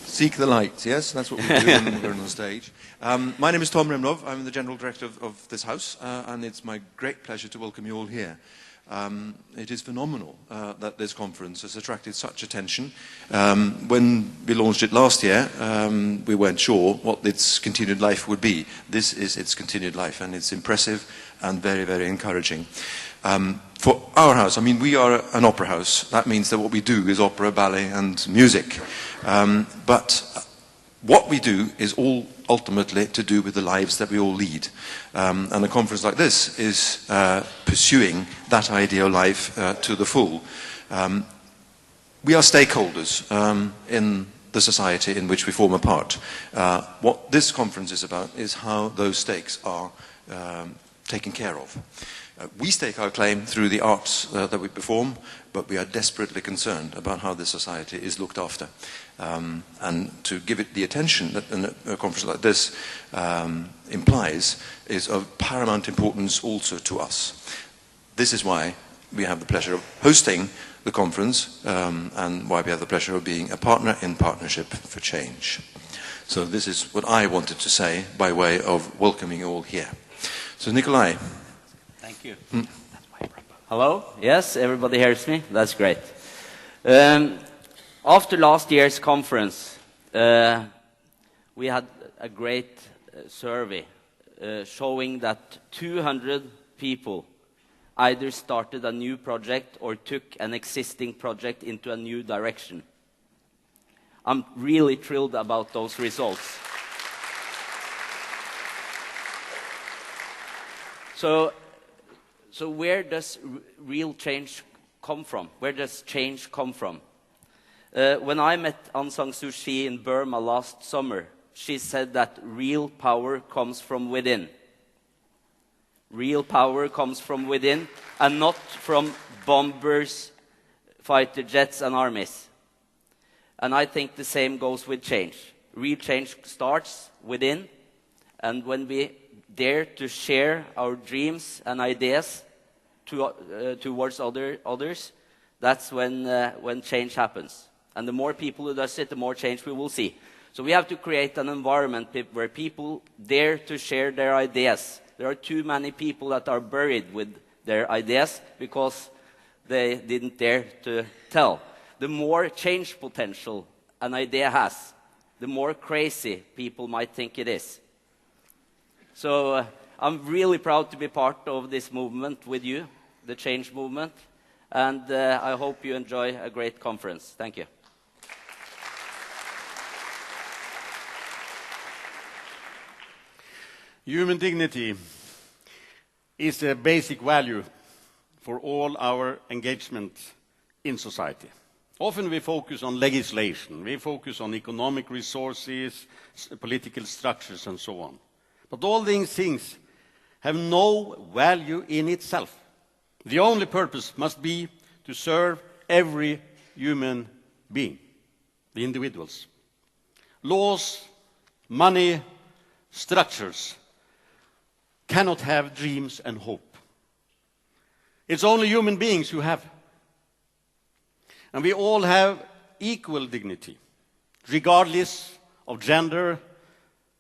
Seek the light, yes, that's what we do when we're on the stage. My name is Tom Rimnov, I'm the General Director of this house, and it's my great pleasure to welcome you all here. It is phenomenal that this conference has attracted such attention. When we launched it last year, we weren't sure what its continued life would be. This is its continued life, and it's impressive and very, very encouraging. For our house, I mean, we are an opera house. That means that what we do is opera, ballet, and music. But what we do is all ultimately to do with the lives that we all lead. And a conference like this is pursuing that ideal life to the full. We are stakeholders in the society in which we form a part. What this conference is about is how those stakes are taken care of. We stake our claim through the arts that we perform, but we are desperately concerned about how this society is looked after. And to give it the attention that a conference like this implies is of paramount importance also to us. This is why we have the pleasure of hosting the conference and why we have the pleasure of being a partner in Partnership for Change. So this is what I wanted to say by way of welcoming you all here. So Nikolai. Thank you. Hello? Yes, everybody hears me? That's great. After last year's conference, we had a great survey showing that 200 people either started a new project or took an existing project into a new direction. I'm really thrilled about those results. So where does real change come from? Where does change come from? When I met Aung San Suu Kyi in Burma last summer, she said that real power comes from within. Real power comes from within and not from bombers, fighter jets and armies. And I think the same goes with change. Real change starts within, and when we dare to share our dreams and ideas towards others, that's when change happens. And the more people who does it, the more change we will see. So we have to create an environment where people dare to share their ideas. There are too many people that are buried with their ideas because they didn't dare to tell. The more change potential an idea has, the more crazy people might think it is. So I'm really proud to be part of this movement with you, the change movement, and I hope you enjoy a great conference. Thank you. Human dignity is a basic value for all our engagement in society. Often we focus on legislation, we focus on economic resources, political structures and so on. But all these things have no value in itself. The only purpose must be to serve every human being, the individuals. Laws, money, structures cannot have dreams and hope. It's only human beings who have. And we all have equal dignity, regardless of gender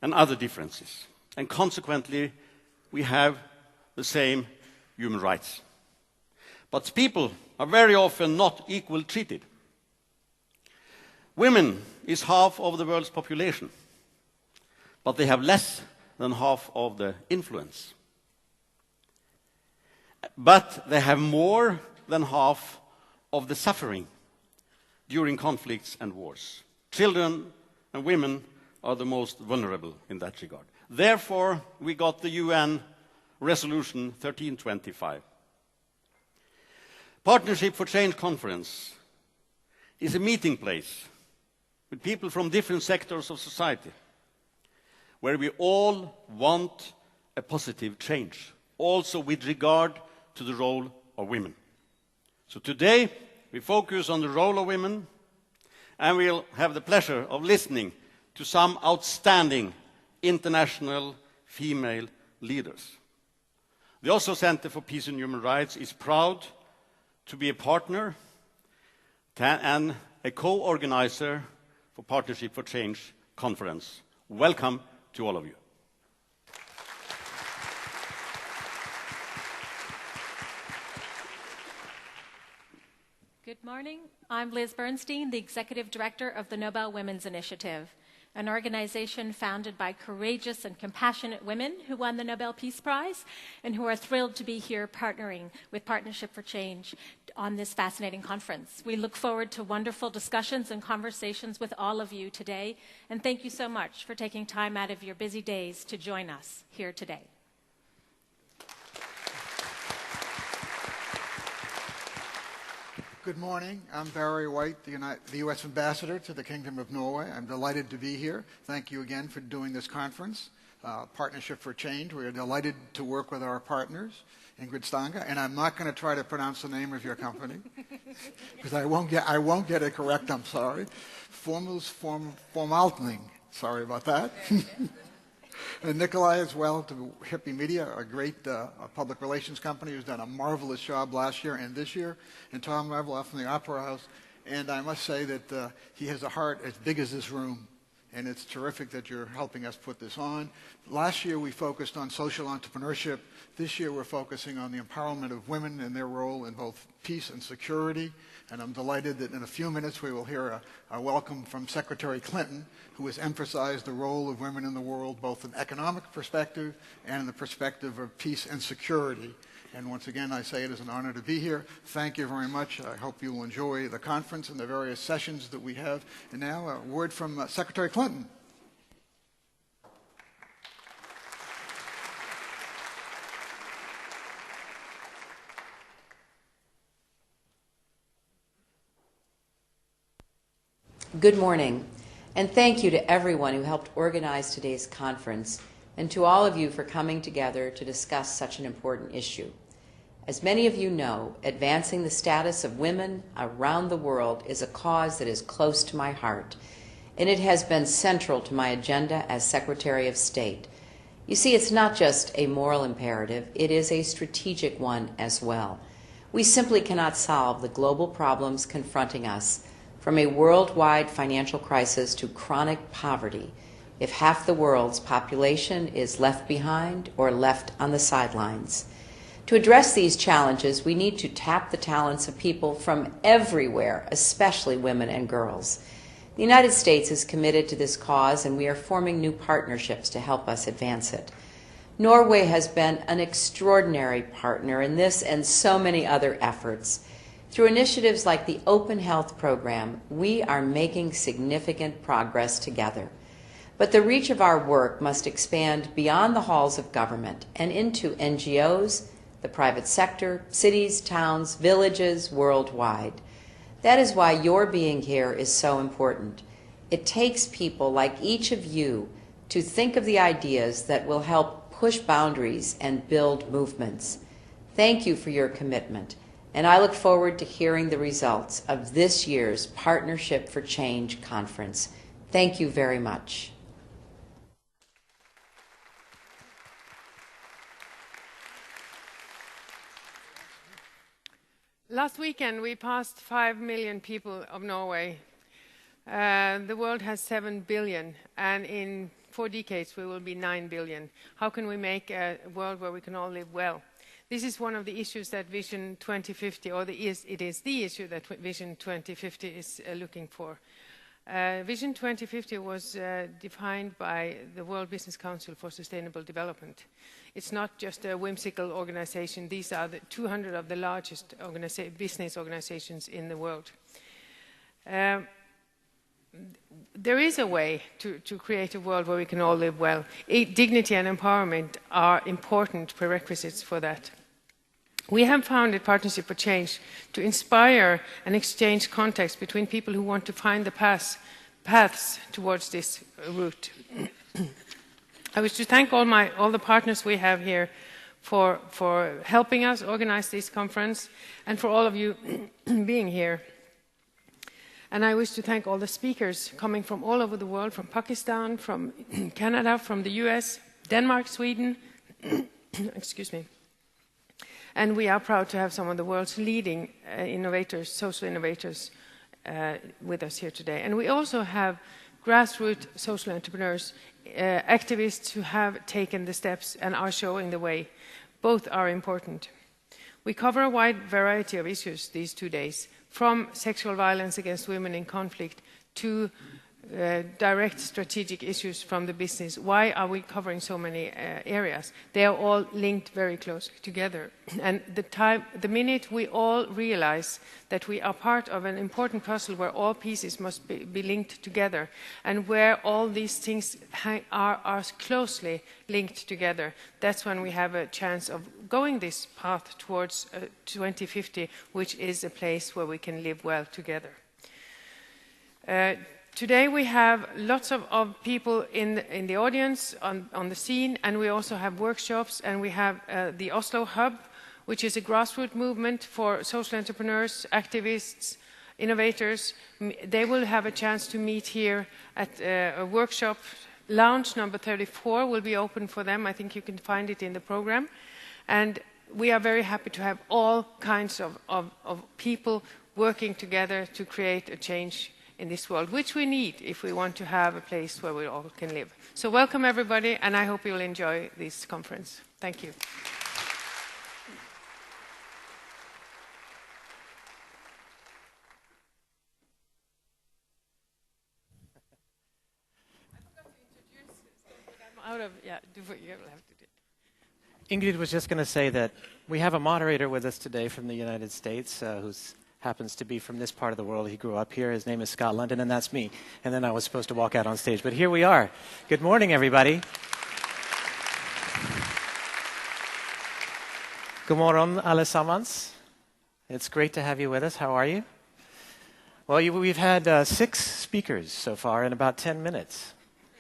and other differences. And consequently, we have the same human rights. But people are very often not equal treated. Women is half of the world's population, but they have less than half of the influence. But they have more than half of the suffering during conflicts and wars. Children and women are the most vulnerable in that regard. Therefore, we got the UN Resolution 1325. Partnership for Change Conference is a meeting place with people from different sectors of society, where we all want a positive change, also with regard to the role of women. So today, we focus on the role of women, and we'll have the pleasure of listening to some outstanding international female leaders. The Oslo Center for Peace and Human Rights is proud to be a partner and a co-organizer for Partnership for Change conference. Welcome to all of you. Good morning. I'm Liz Bernstein, the Executive Director of the Nobel Women's Initiative, an organization founded by courageous and compassionate women who won the Nobel Peace Prize and who are thrilled to be here partnering with Partnership for Change on this fascinating conference. We look forward to wonderful discussions and conversations with all of you today, and thank you so much for taking time out of your busy days to join us here today. Good morning. I'm Barry White, the U.S. Ambassador to the Kingdom of Norway. I'm delighted to be here. Thank you again for doing this conference, Partnership for Change. We are delighted to work with our partners, Ingrid Stange, and I'm not going to try to pronounce the name of your company because I won't get it correct. I'm sorry. Formaltning. Sorry about that. And Nikolai as well, to Hippie Media, a great public relations company who's done a marvelous job last year and this year, and Tom Revloff from the Opera House. And I must say that he has a heart as big as this room, and it's terrific that you're helping us put this on. Last year we focused on social entrepreneurship. This year we're focusing on the empowerment of women and their role in both peace and security. And I'm delighted that in a few minutes we will hear a welcome from Secretary Clinton, who has emphasized the role of women in the world, both in economic perspective and in the perspective of peace and security. And once again, I say it is an honor to be here. Thank you very much. I hope you will enjoy the conference and the various sessions that we have. And now a word from Secretary Clinton. Good morning, and thank you to everyone who helped organize today's conference, and to all of you for coming together to discuss such an important issue. As many of you know, advancing the status of women around the world is a cause that is close to my heart, and it has been central to my agenda as Secretary of State. You see, it's not just a moral imperative, it is a strategic one as well. We simply cannot solve the global problems confronting us, from a worldwide financial crisis to chronic poverty, if half the world's population is left behind or left on the sidelines. To address these challenges, we need to tap the talents of people from everywhere, especially women and girls. The United States is committed to this cause, and we are forming new partnerships to help us advance it. Norway has been an extraordinary partner in this and so many other efforts. Through initiatives like the Open Health Program, we are making significant progress together. But the reach of our work must expand beyond the halls of government and into NGOs, the private sector, cities, towns, villages, worldwide. That is why your being here is so important. It takes people like each of you to think of the ideas that will help push boundaries and build movements. Thank you for your commitment. And I look forward to hearing the results of this year's Partnership for Change conference. Thank you very much. Last weekend we passed 5 million people of Norway. The world has 7 billion, and in 4 decades we will be 9 billion. How can we make a world where we can all live well? This is one of the issues that Vision 2050, or it is the issue that Vision 2050 is looking for. Vision 2050 was defined by the World Business Council for Sustainable Development. It's not just a whimsical organization. These are the 200 of the largest business organizations in the world. There is a way to create a world where we can all live well. Dignity and empowerment are important prerequisites for that. We have founded Partnership for Change to inspire and exchange contacts between people who want to find the paths towards this route. I wish to thank all the partners we have here for helping us organize this conference and for all of you being here. And I wish to thank all the speakers coming from all over the world, from Pakistan, from Canada, from the US, Denmark, Sweden, excuse me. And we are proud to have some of the world's leading innovators, social innovators, with us here today. And we also have grassroots social entrepreneurs, activists who have taken the steps and are showing the way. Both are important. We cover a wide variety of issues these 2 days, from sexual violence against women in conflict to direct strategic issues from the business. Why are we covering so many areas? They are all linked very closely together. And the minute we all realize that we are part of an important puzzle where all pieces must be linked together and where all these things are closely linked together, that's when we have a chance of going this path towards 2050, which is a place where we can live well together. Today we have lots of people in the audience, on the scene, and we also have workshops, and we have the Oslo Hub, which is a grassroots movement for social entrepreneurs, activists, innovators. They will have a chance to meet here at a workshop. Lounge number 34 will be open for them. I think you can find it in the program. And we are very happy to have all kinds of people working together to create a change in this world, which we need if we want to have a place where we all can live. So welcome everybody, and I hope you'll enjoy this conference. Thank you. Ingrid was just going to say that we have a moderator with us today from the United States who happens to be from this part of the world. He grew up here. His name is Scott London, and that's me. And then I was supposed to walk out on stage, but here we are. Good morning, everybody. God morgon, allesammans. It's great to have you with us. How are you? Well, we've had 6 speakers so far in about 10 minutes.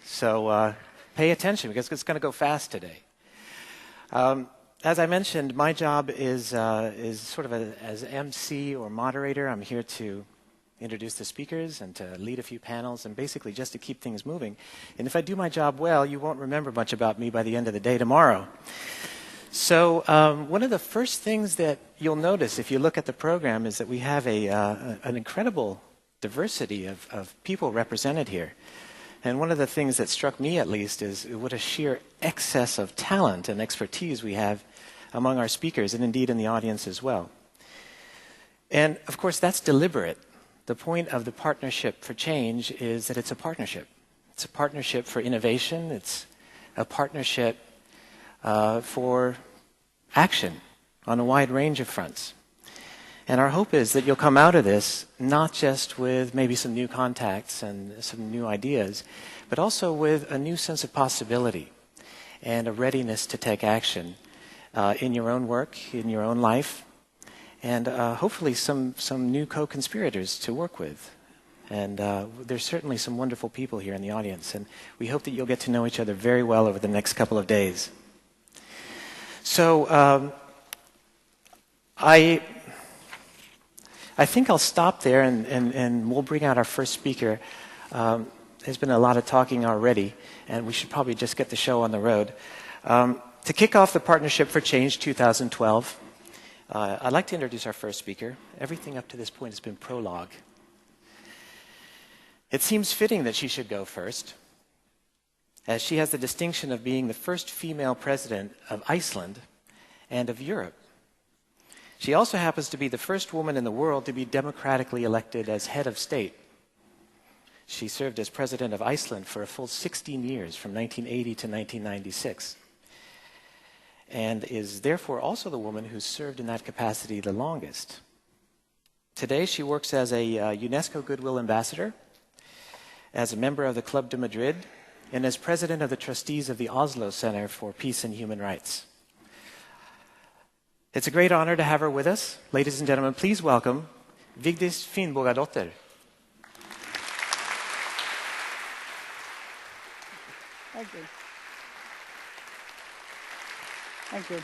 So pay attention, because it's going to go fast today. As I mentioned, my job is sort of as MC or moderator. I'm here to introduce the speakers and to lead a few panels and basically just to keep things moving. And if I do my job well, you won't remember much about me by the end of the day tomorrow. So one of the first things that you'll notice if you look at the program is that we have an incredible diversity of people represented here. And one of the things that struck me, at least, is what a sheer excess of talent and expertise we have among our speakers, and indeed in the audience as well. And, of course, that's deliberate. The point of the Partnership for Change is that it's a partnership. It's a partnership for innovation. It's a partnership for action on a wide range of fronts. And our hope is that you'll come out of this not just with maybe some new contacts and some new ideas, but also with a new sense of possibility and a readiness to take action in your own work, in your own life, and hopefully some new co-conspirators to work with. And there's certainly some wonderful people here in the audience, and we hope that you'll get to know each other very well over the next couple of days. So I think I'll stop there, and we'll bring out our first speaker. There's been a lot of talking already, and we should probably just get the show on the road. To kick off the Partnership for Change 2012, I'd like to introduce our first speaker. Everything up to this point has been prologue. It seems fitting that she should go first, as she has the distinction of being the first female president of Iceland and of Europe. She also happens to be the first woman in the world to be democratically elected as head of state. She served as president of Iceland for a full 16 years, from 1980 to 1996, and is therefore also the woman who served in that capacity the longest. Today, she works as a UNESCO Goodwill Ambassador, as a member of the Club de Madrid, and as president of the trustees of the Oslo Center for Peace and Human Rights. It's a great honor to have her with us. Ladies and gentlemen, please welcome Vigdis Finnbogadottir. Thank you. Thank you.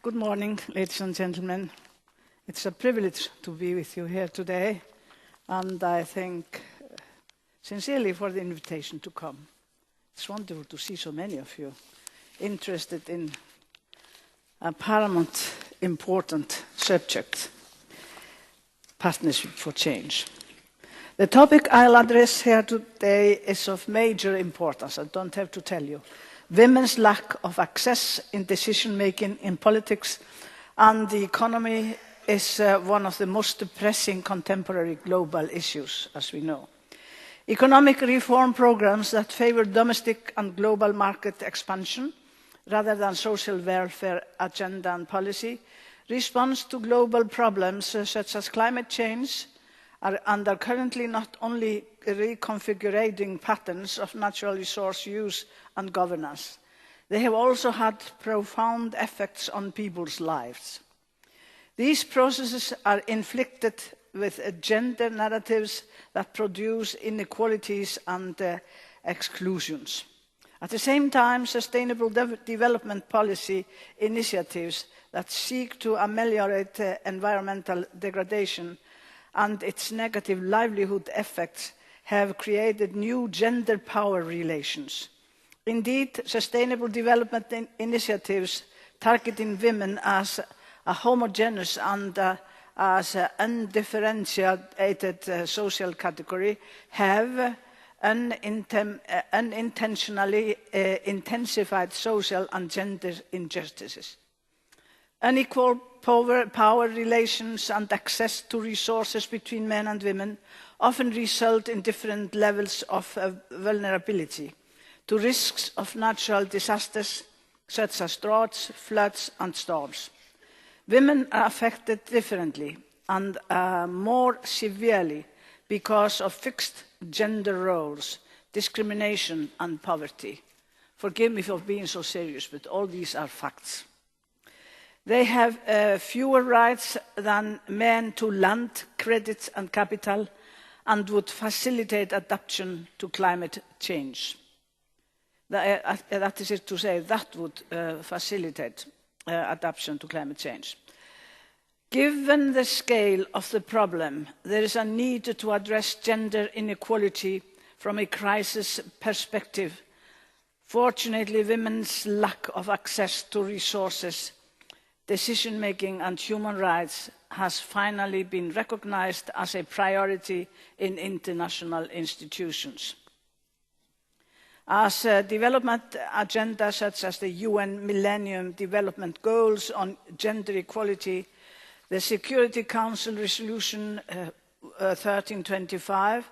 Good morning, ladies and gentlemen. It's a privilege to be with you here today, and I thank sincerely for the invitation to come. It's wonderful to see so many of you interested in a paramount important subject. Partnership for Change. The topic I'll address here today is of major importance, I don't have to tell you. Women's lack of access in decision-making in politics and the economy is one of the most pressing contemporary global issues, as we know. Economic reform programs that favor domestic and global market expansion rather than social welfare agenda and policy responds to global problems such as climate change and are currently not only reconfiguring patterns of natural resource use and governance, they have also had profound effects on people's lives. These processes are inflicted with gender narratives that produce inequalities and exclusions. At the same time, sustainable development policy initiatives that seek to ameliorate environmental degradation and its negative livelihood effects have created new gender power relations. Indeed, sustainable development initiatives targeting women as a homogeneous and as an undifferentiated social category have unintentionally intensified social and gender injustices. Unequal power relations and access to resources between men and women often result in different levels of vulnerability to risks of natural disasters such as droughts, floods and storms. Women are affected differently and more severely because of fixed gender roles, discrimination and poverty. Forgive me for being so serious, but all these are facts. They have fewer rights than men to land, credit and capital and would facilitate adaptation to climate change. That is to say, that would facilitate adaptation to climate change. Given the scale of the problem, there is a need to address gender inequality from a crisis perspective. Fortunately, women's lack of access to resources, decision-making and human rights has finally been recognized as a priority in international institutions. As development agendas such as the UN Millennium Development Goals on gender equality, the Security Council Resolution 1325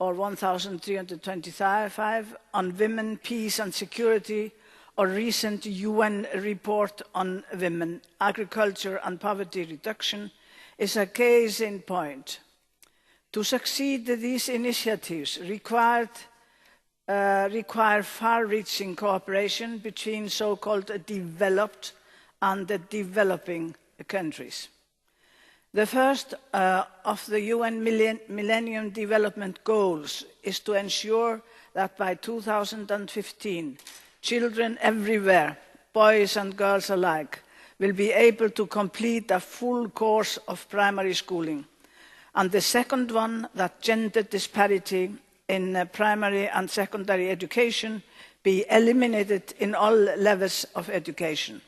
or 1325 on women, peace and security, or recent UN report on women, agriculture and poverty reduction is a case in point. To succeed, these initiatives require far-reaching cooperation between so-called developed and developing countries. The first of the UN Millennium Development Goals is to ensure that by 2015, children everywhere, boys and girls alike, will be able to complete a full course of primary schooling. And the second one, that gender disparity in primary and secondary education be eliminated in all levels of education.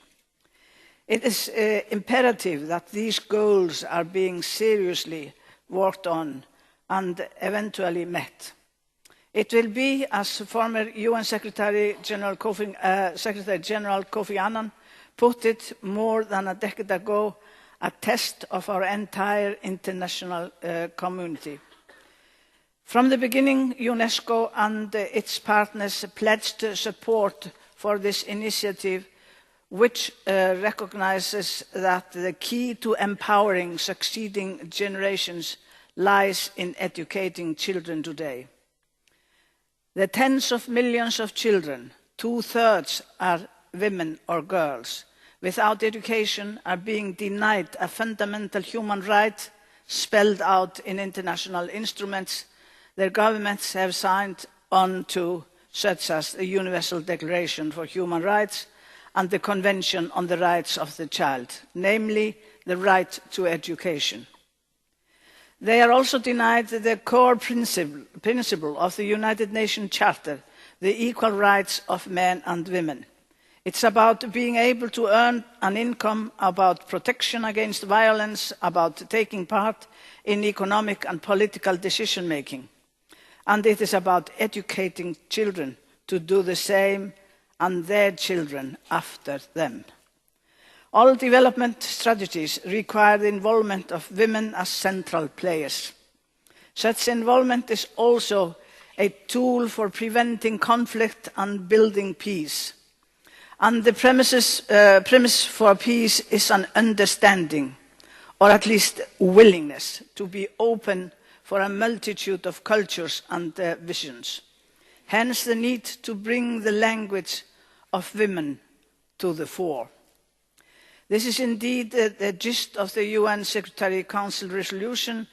It is imperative that these goals are being seriously worked on and eventually met. It will be, as former UN Secretary General Kofi Annan put it more than a decade ago, a test of our entire international community. From the beginning, UNESCO and its partners pledged support for this initiative, which recognizes that the key to empowering succeeding generations lies in educating children today. The tens of millions of children, 2/3 are women or girls, without education are being denied a fundamental human right spelled out in international instruments their governments have signed on to, such as the Universal Declaration for Human Rights and the Convention on the Rights of the Child, namely the right to education. They are also denied the core principle of the United Nations Charter, the equal rights of men and women. It's about being able to earn an income, about protection against violence, about taking part in economic and political decision-making. And it is about educating children to do the same and their children after them. All development strategies require the involvement of women as central players. Such involvement is also a tool for preventing conflict and building peace. And the premise for peace is an understanding, or at least willingness, to be open for a multitude of cultures and visions. Hence the need to bring the language of women to the fore. This is indeed the gist of the UN Secretary Council Resolution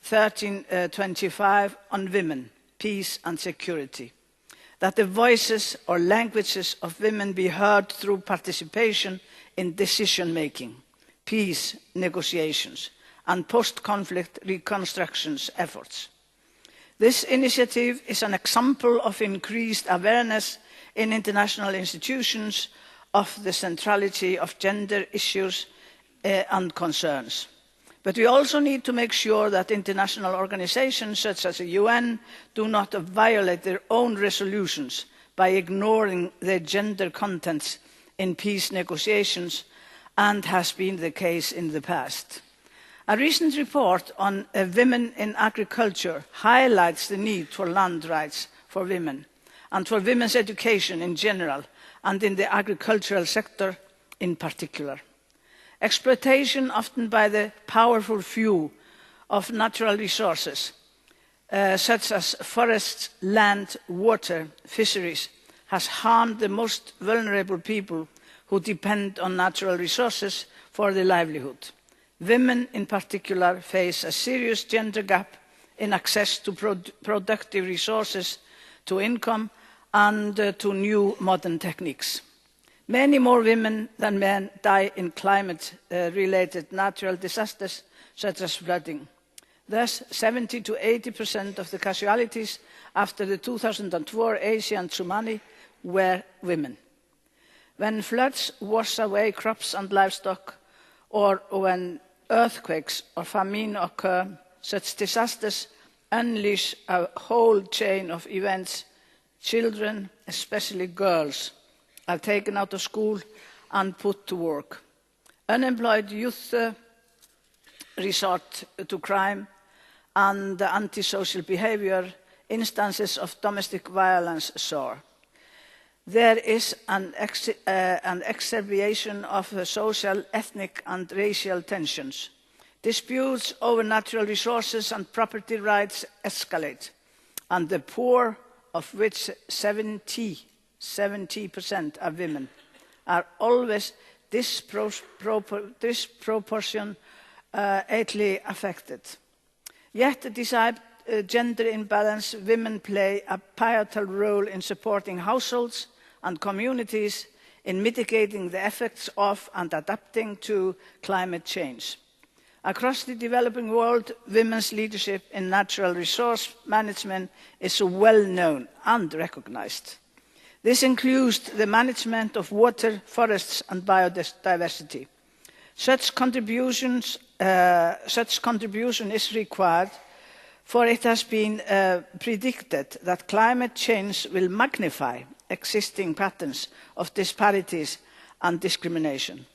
1325 on women, peace and security. That the voices or languages of women be heard through participation in decision-making, peace negotiations, and post-conflict reconstruction efforts. This initiative is an example of increased awareness in international institutions of the centrality of gender issues and concerns. But we also need to make sure that international organizations such as the UN do not violate their own resolutions by ignoring the gender contents in peace negotiations, and has been the case in the past. A recent report on women in agriculture highlights the need for land rights for women and for women's education in general and in the agricultural sector in particular. Exploitation, often by the powerful few, of natural resources, such as forests, land, water, fisheries, has harmed the most vulnerable people who depend on natural resources for their livelihood. Women, in particular, face a serious gender gap in access to productive resources, to income, and to new modern techniques. Many more women than men die in climate-related natural disasters, such as flooding. Thus, 70 to 80% of the casualties after the 2004 Asian tsunami were women. When floods wash away crops and livestock, or when earthquakes or famine occur, such disasters unleash a whole chain of events. Children, especially girls, are taken out of school and put to work. Unemployed youth resort to crime and antisocial behavior. Instances of domestic violence soar. There is an exacerbation of social, ethnic and racial tensions. Disputes over natural resources and property rights escalate, and the poor, of which 70% are women, are always disproportionately affected. Yet, despite gender imbalance, women play a pivotal role in supporting households and communities, in mitigating the effects of and adapting to climate change. Across the developing world, women's leadership in natural resource management is well known and recognized. This includes the management of water, forests and biodiversity. Such contribution is required, for it has been predicted that climate change will magnify existing patterns of disparities and discrimination.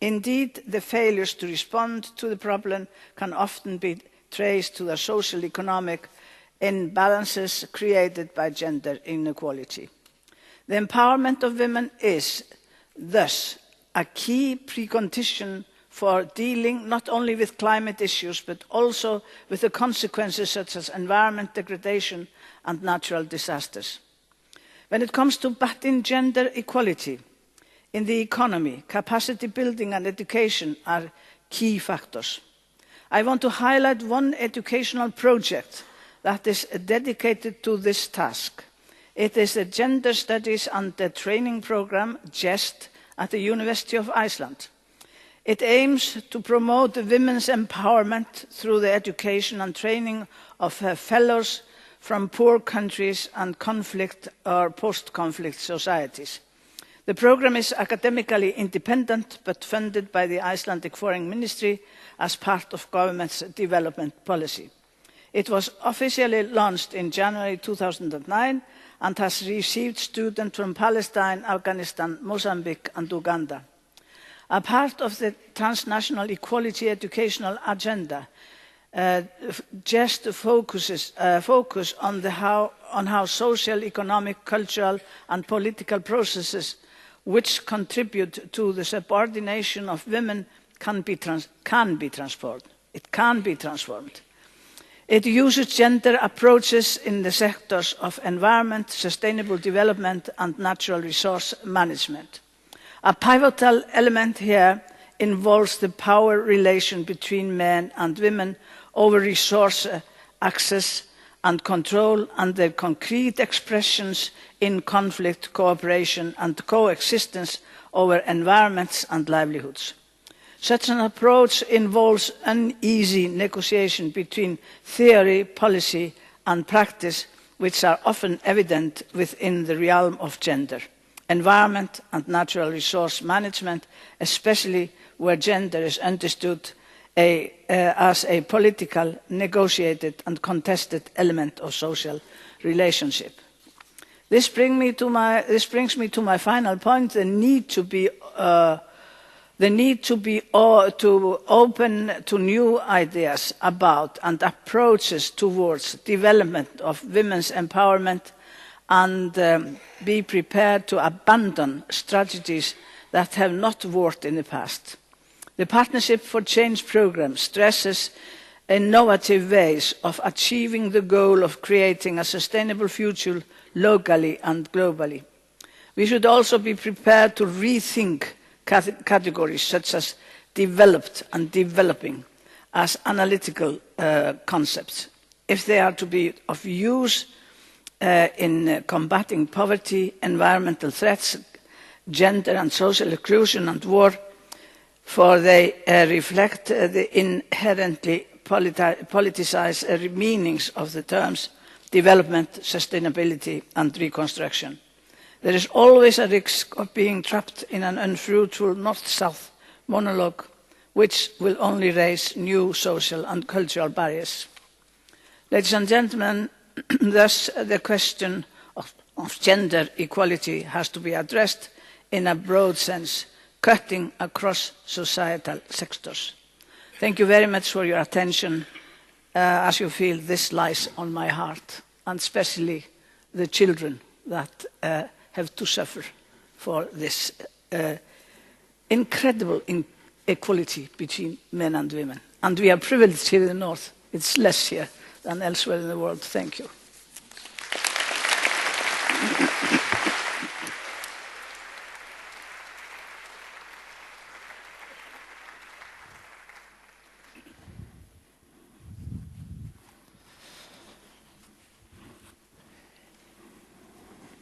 Indeed, the failures to respond to the problem can often be traced to the social economic imbalances created by gender inequality. The empowerment of women is thus a key precondition for dealing not only with climate issues but also with the consequences such as environment degradation and natural disasters. When it comes to battling gender equality in the economy, capacity building and education are key factors. I want to highlight one educational project that is dedicated to this task. It is the Gender Studies and the Training Programme, GEST, at the University of Iceland. It aims to promote women's empowerment through the education and training of fellows from poor countries and conflict or post-conflict societies. The program is academically independent but funded by the Icelandic Foreign Ministry as part of government's development policy. It was officially launched in January 2009 and has received students from Palestine, Afghanistan, Mozambique and Uganda. A part of the transnational equality educational agenda just focus on how social, economic, cultural and political processes which contribute to the subordination of women can be transformed. It can be transformed. It uses gender approaches in the sectors of environment, sustainable development and natural resource management. A pivotal element here involves the power relation between men and women over resource access and control and their concrete expressions in conflict, cooperation and coexistence over environments and livelihoods. Such an approach involves uneasy negotiation between theory, policy and practice, which are often evident within the realm of gender, environment and natural resource management, especially where gender is understood as a political, negotiated and contested element of social relationship. This brings me to my final point: the need to open to new ideas about and approaches towards development of women's empowerment, and be prepared to abandon strategies that have not worked in the past. The Partnership for Change programme stresses innovative ways of achieving the goal of creating a sustainable future locally and globally. We should also be prepared to rethink categories such as developed and developing as analytical concepts, if they are to be of use in combating poverty, environmental threats, gender and social exclusion and war, for they reflect the inherently politicized meanings of the terms development, sustainability and reconstruction. There is always a risk of being trapped in an unfruitful north-south monologue, which will only raise new social and cultural barriers. Ladies and gentlemen, thus the question of gender equality has to be addressed in a broad sense, cutting across societal sectors. Thank you very much for your attention. As you feel, this lies on my heart, and especially the children that have to suffer for this incredible inequality between men and women. And we are privileged here in the North. It's less here than elsewhere in the world. Thank you.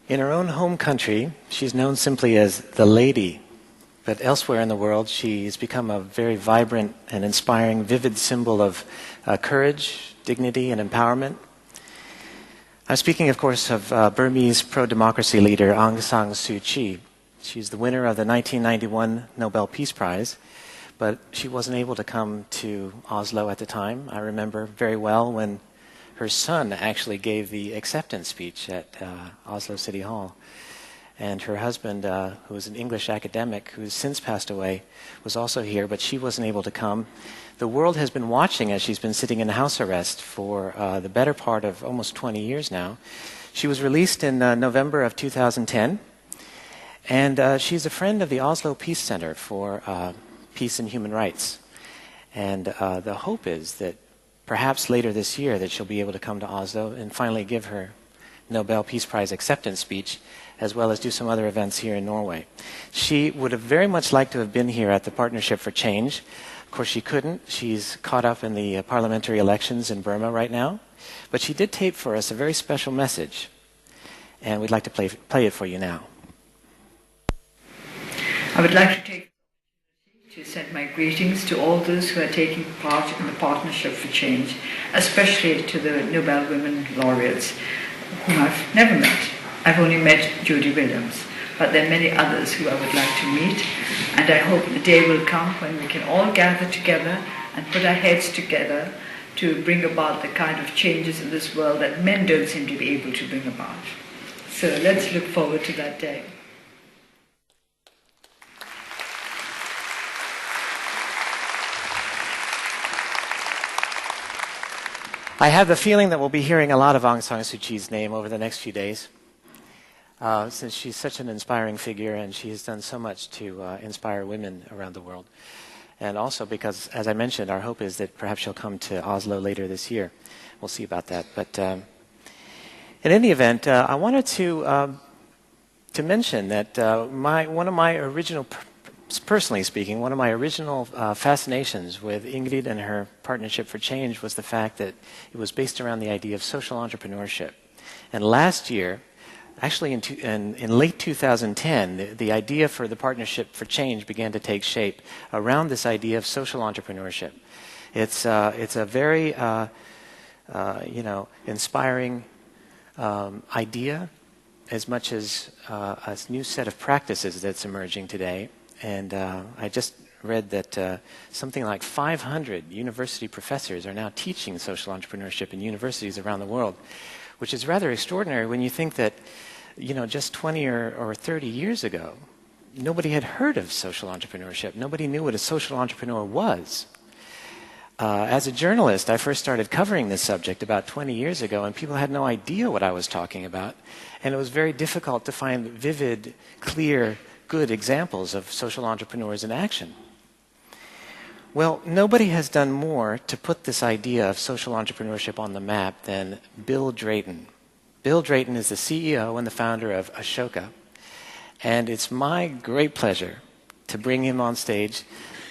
In her own home country, she's known simply as the Lady, but elsewhere in the world, she's become a very vibrant and inspiring, vivid symbol of courage, dignity, and empowerment. I'm speaking, of course, of Burmese pro-democracy leader Aung San Suu Kyi. She's the winner of the 1991 Nobel Peace Prize, but she wasn't able to come to Oslo at the time. I remember very well when her son actually gave the acceptance speech at Oslo City Hall. And her husband, who was an English academic who's since passed away, was also here, but she wasn't able to come. The world has been watching as she's been sitting in house arrest for the better part of almost 20 years now. She was released in November of 2010, and she's a friend of the Oslo Peace Center for Peace and Human Rights. And the hope is that perhaps later this year that she'll be able to come to Oslo and finally give her Nobel Peace Prize acceptance speech, as well as do some other events here in Norway. She would have very much liked to have been here at the Partnership for Change. Of course, she couldn't. She's caught up in the parliamentary elections in Burma right now. But she did tape for us a very special message, and we'd like to play it for you now. I would like to take to send my greetings to all those who are taking part in the Partnership for Change, especially to the Nobel Women Laureates, whom I've never met. I've only met Jody Williams, but there are many others who I would like to meet. And I hope the day will come when we can all gather together and put our heads together to bring about the kind of changes in this world that men don't seem to be able to bring about. So let's look forward to that day. I have the feeling that we'll be hearing a lot of Aung San Suu Kyi's name over the next few days, since she's such an inspiring figure and she has done so much to inspire women around the world. And also because, as I mentioned, our hope is that perhaps she'll come to Oslo later this year. We'll see about that. But in any event, I wanted to mention that personally speaking, one of my original fascinations with Ingrid and her Partnership for Change was the fact that it was based around the idea of social entrepreneurship. And last year, actually in late 2010, the idea for the Partnership for Change began to take shape around this idea of social entrepreneurship. It's a very inspiring idea, as much as a new set of practices that's emerging today. And I just read that something like 500 university professors are now teaching social entrepreneurship in universities around the world, which is rather extraordinary when you think that, just 20 or 30 years ago, nobody had heard of social entrepreneurship. Nobody knew what a social entrepreneur was. As a journalist, I first started covering this subject about 20 years ago, and people had no idea what I was talking about. And it was very difficult to find vivid, clear, good examples of social entrepreneurs in action. Well, nobody has done more to put this idea of social entrepreneurship on the map than Bill Drayton. Bill Drayton is the CEO and the founder of Ashoka, and it's my great pleasure to bring him on stage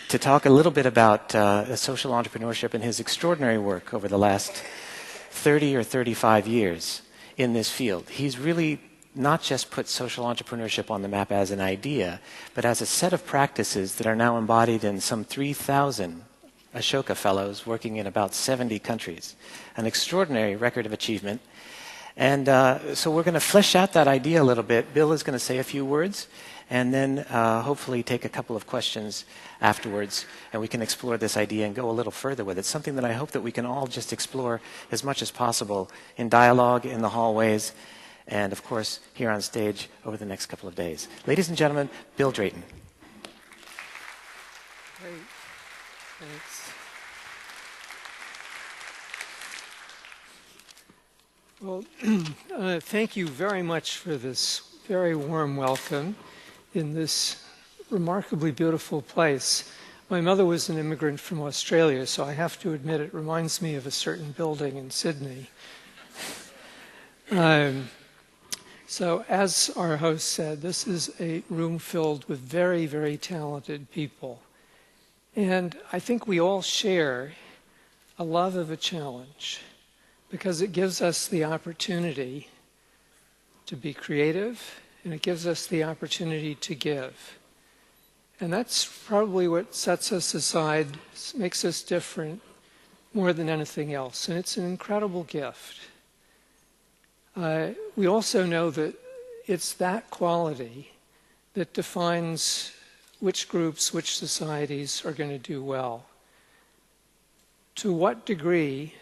to talk a little bit about social entrepreneurship and his extraordinary work over the last 30 or 35 years in this field. He's really not just put social entrepreneurship on the map as an idea, but as a set of practices that are now embodied in some 3,000 Ashoka Fellows working in about 70 countries. An extraordinary record of achievement. And so we're going to flesh out that idea a little bit. Bill is going to say a few words, and then hopefully take a couple of questions afterwards, and we can explore this idea and go a little further with it. Something that I hope that we can all just explore as much as possible in dialogue, in the hallways, and, of course, here on stage over the next couple of days. Ladies and gentlemen, Bill Drayton. Great. Thanks. Well, thank you very much for this very warm welcome in this remarkably beautiful place. My mother was an immigrant from Australia, so I have to admit it reminds me of a certain building in Sydney. So as our host said, this is a room filled with very, very talented people. And I think we all share a love of a challenge because it gives us the opportunity to be creative and it gives us the opportunity to give. And that's probably what sets us aside, makes us different more than anything else. And it's an incredible gift. We also know that it's that quality that defines which groups, which societies are going to do well. To what degree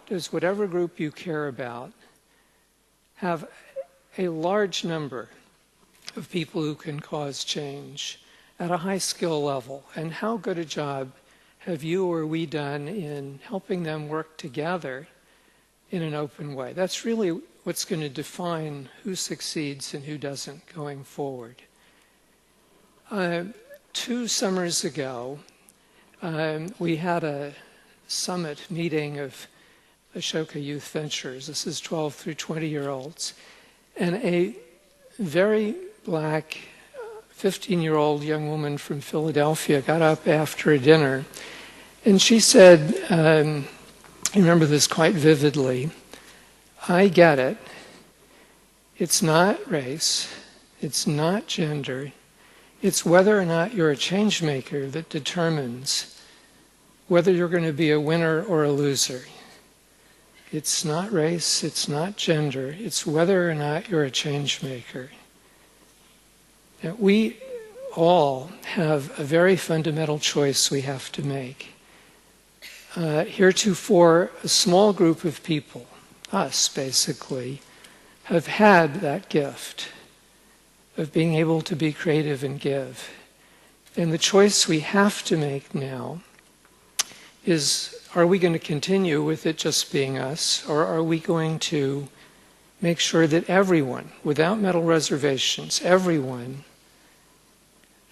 does whatever group you care about have a large number of people who can cause change at a high skill level? And how good a job have you or we done in helping them work together in an open way? That's really what's going to define who succeeds and who doesn't going forward. 2 summers ago, we had a summit meeting of Ashoka Youth Ventures. This is 12 through 20-year-olds. And a very black 15-year-old young woman from Philadelphia got up after a dinner, and she said, I remember this quite vividly, I get it. It's not race. It's not gender. It's whether or not you're a change maker that determines whether you're going to be a winner or a loser. It's not race. It's not gender. It's whether or not you're a change maker. Now, we all have a very fundamental choice we have to make. Heretofore, a small group of people, us basically, have had that gift of being able to be creative and give. And the choice we have to make now is, are we going to continue with it just being us, or are we going to make sure that everyone, without mental reservations, everyone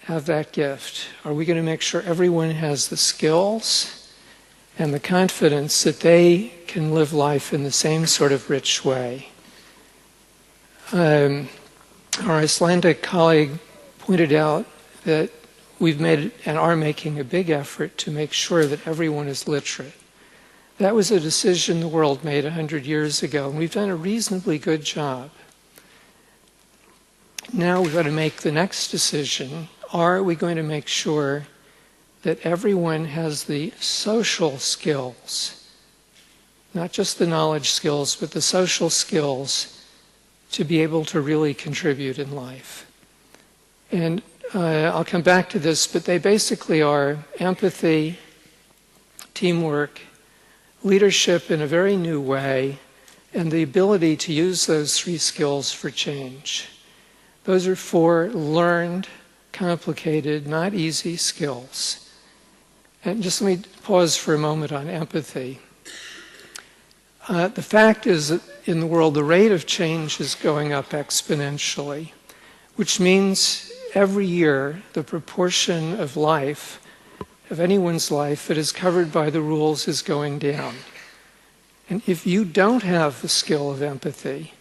have that gift? Are we going to make sure everyone has the skills and the confidence that they can live life in the same sort of rich way? Our Icelandic colleague pointed out that we've made and are making a big effort to make sure that everyone is literate. That was a decision the world made 100 years ago, and we've done a reasonably good job. Now we've got to make the next decision. Are we going to make sure that everyone has the social skills, not just the knowledge skills, but the social skills to be able to really contribute in life? And I'll come back to this, but they basically are empathy, teamwork, leadership in a very new way, and the ability to use those three skills for change. Those are four learned, complicated, not easy skills. And just let me pause for a moment on empathy. The fact is that in the world, the rate of change is going up exponentially, which means every year the proportion of life, of anyone's life, that is covered by the rules is going down. And if you don't have the skill of empathy,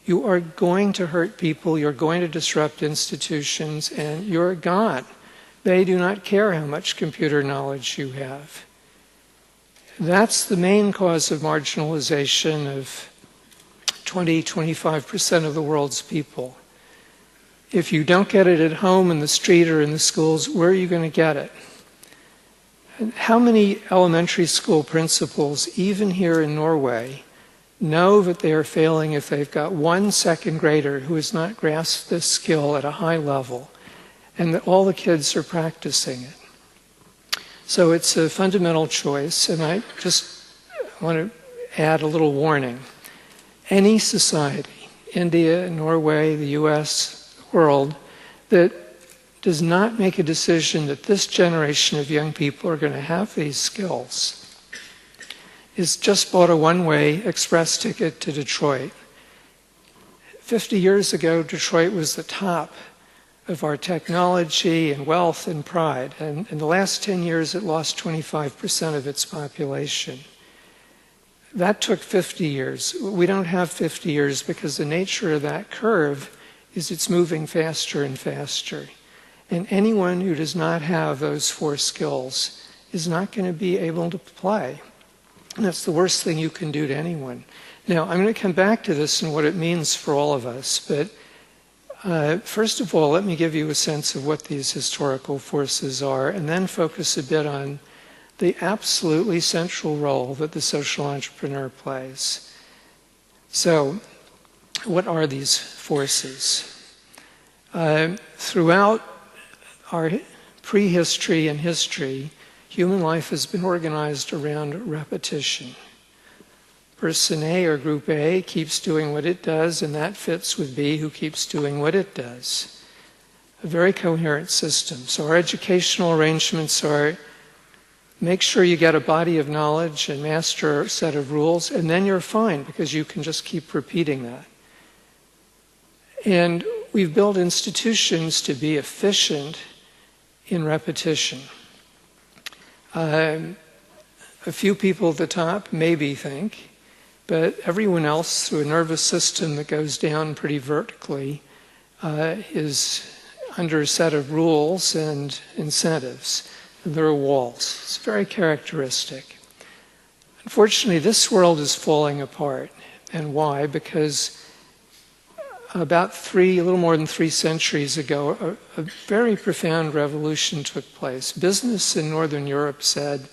you are going to hurt people, you're going to disrupt institutions, and you're gone. They do not care how much computer knowledge you have. That's the main cause of marginalization of 20-25% of the world's people. If you don't get it at home, in the street, or in the schools, where are you going to get it? And how many elementary school principals, even here in Norway, know that they are failing if they've got one second grader who has not grasped this skill at a high level, and that all the kids are practicing it? So it's a fundamental choice, and I just want to add a little warning. Any society, India, Norway, the US, the world, that does not make a decision that this generation of young people are going to have these skills is just bought a one-way express ticket to Detroit. 50 years ago, Detroit was the top of our technology and wealth and pride. And in the last 10 years, it lost 25% of its population. That took 50 years. We don't have 50 years because the nature of that curve is it's moving faster and faster. And anyone who does not have those four skills is not going to be able to play. And that's the worst thing you can do to anyone. Now, I'm going to come back to this and what it means for all of us, but first of all, let me give you a sense of what these historical forces are, and then focus a bit on the absolutely central role that the social entrepreneur plays. So, what are these forces? Throughout our prehistory and history, human life has been organized around repetition. Person A or Group A keeps doing what it does, and that fits with B, who keeps doing what it does. A very coherent system. So our educational arrangements are make sure you get a body of knowledge and master a set of rules, and then you're fine because you can just keep repeating that. And we've built institutions to be efficient in repetition. A few people at the top maybe think, but everyone else, through a nervous system that goes down pretty vertically, is under a set of rules and incentives. And there are walls. It's very characteristic. Unfortunately, this world is falling apart. And why? Because about a little more than 3 centuries ago, a very profound revolution took place. Business in Northern Europe said,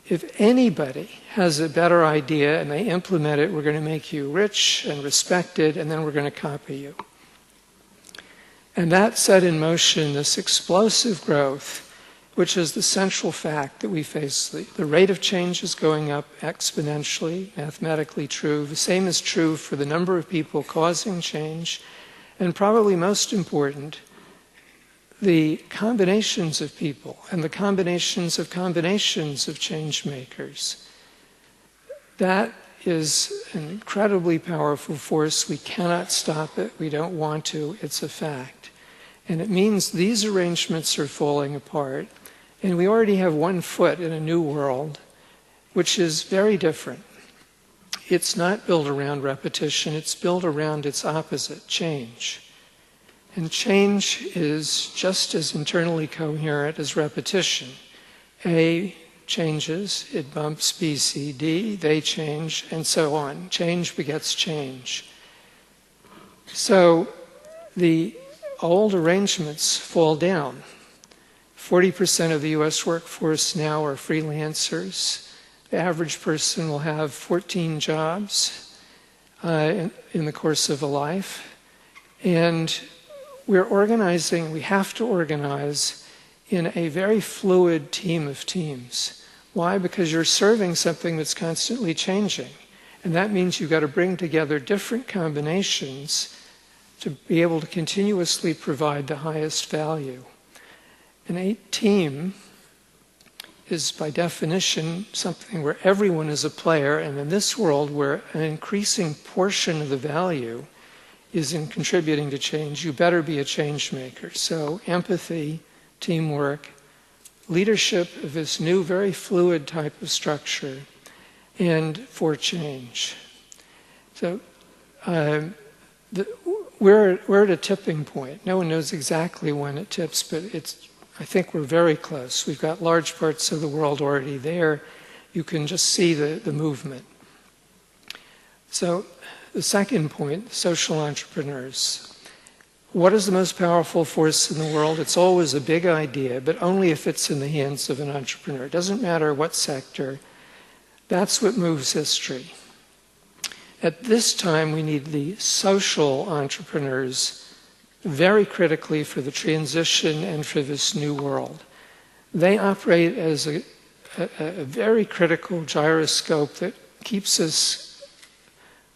if anybody has a better idea and they implement it, we're going to make you rich and respected, and then we're going to copy you. And that set in motion this explosive growth, which is the central fact that we face. The rate of change is going up exponentially, mathematically true. The same is true for the number of people causing change. And probably most important, the combinations of people and the combinations of change makers. That is an incredibly powerful force. We cannot stop it. We don't want to. It's a fact. And it means these arrangements are falling apart. And we already have one foot in a new world, which is very different. It's not built around repetition. It's built around its opposite, change. And change is just as internally coherent as repetition. A changes, it bumps B, C, D, they change, and so on. Change begets change. So the old arrangements fall down. 40% of the US workforce now are freelancers. The average person will have 14 jobs in the course of a life. And we're organizing, we have to organize in a very fluid team of teams. Why? Because you're serving something that's constantly changing. And that means you've got to bring together different combinations to be able to continuously provide the highest value. An team is by definition something where everyone is a player, and in this world where an increasing portion of the value is in contributing to change, you better be a change maker. So empathy, teamwork, leadership of this new, very fluid type of structure, and for change. So we're at a tipping point. No one knows exactly when it tips, but I think we're very close. We've got large parts of the world already there. You can just see the movement. So the second point, social entrepreneurs. What is the most powerful force in the world? It's always a big idea, but only if it's in the hands of an entrepreneur. It doesn't matter what sector. That's what moves history. At this time, we need the social entrepreneurs very critically for the transition and for this new world. They operate as a very critical gyroscope that keeps us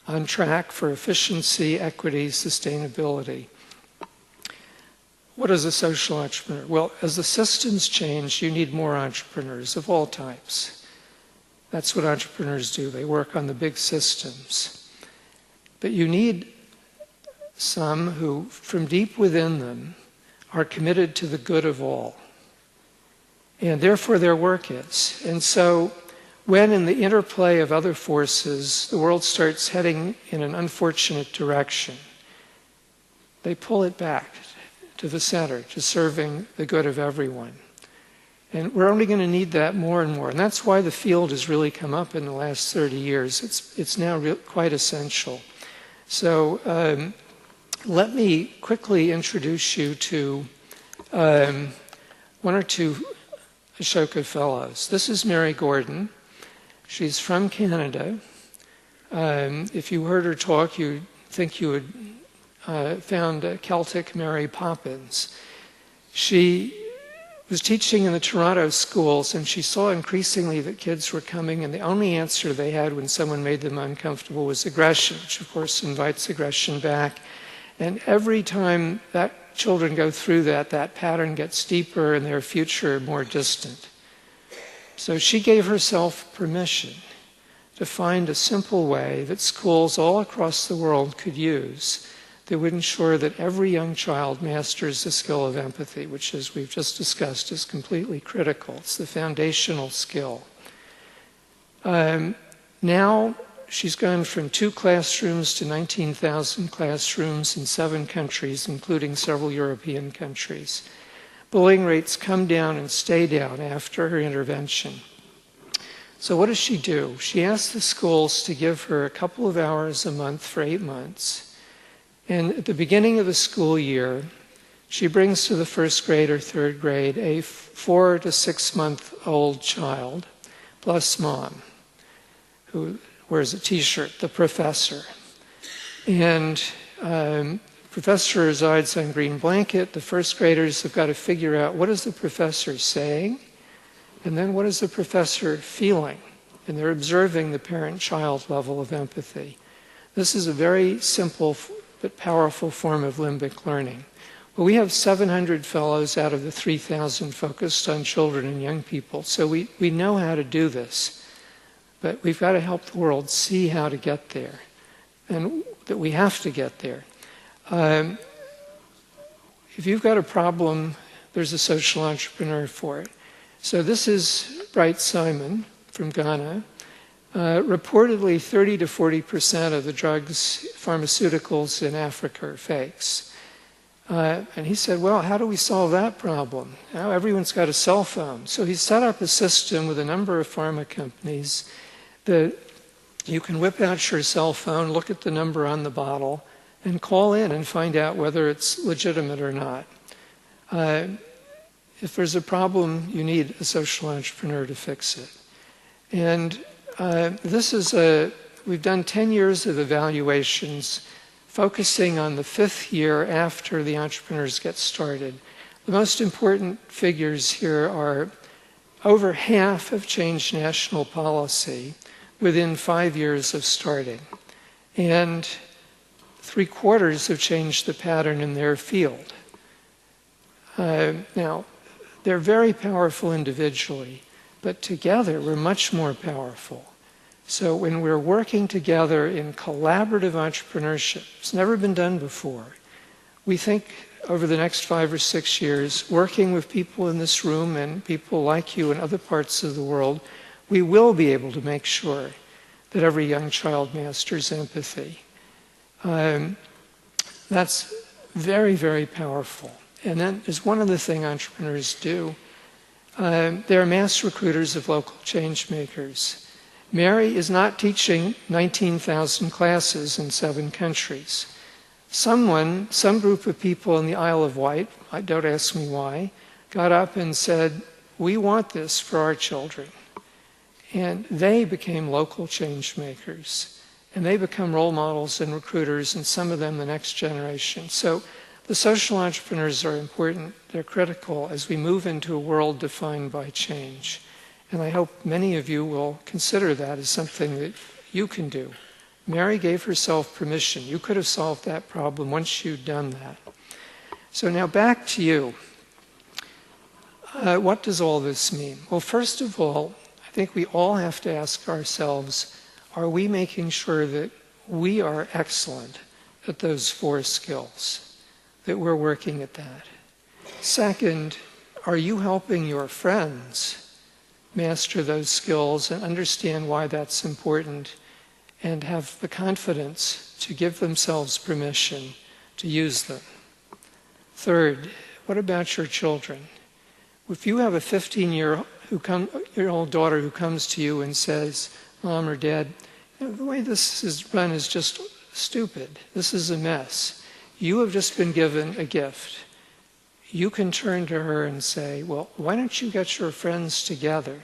on track for efficiency, equity, sustainability. What is a social entrepreneur? Well, as the systems change, you need more entrepreneurs of all types. That's what entrepreneurs do. They work on the big systems. But you need some who, from deep within them, are committed to the good of all. And therefore their work is. And so when in the interplay of other forces, the world starts heading in an unfortunate direction, they pull it back to the center, to serving the good of everyone. And we're only going to need that more and more. And that's why the field has really come up in the last 30 years. It's now quite essential. So let me quickly introduce you to one or two Ashoka Fellows. This is Mary Gordon. She's from Canada. If you heard her talk, you'd think you had found a Celtic Mary Poppins. She was teaching in the Toronto schools, and she saw increasingly that kids were coming, and the only answer they had when someone made them uncomfortable was aggression, which of course invites aggression back. And every time that children go through that pattern gets deeper and their future more distant. So she gave herself permission to find a simple way that schools all across the world could use that would ensure that every young child masters the skill of empathy, which, as we've just discussed, is completely critical. It's the foundational skill. Now she's gone from 2 classrooms to 19,000 classrooms in 7 countries, including several European countries. Bullying rates come down and stay down after her intervention. So what does she do? She asks the schools to give her a couple of hours a month for 8 months. And at the beginning of the school year, she brings to the 1st grade or 3rd grade a 4 to 6 month old child, plus mom, who wears a t-shirt, the professor. And professor resides on green blanket. The first graders have got to figure out what is the professor saying, and then what is the professor feeling. And they're observing the parent-child level of empathy. This is a very simple but powerful form of limbic learning. Well, we have 700 fellows out of the 3,000 focused on children and young people, so we know how to do this. But we've got to help the world see how to get there, and that we have to get there. If you've got a problem, there's a social entrepreneur for it. So this is Bright Simon from Ghana. Reportedly, 30 to 40% of the drugs, pharmaceuticals in Africa are fakes. And he said, well, how do we solve that problem? Now everyone's got a cell phone. So he set up a system with a number of pharma companies that you can whip out your cell phone, look at the number on the bottle, and call in and find out whether it's legitimate or not. If there's a problem, you need a social entrepreneur to fix it. And we've done 10 years of evaluations focusing on the 5th year after the entrepreneurs get started. The most important figures here are over half have changed national policy within 5 years of starting. And 3/4 have changed the pattern in their field. Now, they're very powerful individually, but together we're much more powerful. So when we're working together in collaborative entrepreneurship, it's never been done before. We think over the next 5 or 6 years, working with people in this room and people like you in other parts of the world, we will be able to make sure that every young child masters empathy. That's very, very powerful. And then there's one other thing entrepreneurs do. They're mass recruiters of local change makers. Mary is not teaching 19,000 classes in 7 countries. Some group of people in the Isle of Wight, don't ask me why, got up and said, we want this for our children. And they became local change makers. And they become role models and recruiters, and some of them the next generation. So the social entrepreneurs are important. They're critical as we move into a world defined by change. And I hope many of you will consider that as something that you can do. Mary gave herself permission. You could have solved that problem once you'd done that. So now back to you. What does all this mean? Well, first of all, I think we all have to ask ourselves, are we making sure that we are excellent at those 4 skills, that we're working at that? Second, are you helping your friends master those skills and understand why that's important and have the confidence to give themselves permission to use them? Third, what about your children? If you have a 15-year-old daughter who comes to you and says, Mom or Dad, the way this is run is just stupid. This is a mess. You have just been given a gift. You can turn to her and say, well, why don't you get your friends together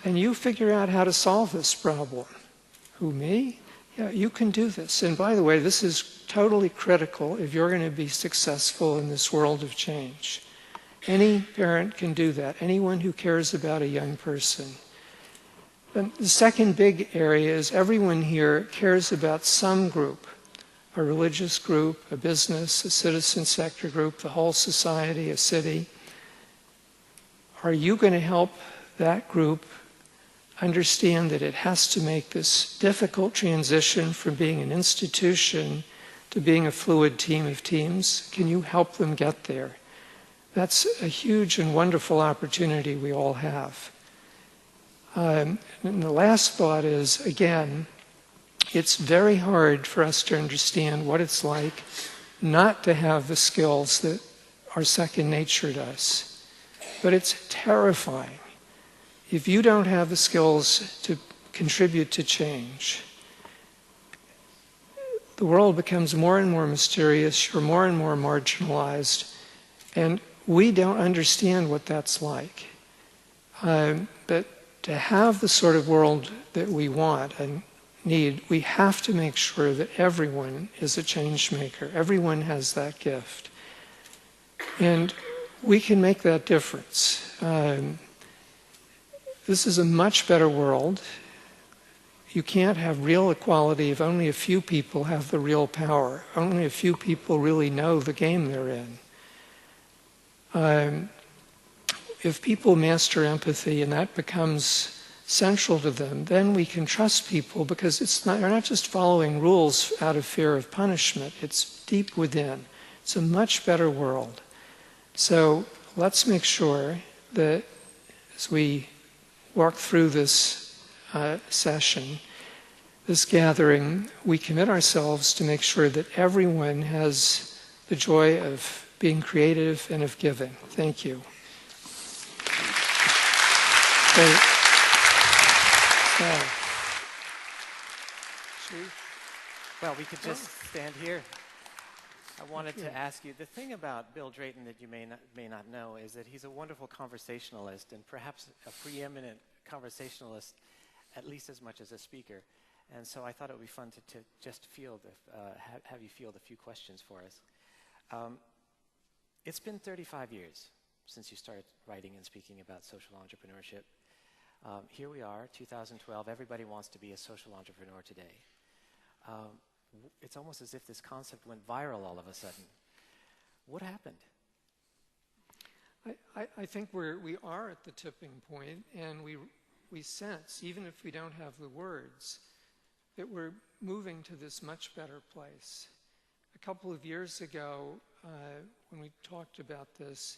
and you figure out how to solve this problem? Who, me? Yeah, you can do this. And by the way, this is totally critical if you're going to be successful in this world of change. Any parent can do that, anyone who cares about a young person. And the second big area is everyone here cares about some group, a religious group, a business, a citizen sector group, the whole society, a city. Are you going to help that group understand that it has to make this difficult transition from being an institution to being a fluid team of teams? Can you help them get there? That's a huge and wonderful opportunity we all have. And the last thought is, again, it's very hard for us to understand what it's like not to have the skills that are second nature to us. But it's terrifying. If you don't have the skills to contribute to change, the world becomes more and more mysterious, you're more and more marginalized, and we don't understand what that's like. But to have the sort of world that we want, a need, we have to make sure that everyone is a change maker. Everyone has that gift. And we can make that difference. This is a much better world. You can't have real equality if only a few people have the real power. Only a few people really know the game they're in. If people master empathy and that becomes central to them, then we can trust people because they're not just following rules out of fear of punishment. It's deep within. It's a much better world. So let's make sure that as we walk through this session, this gathering, we commit ourselves to make sure that everyone has the joy of being creative and of giving. Thank you. Well, we could just stand here. I wanted to ask you, the thing about Bill Drayton that you may not know is that he's a wonderful conversationalist and perhaps a preeminent conversationalist, at least as much as a speaker. And so I thought it would be fun to just have you field a few questions for us. It's been 35 years since you started writing and speaking about social entrepreneurship. Here we are, 2012. Everybody wants to be a social entrepreneur today. It's almost as if this concept went viral all of a sudden. What happened? I think we are at the tipping point, and we sense, even if we don't have the words, that we're moving to this much better place. A couple of years ago, when we talked about this,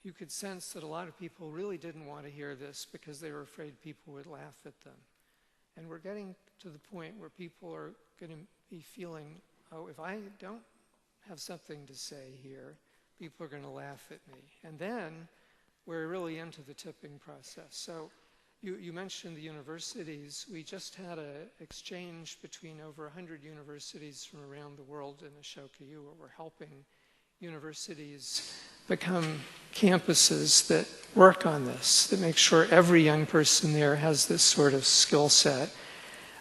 you could sense that a lot of people really didn't want to hear this because they were afraid people would laugh at them. And we're getting to the point where people are going to be feeling, oh, if I don't have something to say here, people are going to laugh at me. And then we're really into the tipping process. So you mentioned the universities. We just had an exchange between over 100 universities from around the world in Ashoka U, where we're helping universities become campuses that work on this, that make sure every young person there has this sort of skill set,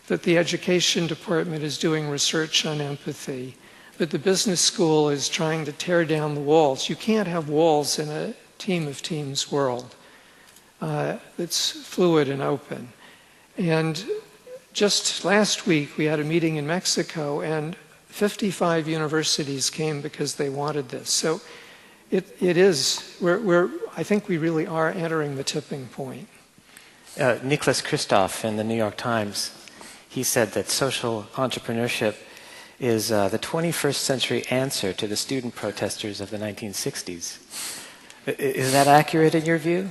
that the education department is doing research on empathy, that the business school is trying to tear down the walls. You can't have walls in a team of teams world. It's fluid and open. And just last week we had a meeting in Mexico, and 55 universities came because they wanted this. So it is, I think we really are entering the tipping point. Nicholas Kristof in the New York Times, he said that social entrepreneurship is the 21st century answer to the student protesters of the 1960s. Is that accurate in your view?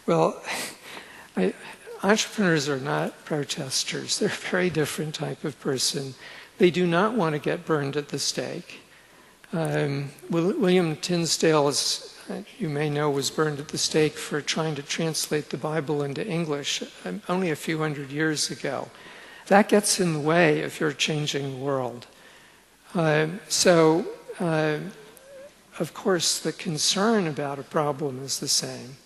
Well, entrepreneurs are not protesters. They're a very different type of person. They do not want to get burned at the stake. William Tinsdale, as you may know, was burned at the stake for trying to translate the Bible into English only a few hundred years ago. That gets in the way if you're changing the world. Of course, the concern about a problem is the same,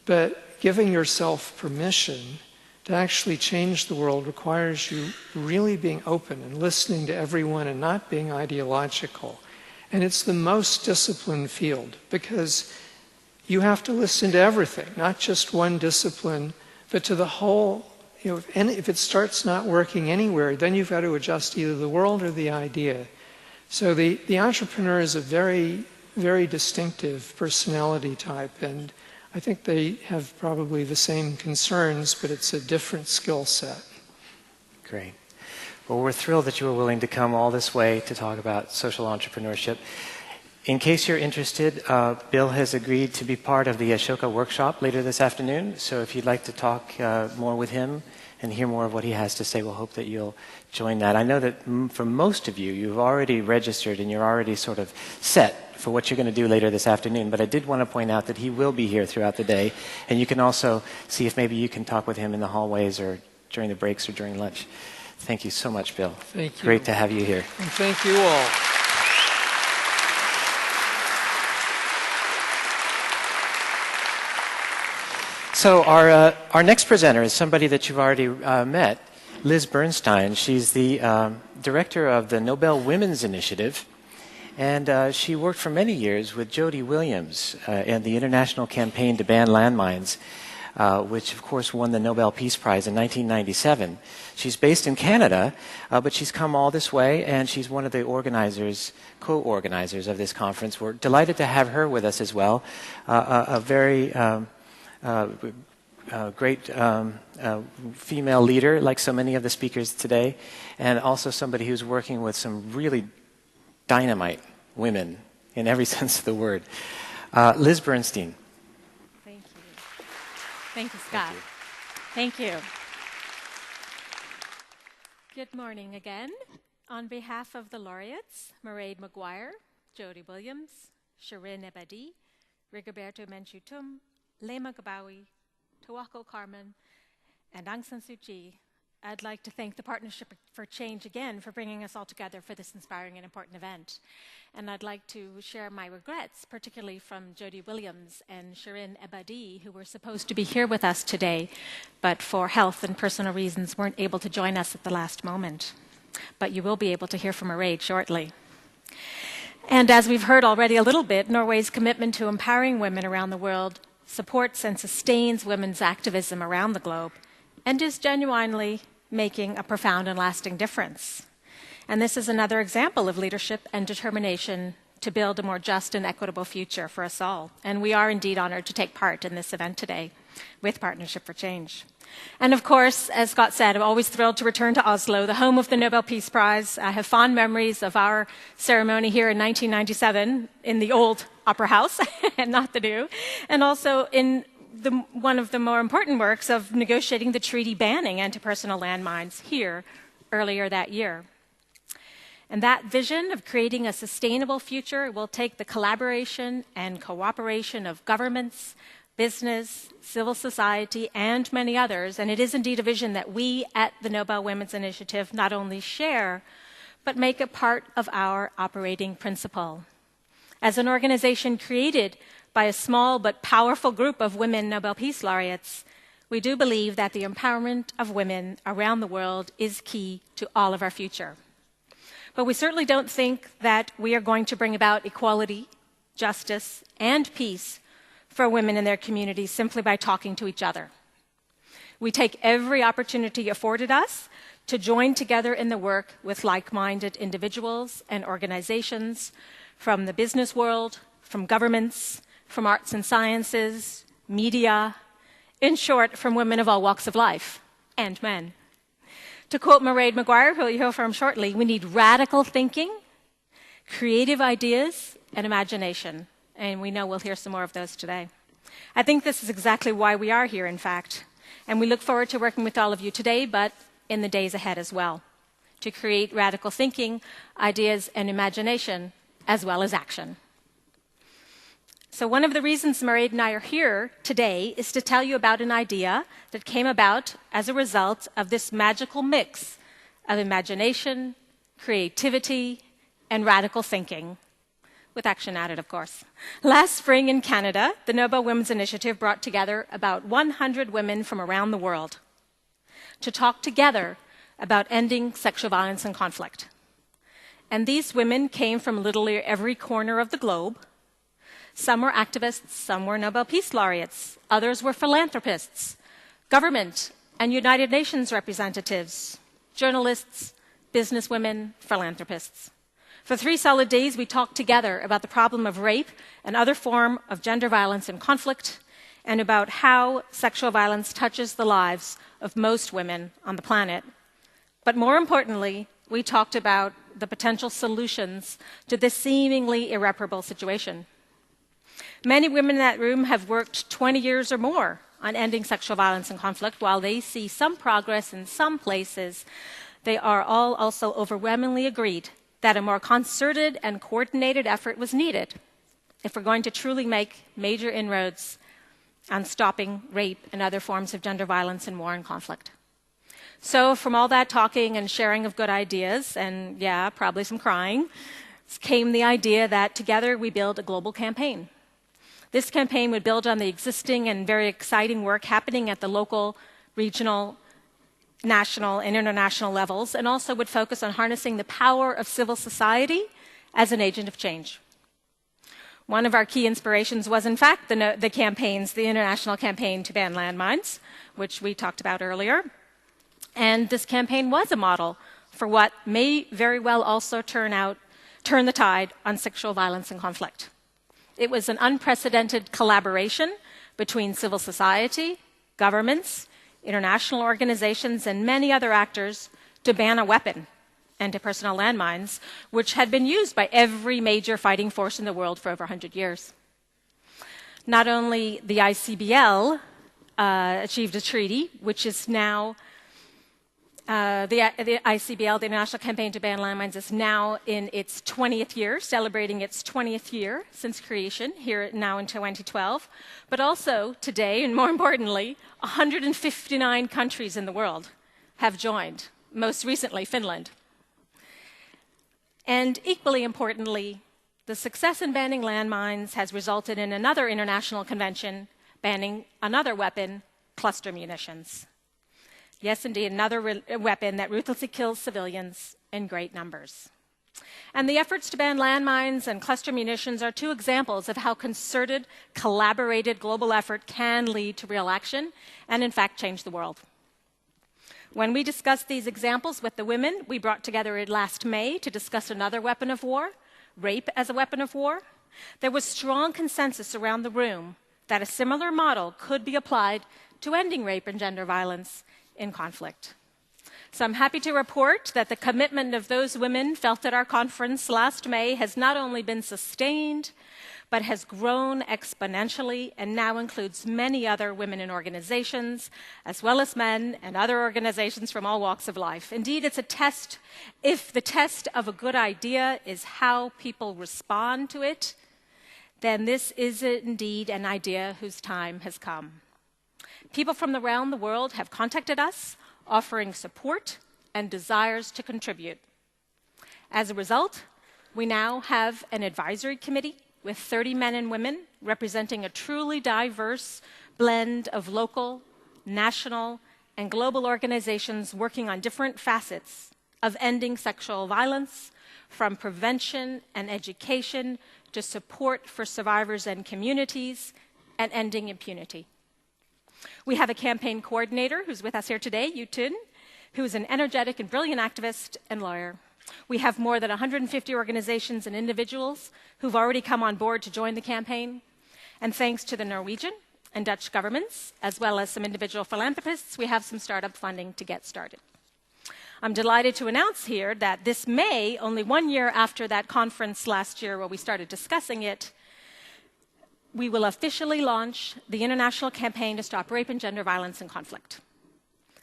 but giving yourself permission to actually change the world requires you really being open and listening to everyone and not being ideological. And it's the most disciplined field because you have to listen to everything, not just one discipline, but to the whole. If it starts not working anywhere, then you've got to adjust either the world or the idea. So the entrepreneur is a very, very distinctive personality type, and I think they have probably the same concerns, but it's a different skill set. Great. Well, we're thrilled that you were willing to come all this way to talk about social entrepreneurship. In case you're interested, Bill has agreed to be part of the Ashoka workshop later this afternoon, so if you'd like to talk more with him and hear more of what he has to say, we'll hope that you'll join that. I know that for most of you, you've already registered and you're already sort of set for what you're going to do later this afternoon, but I did want to point out that he will be here throughout the day, and you can also see if maybe you can talk with him in the hallways or during the breaks or during lunch. Thank you so much, Bill. Thank you. Great to have you here. And thank you all. So our next presenter is somebody that you've already met, Liz Bernstein. She's the director of the Nobel Women's Initiative, and she worked for many years with Jody Williams and the International Campaign to Ban Landmines, which of course won the Nobel Peace Prize in 1997. She's based in Canada, but she's come all this way, and she's one of the organizers, co-organizers of this conference. We're delighted to have her with us as well, a very great female leader, like so many of the speakers today, and also somebody who's working with some really dynamite women in every sense of the word. Liz Bernstein. Thank you. Thank you, Scott. Thank you. Good morning again. On behalf of the laureates, Mairead Maguire, Jody Williams, Shirin Ebadi, Rigoberto Menchú-Tum, Lema Gabawi, Tawako Carmen, and Aung San Suu Kyi, I'd like to thank the Partnership for Change again for bringing us all together for this inspiring and important event. And I'd like to share my regrets, particularly from Jody Williams and Shirin Ebadi, who were supposed to be here with us today, but for health and personal reasons weren't able to join us at the last moment. But you will be able to hear from Mairead shortly. And as we've heard already a little bit, Norway's commitment to empowering women around the world supports and sustains women's activism around the globe and is genuinely making a profound and lasting difference. And this is another example of leadership and determination to build a more just and equitable future for us all. And we are indeed honored to take part in this event today with Partnership for Change. And of course, as Scott said, I'm always thrilled to return to Oslo, the home of the Nobel Peace Prize. I have fond memories of our ceremony here in 1997 in the old Opera House, and not the new, and also in one of the more important works of negotiating the treaty banning anti-personnel landmines here earlier that year. And that vision of creating a sustainable future will take the collaboration and cooperation of governments, business, civil society, and many others. And it is indeed a vision that we at the Nobel Women's Initiative not only share, but make it part of our operating principle. As an organization created by a small but powerful group of women Nobel Peace Laureates, we do believe that the empowerment of women around the world is key to all of our future. But we certainly don't think that we are going to bring about equality, justice, and peace for women in their communities simply by talking to each other. We take every opportunity afforded us to join together in the work with like-minded individuals and organizations from the business world, from governments, from arts and sciences, media, in short, from women of all walks of life, and men. To quote Mairead Maguire, who you'll hear from shortly, we need radical thinking, creative ideas, and imagination. And we know we'll hear some more of those today. I think this is exactly why we are here, in fact. And we look forward to working with all of you today, but in the days ahead as well, to create radical thinking, ideas, and imagination, as well as action. So one of the reasons Mairead and I are here today is to tell you about an idea that came about as a result of this magical mix of imagination, creativity, and radical thinking, with action added, of course. Last spring in Canada, the Nobel Women's Initiative brought together about 100 women from around the world to talk together about ending sexual violence and conflict. And these women came from literally every corner of the globe. Some were activists, some were Nobel Peace Laureates, others were philanthropists, government and United Nations representatives, journalists, businesswomen, philanthropists. For 3 solid days, we talked together about the problem of rape and other form of gender violence and conflict, and about how sexual violence touches the lives of most women on the planet. But more importantly, we talked about the potential solutions to this seemingly irreparable situation. Many women in that room have worked 20 years or more on ending sexual violence and conflict. While they see some progress in some places, they are all also overwhelmingly agreed that a more concerted and coordinated effort was needed if we're going to truly make major inroads on stopping rape and other forms of gender violence and war and conflict. So from all that talking and sharing of good ideas, and yeah, probably some crying, came the idea that together we build a global campaign. This campaign would build on the existing and very exciting work happening at the local, regional, national, and international levels, and also would focus on harnessing the power of civil society as an agent of change. One of our key inspirations was, in fact, the international campaign to ban landmines, which we talked about earlier. And this campaign was a model for what may very well also turn the tide on sexual violence and conflict. It was an unprecedented collaboration between civil society, governments, international organizations, and many other actors to ban a weapon, anti-personnel landmines, which had been used by every major fighting force in the world for over 100 years. Not only the ICBL achieved a treaty, which is now the ICBL, the International Campaign to Ban Landmines, is now in its 20th year, celebrating its 20th year since creation, here now in 2012. But also today, and more importantly, 159 countries in the world have joined, most recently Finland. And equally importantly, the success in banning landmines has resulted in another international convention banning another weapon, cluster munitions. Yes, indeed, another weapon that ruthlessly kills civilians in great numbers. And the efforts to ban landmines and cluster munitions are two examples of how concerted, collaborated global effort can lead to real action and, in fact, change the world. When we discussed these examples with the women we brought together last May to discuss another weapon of war, rape as a weapon of war, there was strong consensus around the room that a similar model could be applied to ending rape and gender violence in conflict. So I'm happy to report that the commitment of those women felt at our conference last May has not only been sustained, but has grown exponentially and now includes many other women in organizations, as well as men and other organizations from all walks of life. Indeed, it's a test. If the test of a good idea is how people respond to it, then this is indeed an idea whose time has come. People from around the world have contacted us, offering support and desires to contribute. As a result, we now have an advisory committee with 30 men and women representing a truly diverse blend of local, national, and global organizations working on different facets of ending sexual violence, from prevention and education to support for survivors and communities, and ending impunity. We have a campaign coordinator who's with us here today, Yutun, who is an energetic and brilliant activist and lawyer. We have more than 150 organizations and individuals who've already come on board to join the campaign. And thanks to the Norwegian and Dutch governments, as well as some individual philanthropists, we have some startup funding to get started. I'm delighted to announce here that this May, only 1 year after that conference last year where we started discussing it, we will officially launch the International Campaign to Stop Rape and Gender Violence in Conflict.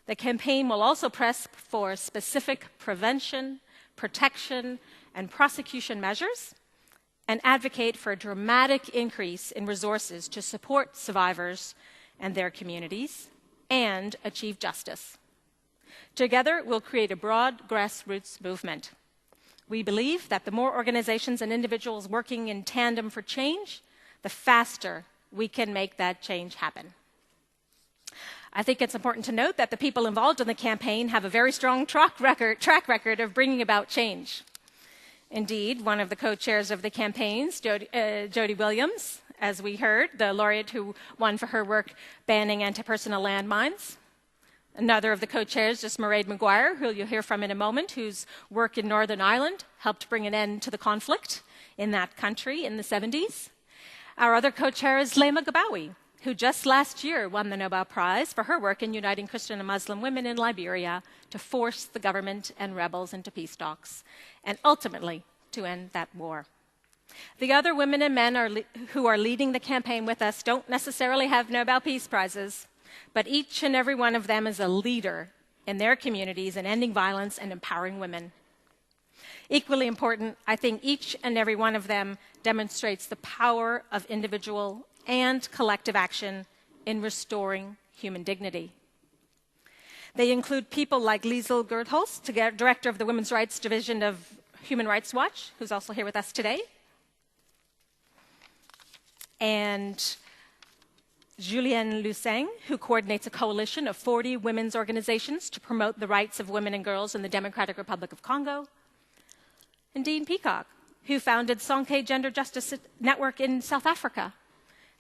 The campaign will also press for specific prevention, protection, and prosecution measures, and advocate for a dramatic increase in resources to support survivors and their communities, and achieve justice. Together, we'll create a broad grassroots movement. We believe that the more organizations and individuals working in tandem for change, the faster we can make that change happen. I think it's important to note that the people involved in the campaign have a very strong track record of bringing about change. Indeed, one of the co-chairs of the campaigns, Jody Williams, as we heard, the laureate who won for her work banning anti-personnel landmines. Another of the co-chairs, just Mairead Maguire, who you'll hear from in a moment, whose work in Northern Ireland helped bring an end to the conflict in that country in the 70s. Our other co-chair is Laima Gabawi, who just last year won the Nobel Prize for her work in uniting Christian and Muslim women in Liberia to force the government and rebels into peace talks, and ultimately to end that war. The other women and men who are leading the campaign with us don't necessarily have Nobel Peace Prizes, but each and every one of them is a leader in their communities in ending violence and empowering women. Equally important, I think each and every one of them demonstrates the power of individual and collective action in restoring human dignity. They include people like Liesl Gertholz, Director of the Women's Rights Division of Human Rights Watch, who's also here with us today. and Julienne Luceng, who coordinates a coalition of 40 women's organizations to promote the rights of women and girls in the Democratic Republic of Congo, and Dean Peacock, who founded Sonke Gender Justice Network in South Africa,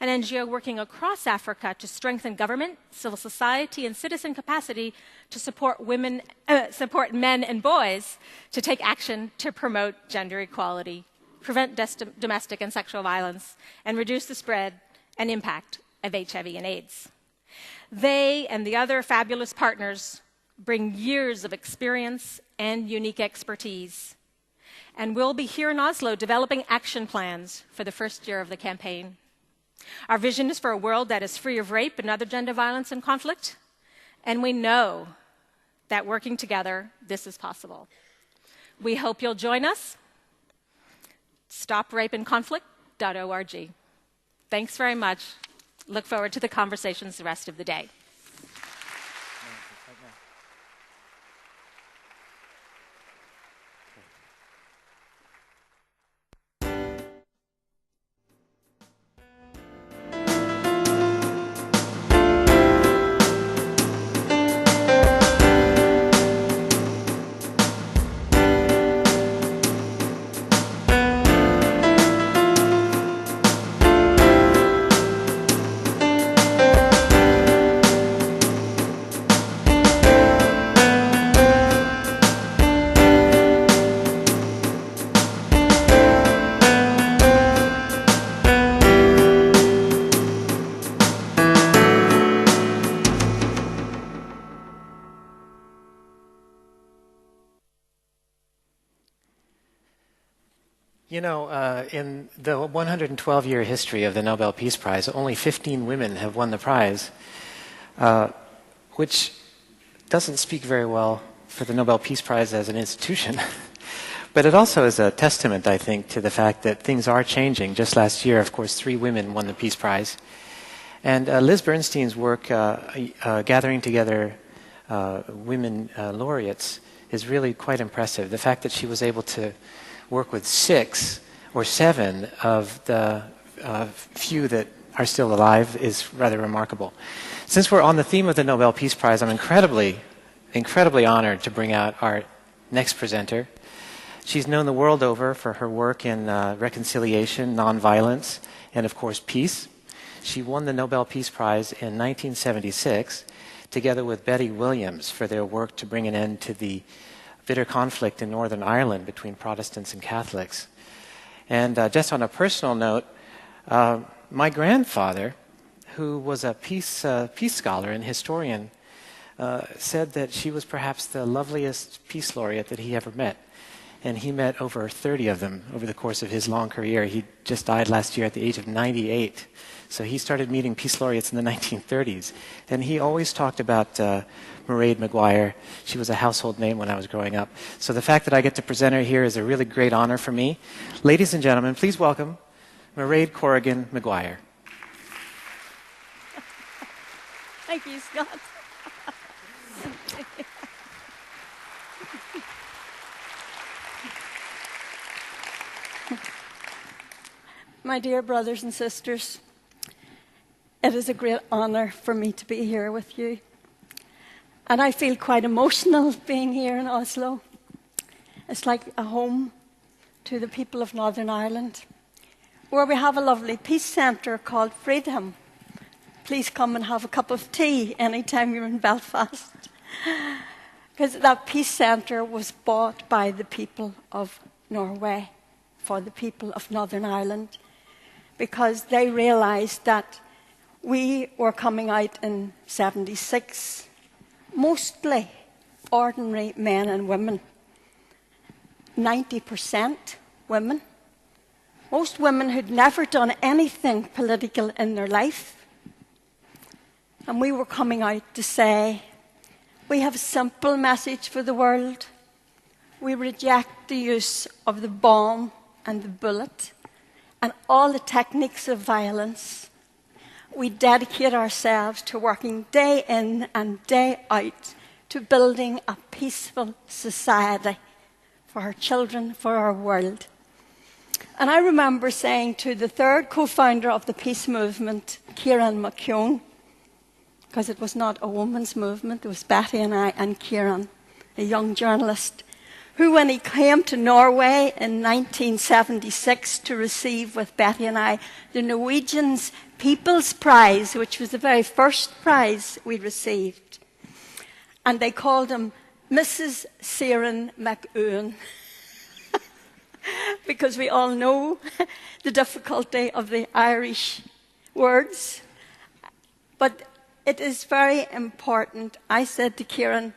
an NGO working across Africa to strengthen government, civil society, and citizen capacity to support men and boys to take action to promote gender equality, prevent domestic and sexual violence, and reduce the spread and impact of HIV and AIDS. They and the other fabulous partners bring years of experience and unique expertise, and we'll be here in Oslo developing action plans for the first year of the campaign. Our vision is for a world that is free of rape and other gender violence and conflict, and we know that working together, this is possible. We hope you'll join us. StopRapeAndConflict.org. Thanks very much. Look forward to the conversations the rest of the day. You know, in the 112-year history of the Nobel Peace Prize, only 15 women have won the prize, which doesn't speak very well for the Nobel Peace Prize as an institution. But it also is a testament, I think, to the fact that things are changing. Just last year, of course, 3 women won the Peace Prize. And Liz Bernstein's work gathering together women laureates is really quite impressive. The fact that she was able to work with 6 or 7 of the few that are still alive is rather remarkable. Since we're on the theme of the Nobel Peace Prize, I'm incredibly honored to bring out our next presenter. She's known the world over for her work in reconciliation, nonviolence, and of course peace. She won the Nobel Peace Prize in 1976, together with Betty Williams, for their work to bring an end to the bitter conflict in Northern Ireland between Protestants and Catholics. And just on a personal note, my grandfather, who was a peace scholar and historian, said that she was perhaps the loveliest peace laureate that he ever met. And he met over 30 of them over the course of his long career. He just died last year at the age of 98. So he started meeting peace laureates in the 1930s. And he always talked about Mairead Maguire. She was a household name when I was growing up. So the fact that I get to present her here is a really great honor for me. Ladies and gentlemen, please welcome Mairead Corrigan Maguire. Thank you, Scott. My dear brothers and sisters, it is a great honor for me to be here with you. And I feel quite emotional being here in Oslo. It's like a home to the people of Northern Ireland, where we have a lovely peace centre called Freedom. Please come and have a cup of tea anytime you're in Belfast. Because that peace centre was bought by the people of Norway for the people of Northern Ireland, because they realized that we were coming out in '76, mostly ordinary men and women, 90% women, most women who'd never done anything political in their life. And we were coming out to say, we have a simple message for the world. We reject the use of the bomb and the bullet and all the techniques of violence. We dedicate ourselves to working day in and day out to building a peaceful society for our children, for our world. And I remember saying to the third co-founder of the peace movement, Kieran McKeown, because it was not a women's movement, it was Betty and I and Kieran, a young journalist, who when he came to Norway in 1976 to receive with Betty and I the Norwegian's People's Prize, which was the very first prize we received. And they called him Mrs. Ciaran McEwen, because we all know the difficulty of the Irish words. But it is very important. I said to Kieran,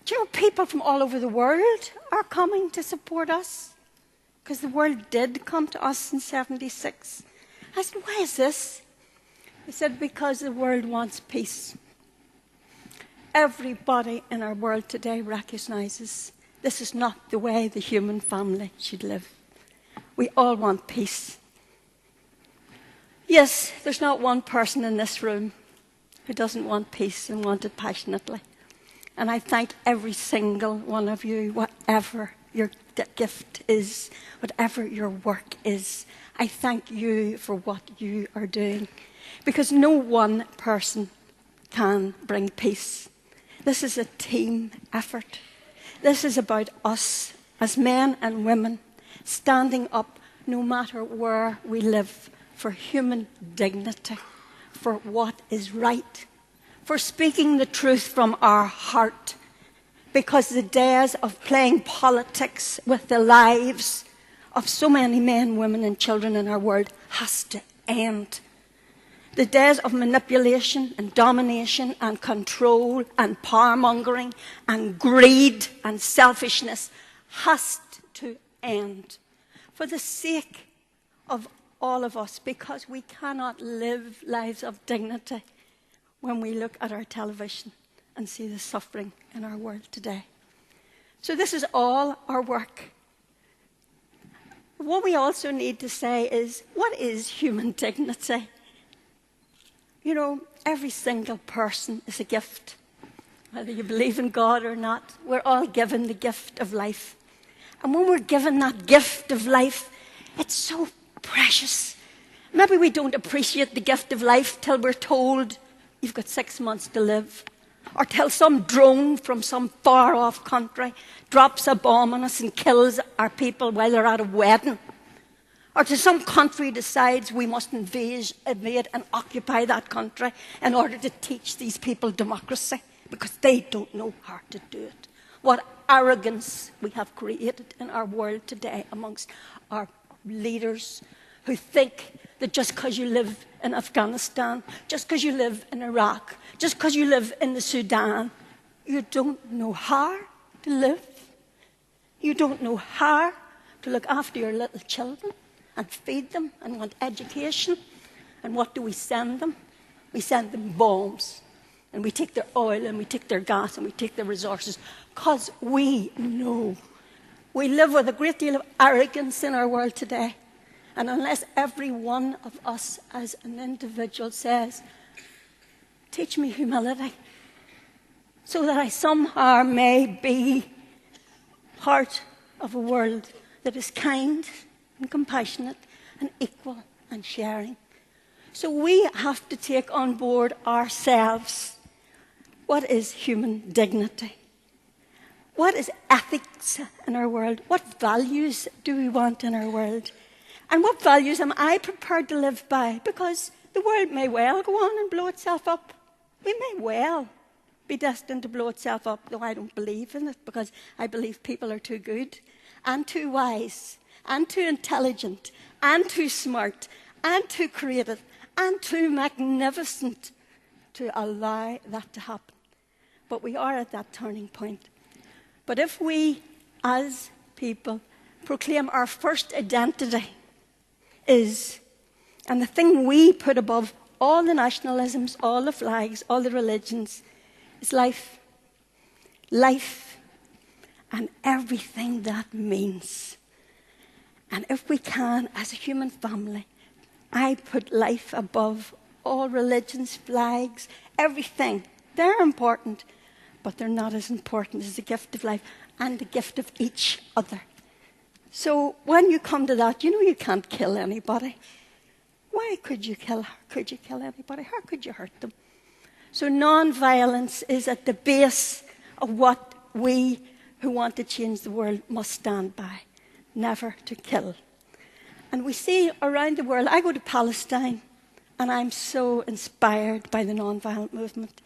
do you know people from all over the world are coming to support us? Because the world did come to us in 76. I said, why is this? He said, because the world wants peace. Everybody in our world today recognizes this is not the way the human family should live. We all want peace. Yes, there's not one person in this room who doesn't want peace and want it passionately. And I thank every single one of you, whatever your gift is, whatever your work is. I thank you for what you are doing, because no one person can bring peace. This is a team effort. This is about us as men and women standing up no matter where we live for human dignity, for what is right, for speaking the truth from our heart, because the days of playing politics with the lives of so many men, women and children in our world has to end. The days of manipulation and domination and control and power-mongering and greed and selfishness has to end for the sake of all of us, because we cannot live lives of dignity when we look at our television and see the suffering in our world today. So this is all our work. What we also need to say is, what is human dignity? You know, every single person is a gift. Whether you believe in God or not, we're all given the gift of life. And when we're given that gift of life, it's so precious. Maybe we don't appreciate the gift of life till we're told you've got 6 months to live, or till some drone from some far-off country drops a bomb on us and kills our people while they're at a wedding, or till some country decides we must invade and occupy that country in order to teach these people democracy, because they don't know how to do it. What arrogance we have created in our world today amongst our leaders, who think that just because you live in Afghanistan, just because you live in Iraq, just because you live in the Sudan, you don't know how to live. You don't know how to look after your little children and feed them and want education. And what do we send them? We send them bombs. And we take their oil and we take their gas and we take their resources, because we know. We live with a great deal of arrogance in our world today. And unless every one of us as an individual says, teach me humility, so that I somehow may be part of a world that is kind and compassionate and equal and sharing. So we have to take on board ourselves. What is human dignity? What is ethics in our world? What values do we want in our world? And what values am I prepared to live by? Because the world may well go on and blow itself up. We may well be destined to blow itself up, though I don't believe in it, because I believe people are too good and too wise and too intelligent and too smart and too creative and too magnificent to allow that to happen. But we are at that turning point. But if we, as people, proclaim our first identity is, and the thing we put above all the nationalisms, all the flags, all the religions, is life. Life and everything that means. And if we can, as a human family, I put life above all religions, flags, everything. They're important, but they're not as important as the gift of life and the gift of each other. So when you come to that, you know you can't kill anybody. Why could you kill her? Could you kill anybody? How could you hurt them? So non-violence is at the base of what we who want to change the world must stand by. Never to kill. And we see around the world, I go to Palestine, and I'm so inspired by the non-violent movement.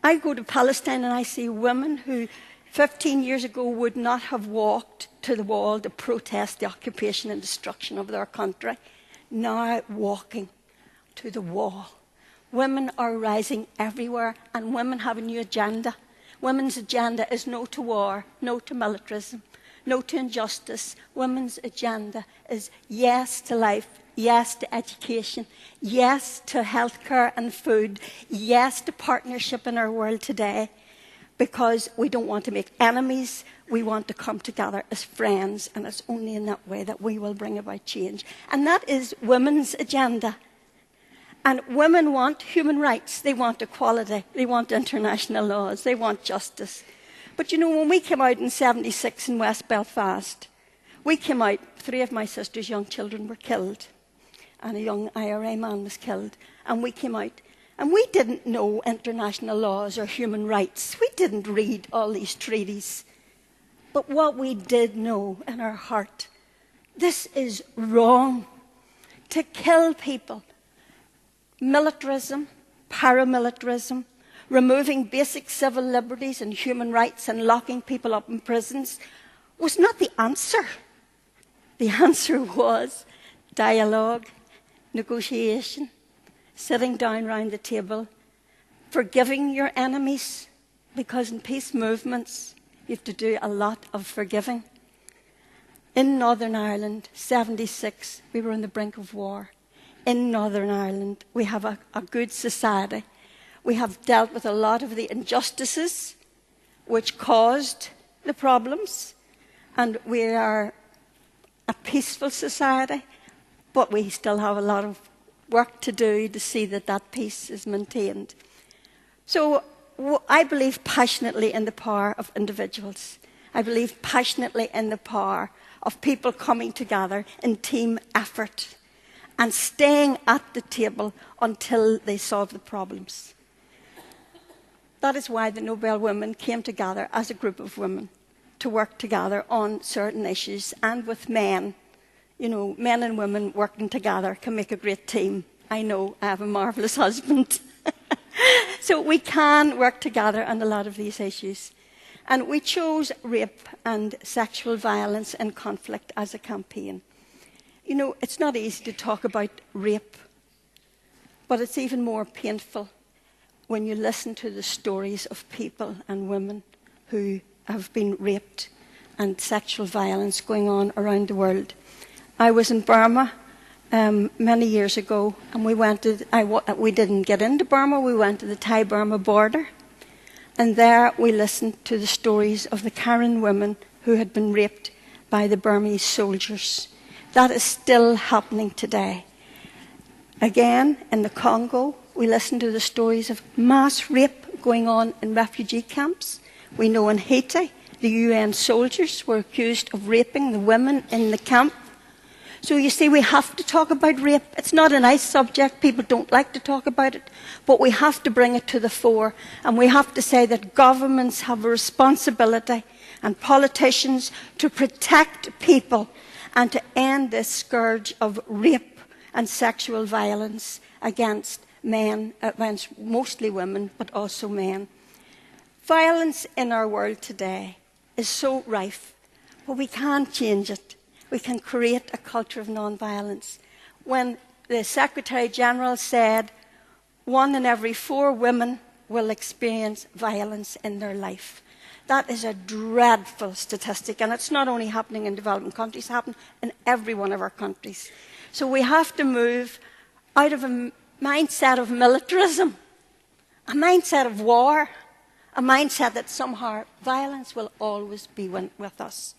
I go to Palestine and I see women who 15 years ago would not have walked to the wall to protest the occupation and destruction of their country, now walking to the wall. Women are rising everywhere, and women have a new agenda. Women's agenda is no to war, no to militarism, no to injustice. Women's agenda is yes to life, yes to education, yes to healthcare and food, yes to partnership in our world today, because we don't want to make enemies. We want to come together as friends, and it's only in that way that we will bring about change. And that is women's agenda. And women want human rights. They want equality. They want international laws. They want justice. But you know, when we came out in '76 in West Belfast, we came out, 3 of my sister's young children were killed, and a young IRA man was killed. And we came out, and we didn't know international laws or human rights. We didn't read all these treaties. But what we did know in our heart, this is wrong. To kill people, militarism, paramilitarism, removing basic civil liberties and human rights and locking people up in prisons was not the answer. The answer was dialogue, negotiation, sitting down round the table, forgiving your enemies, because in peace movements you have to do a lot of forgiving. In Northern Ireland, '76, we were on the brink of war. In Northern Ireland, we have a good society. We have dealt with a lot of the injustices which caused the problems, and we are a peaceful society, but we still have a lot of work to do to see that that peace is maintained. So I believe passionately in the power of individuals. I believe passionately in the power of people coming together in team effort and staying at the table until they solve the problems. That is why the Nobel women came together as a group of women to work together on certain issues, and with men. You know, men and women working together can make a great team. I know, I have a marvellous husband. So we can work together on a lot of these issues. And we chose rape and sexual violence and conflict as a campaign. You know, it's not easy to talk about rape, but it's even more painful when you listen to the stories of people and women who have been raped and sexual violence going on around the world. I was in Burma many years ago, and we didn't get into Burma, we went to the Thai-Burma border, and there we listened to the stories of the Karen women who had been raped by the Burmese soldiers. That is still happening today. Again, in the Congo, we listen to the stories of mass rape going on in refugee camps. We know in Haiti, the UN soldiers were accused of raping the women in the camp. So you see, we have to talk about rape. It's not a nice subject. People don't like to talk about it. But we have to bring it to the fore. And we have to say that governments have a responsibility, and politicians, to protect people and to end this scourge of rape and sexual violence against men, against mostly women, but also men. Violence in our world today is so rife, but we can't change it. We can create a culture of non-violence. When the Secretary General said 1 in every 4 women will experience violence in their life, that is a dreadful statistic, and it's not only happening in developing countries, it's happening in every one of our countries. So we have to move out of a mindset of militarism, a mindset of war, a mindset that somehow violence will always be with us.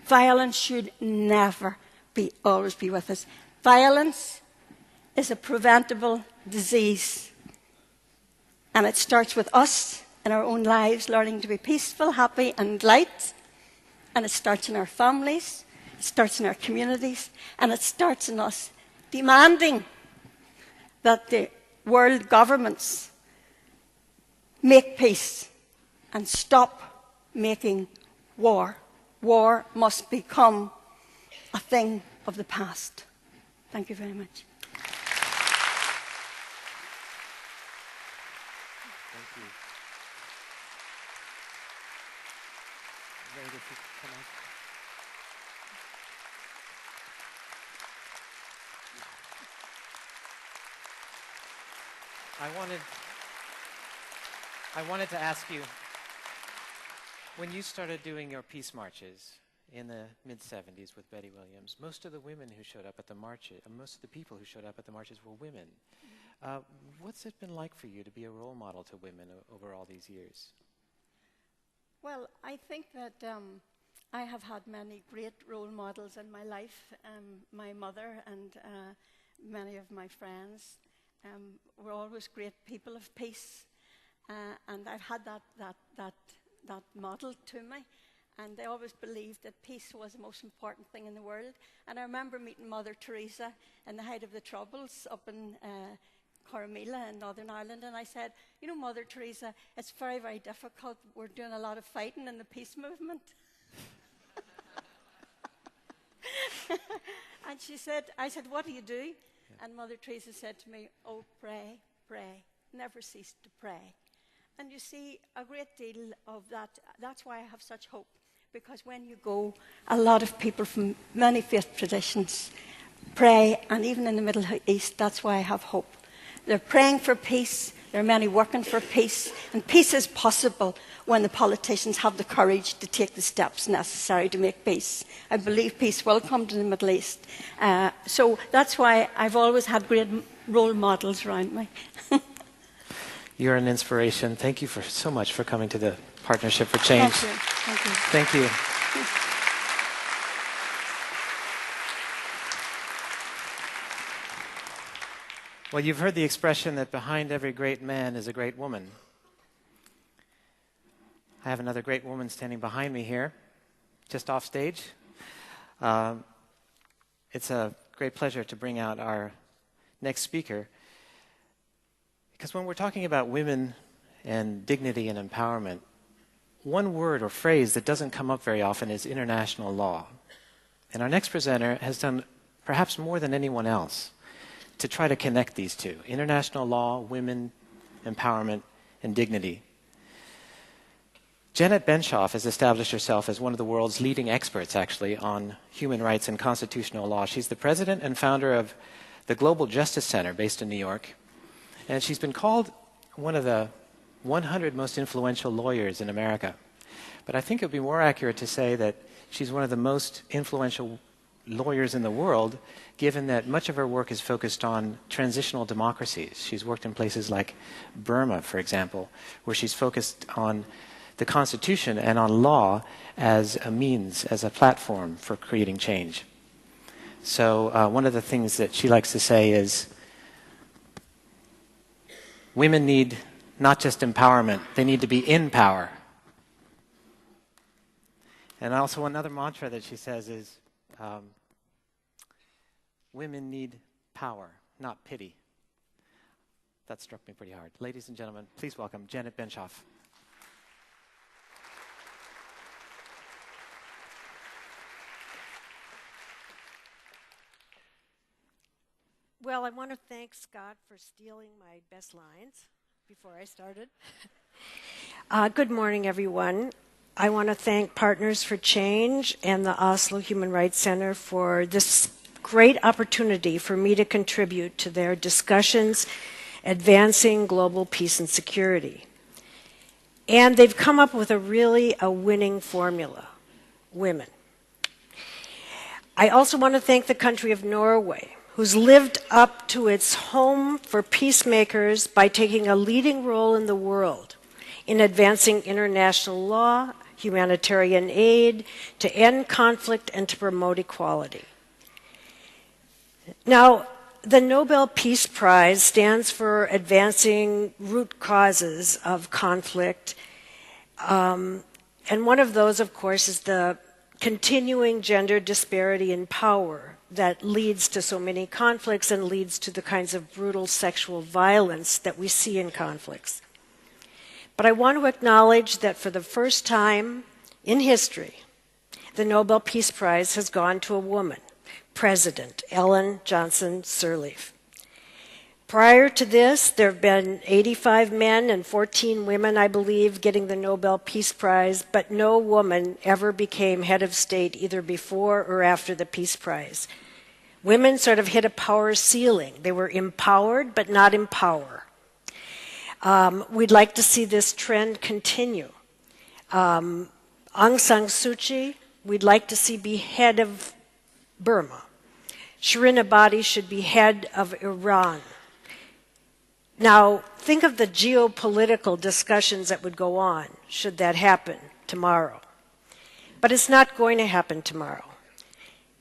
Violence should never always be with us. Violence is a preventable disease, and it starts with us in our own lives, learning to be peaceful, happy and light, and it starts in our families. it starts in our communities, and it starts in us demanding that the world governments make peace and stop making war. War must become a thing of the past. Thank you very much. Thank you. Ready to come on? I wanted to ask you, when you started doing your peace marches in the mid-'70s with Betty Williams, most of the women who showed up at the marches, most of the people who showed up at the marches were women. What's it been like for you to be a role model to women over all these years? Well, I think that I have had many great role models in my life. My mother and many of my friends were always great people of peace, and I've had that model to me. And they always believed that peace was the most important thing in the world. And I remember meeting Mother Teresa in the height of the Troubles up in Coromila in Northern Ireland, and I said, you know, Mother Teresa, it's very, very difficult. We're doing a lot of fighting in the peace movement. And she said, I said, what do you do? Yeah. And Mother Teresa said to me, oh, pray, pray, never cease to pray. And you see, a great deal of that, that's why I have such hope, because when you go, a lot of people from many faith traditions pray, and even in the Middle East, that's why I have hope. They're praying for peace, there are many working for peace, and peace is possible when the politicians have the courage to take the steps necessary to make peace. I believe peace will come to the Middle East. So that's why I've always had great role models around me. You're an inspiration. Thank you so much for coming to the Partnership for Change. Thank you. Thank you. Thank you. Well, you've heard the expression that behind every great man is a great woman. I have another great woman standing behind me here, just off stage. It's a great pleasure to bring out our next speaker, because when we're talking about women and dignity and empowerment, one word or phrase that doesn't come up very often is international law. And our next presenter has done perhaps more than anyone else to try to connect these two: international law, women, empowerment, and dignity. Janet Benshoff has established herself as one of the world's leading experts, actually, on human rights and constitutional law. She's the president and founder of the Global Justice Center based in New York. And she's been called one of the 100 most influential lawyers in America. But I think it would be more accurate to say that she's one of the most influential lawyers in the world, given that much of her work is focused on transitional democracies. She's worked in places like Burma, for example, where she's focused on the Constitution and on law as a means, as a platform for creating change. So one of the things that she likes to say is, women need not just empowerment, they need to be in power. And also another mantra that she says is, women need power, not pity. That struck me pretty hard. Ladies and gentlemen, please welcome Janet Benshoff. Well, I want to thank Scott for stealing my best lines before I started. Good morning, everyone. I want to thank Partners for Change and the Oslo Human Rights Center for this great opportunity for me to contribute to their discussions advancing global peace and security. And they've come up with a winning formula: women. I also want to thank the country of Norway, who's lived up to its home for peacemakers by taking a leading role in the world in advancing international law, humanitarian aid, to end conflict and to promote equality. Now, the Nobel Peace Prize stands for advancing root causes of conflict, and one of those, of course, is the continuing gender disparity in power that leads to so many conflicts and leads to the kinds of brutal sexual violence that we see in conflicts. But I want to acknowledge that for the first time in history, the Nobel Peace Prize has gone to a woman, President Ellen Johnson Sirleaf. Prior to this, there have been 85 men and 14 women, I believe, getting the Nobel Peace Prize, but no woman ever became head of state either before or after the Peace Prize. Women sort of hit a power ceiling. They were empowered, but not in power. We'd like to see this trend continue. Aung San Suu Kyi, we'd like to see be head of Burma. Shirin Ebadi should be head of Iran. Now, think of the geopolitical discussions that would go on should that happen tomorrow. But it's not going to happen tomorrow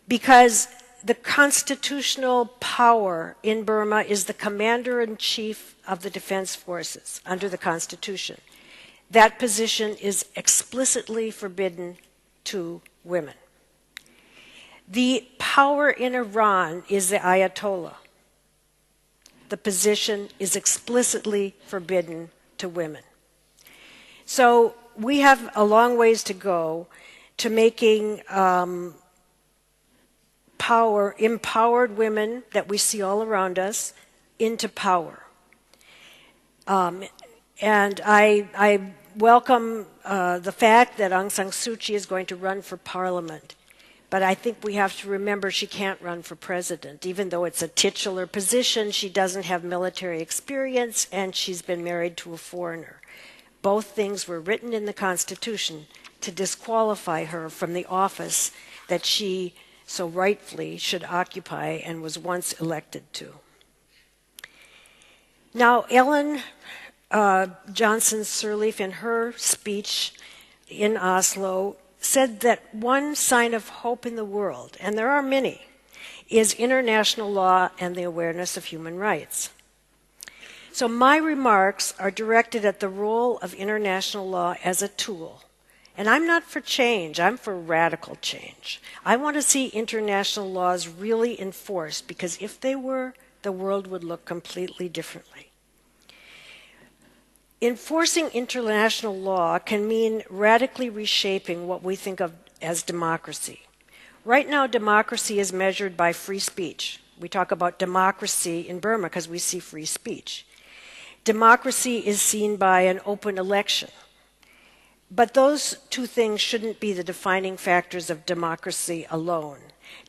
because the constitutional power in Burma is the commander-in-chief of the defense forces under the Constitution. That position is explicitly forbidden to women. The power in Iran is the Ayatollah. The position is explicitly forbidden to women. So we have a long ways to go to making empowered women that we see all around us into power. And I welcome the fact that Aung San Suu Kyi is going to run for parliament. But I think we have to remember she can't run for president. Even though it's a titular position, she doesn't have military experience, and she's been married to a foreigner. Both things were written in the Constitution to disqualify her from the office that she so rightfully should occupy and was once elected to. Now, Ellen Johnson Sirleaf, in her speech in Oslo, said that one sign of hope in the world, and there are many, is international law and the awareness of human rights. So my remarks are directed at the role of international law as a tool. And I'm not for change, I'm for radical change. I want to see international laws really enforced, because if they were, the world would look completely differently. Enforcing international law can mean radically reshaping what we think of as democracy. Right now, democracy is measured by free speech. We talk about democracy in Burma because we see free speech. Democracy is seen by an open election. But those two things shouldn't be the defining factors of democracy alone.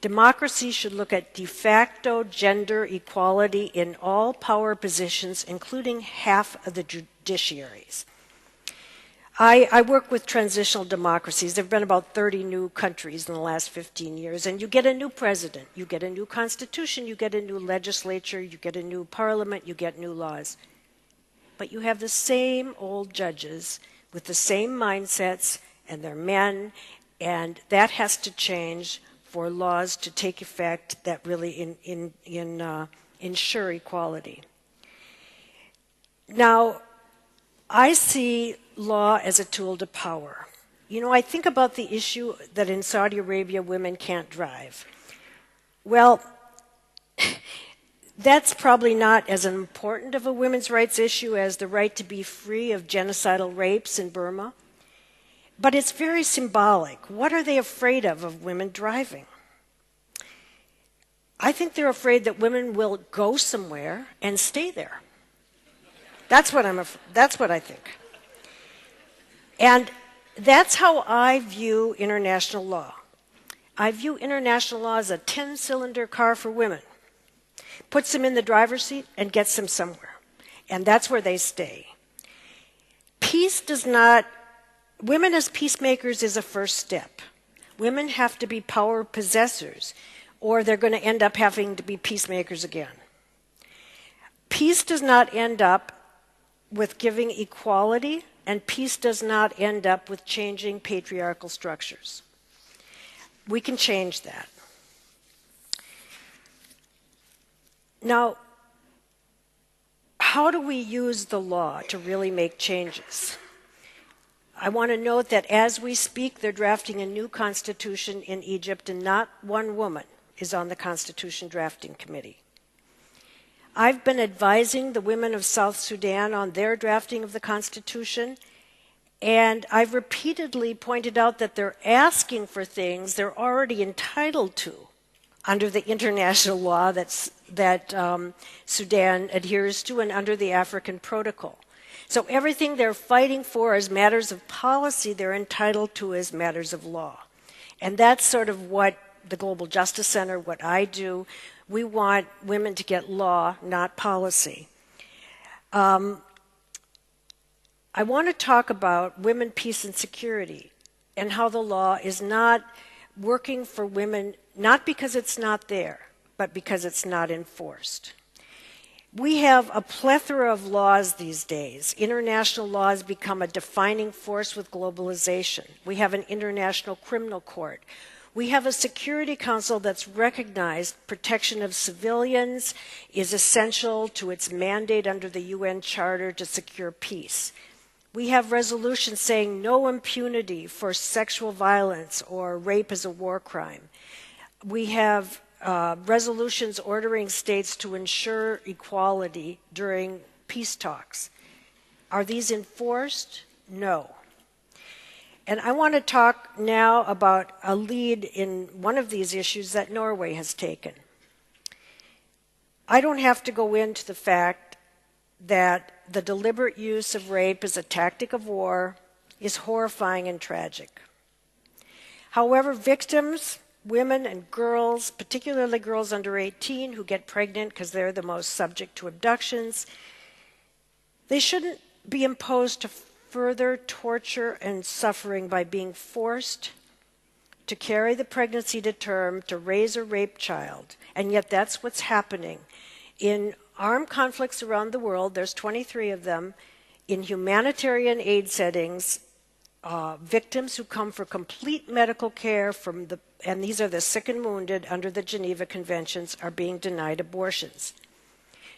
Democracy should look at de facto gender equality in all power positions, including half of the judiciaries. I work with transitional democracies. There have been about 30 new countries in the last 15 years, and you get a new president, you get a new constitution, you get a new legislature, you get a new parliament, you get new laws. But you have the same old judges with the same mindsets, and they're men, and that has to change for laws to take effect that really ensure equality. Now, I see law as a tool to power. You know, I think about the issue that in Saudi Arabia women can't drive. Well, that's probably not as important of a women's rights issue as the right to be free of genocidal rapes in Burma. But it's very symbolic. What are they afraid of women driving? I think they're afraid that women will go somewhere and stay there. That's what I think. And that's how I view international law. I view international law as a 10-cylinder car for women. Puts them in the driver's seat and gets them somewhere. And that's where they stay. Peace does not, women as peacemakers is a first step. Women have to be power possessors, or they're going to end up having to be peacemakers again. Peace does not end up with giving equality, and peace does not end up with changing patriarchal structures. We can change that. Now, how do we use the law to really make changes? I want to note that as we speak, they're drafting a new constitution in Egypt, and not one woman is on the Constitution Drafting Committee. I've been advising the women of South Sudan on their drafting of the Constitution, and I've repeatedly pointed out that they're asking for things they're already entitled to under the international law that Sudan adheres to and under the African Protocol. So everything they're fighting for as matters of policy, they're entitled to as matters of law. And that's sort of what the Global Justice Center, what I do. We want women to get law, not policy. I want to talk about women, peace, and security, and how the law is not working for women, not because it's not there, but because it's not enforced. We have a plethora of laws these days. International laws become a defining force with globalization. We have an international criminal court. We have a Security Council that's recognized protection of civilians is essential to its mandate under the UN Charter to secure peace. We have resolutions saying no impunity for sexual violence or rape as a war crime. We have resolutions ordering states to ensure equality during peace talks. Are these enforced? No. And I want to talk now about a lead in one of these issues that Norway has taken. I don't have to go into the fact that the deliberate use of rape as a tactic of war is horrifying and tragic. However, victims, women and girls, particularly girls under 18 who get pregnant because they're the most subject to abductions, they shouldn't be imposed to further torture and suffering by being forced to carry the pregnancy to term, to raise a raped child. And yet that's what's happening. In armed conflicts around the world, there's 23 of them, in humanitarian aid settings, victims who come for complete medical care and these are the sick and wounded under the Geneva Conventions, are being denied abortions.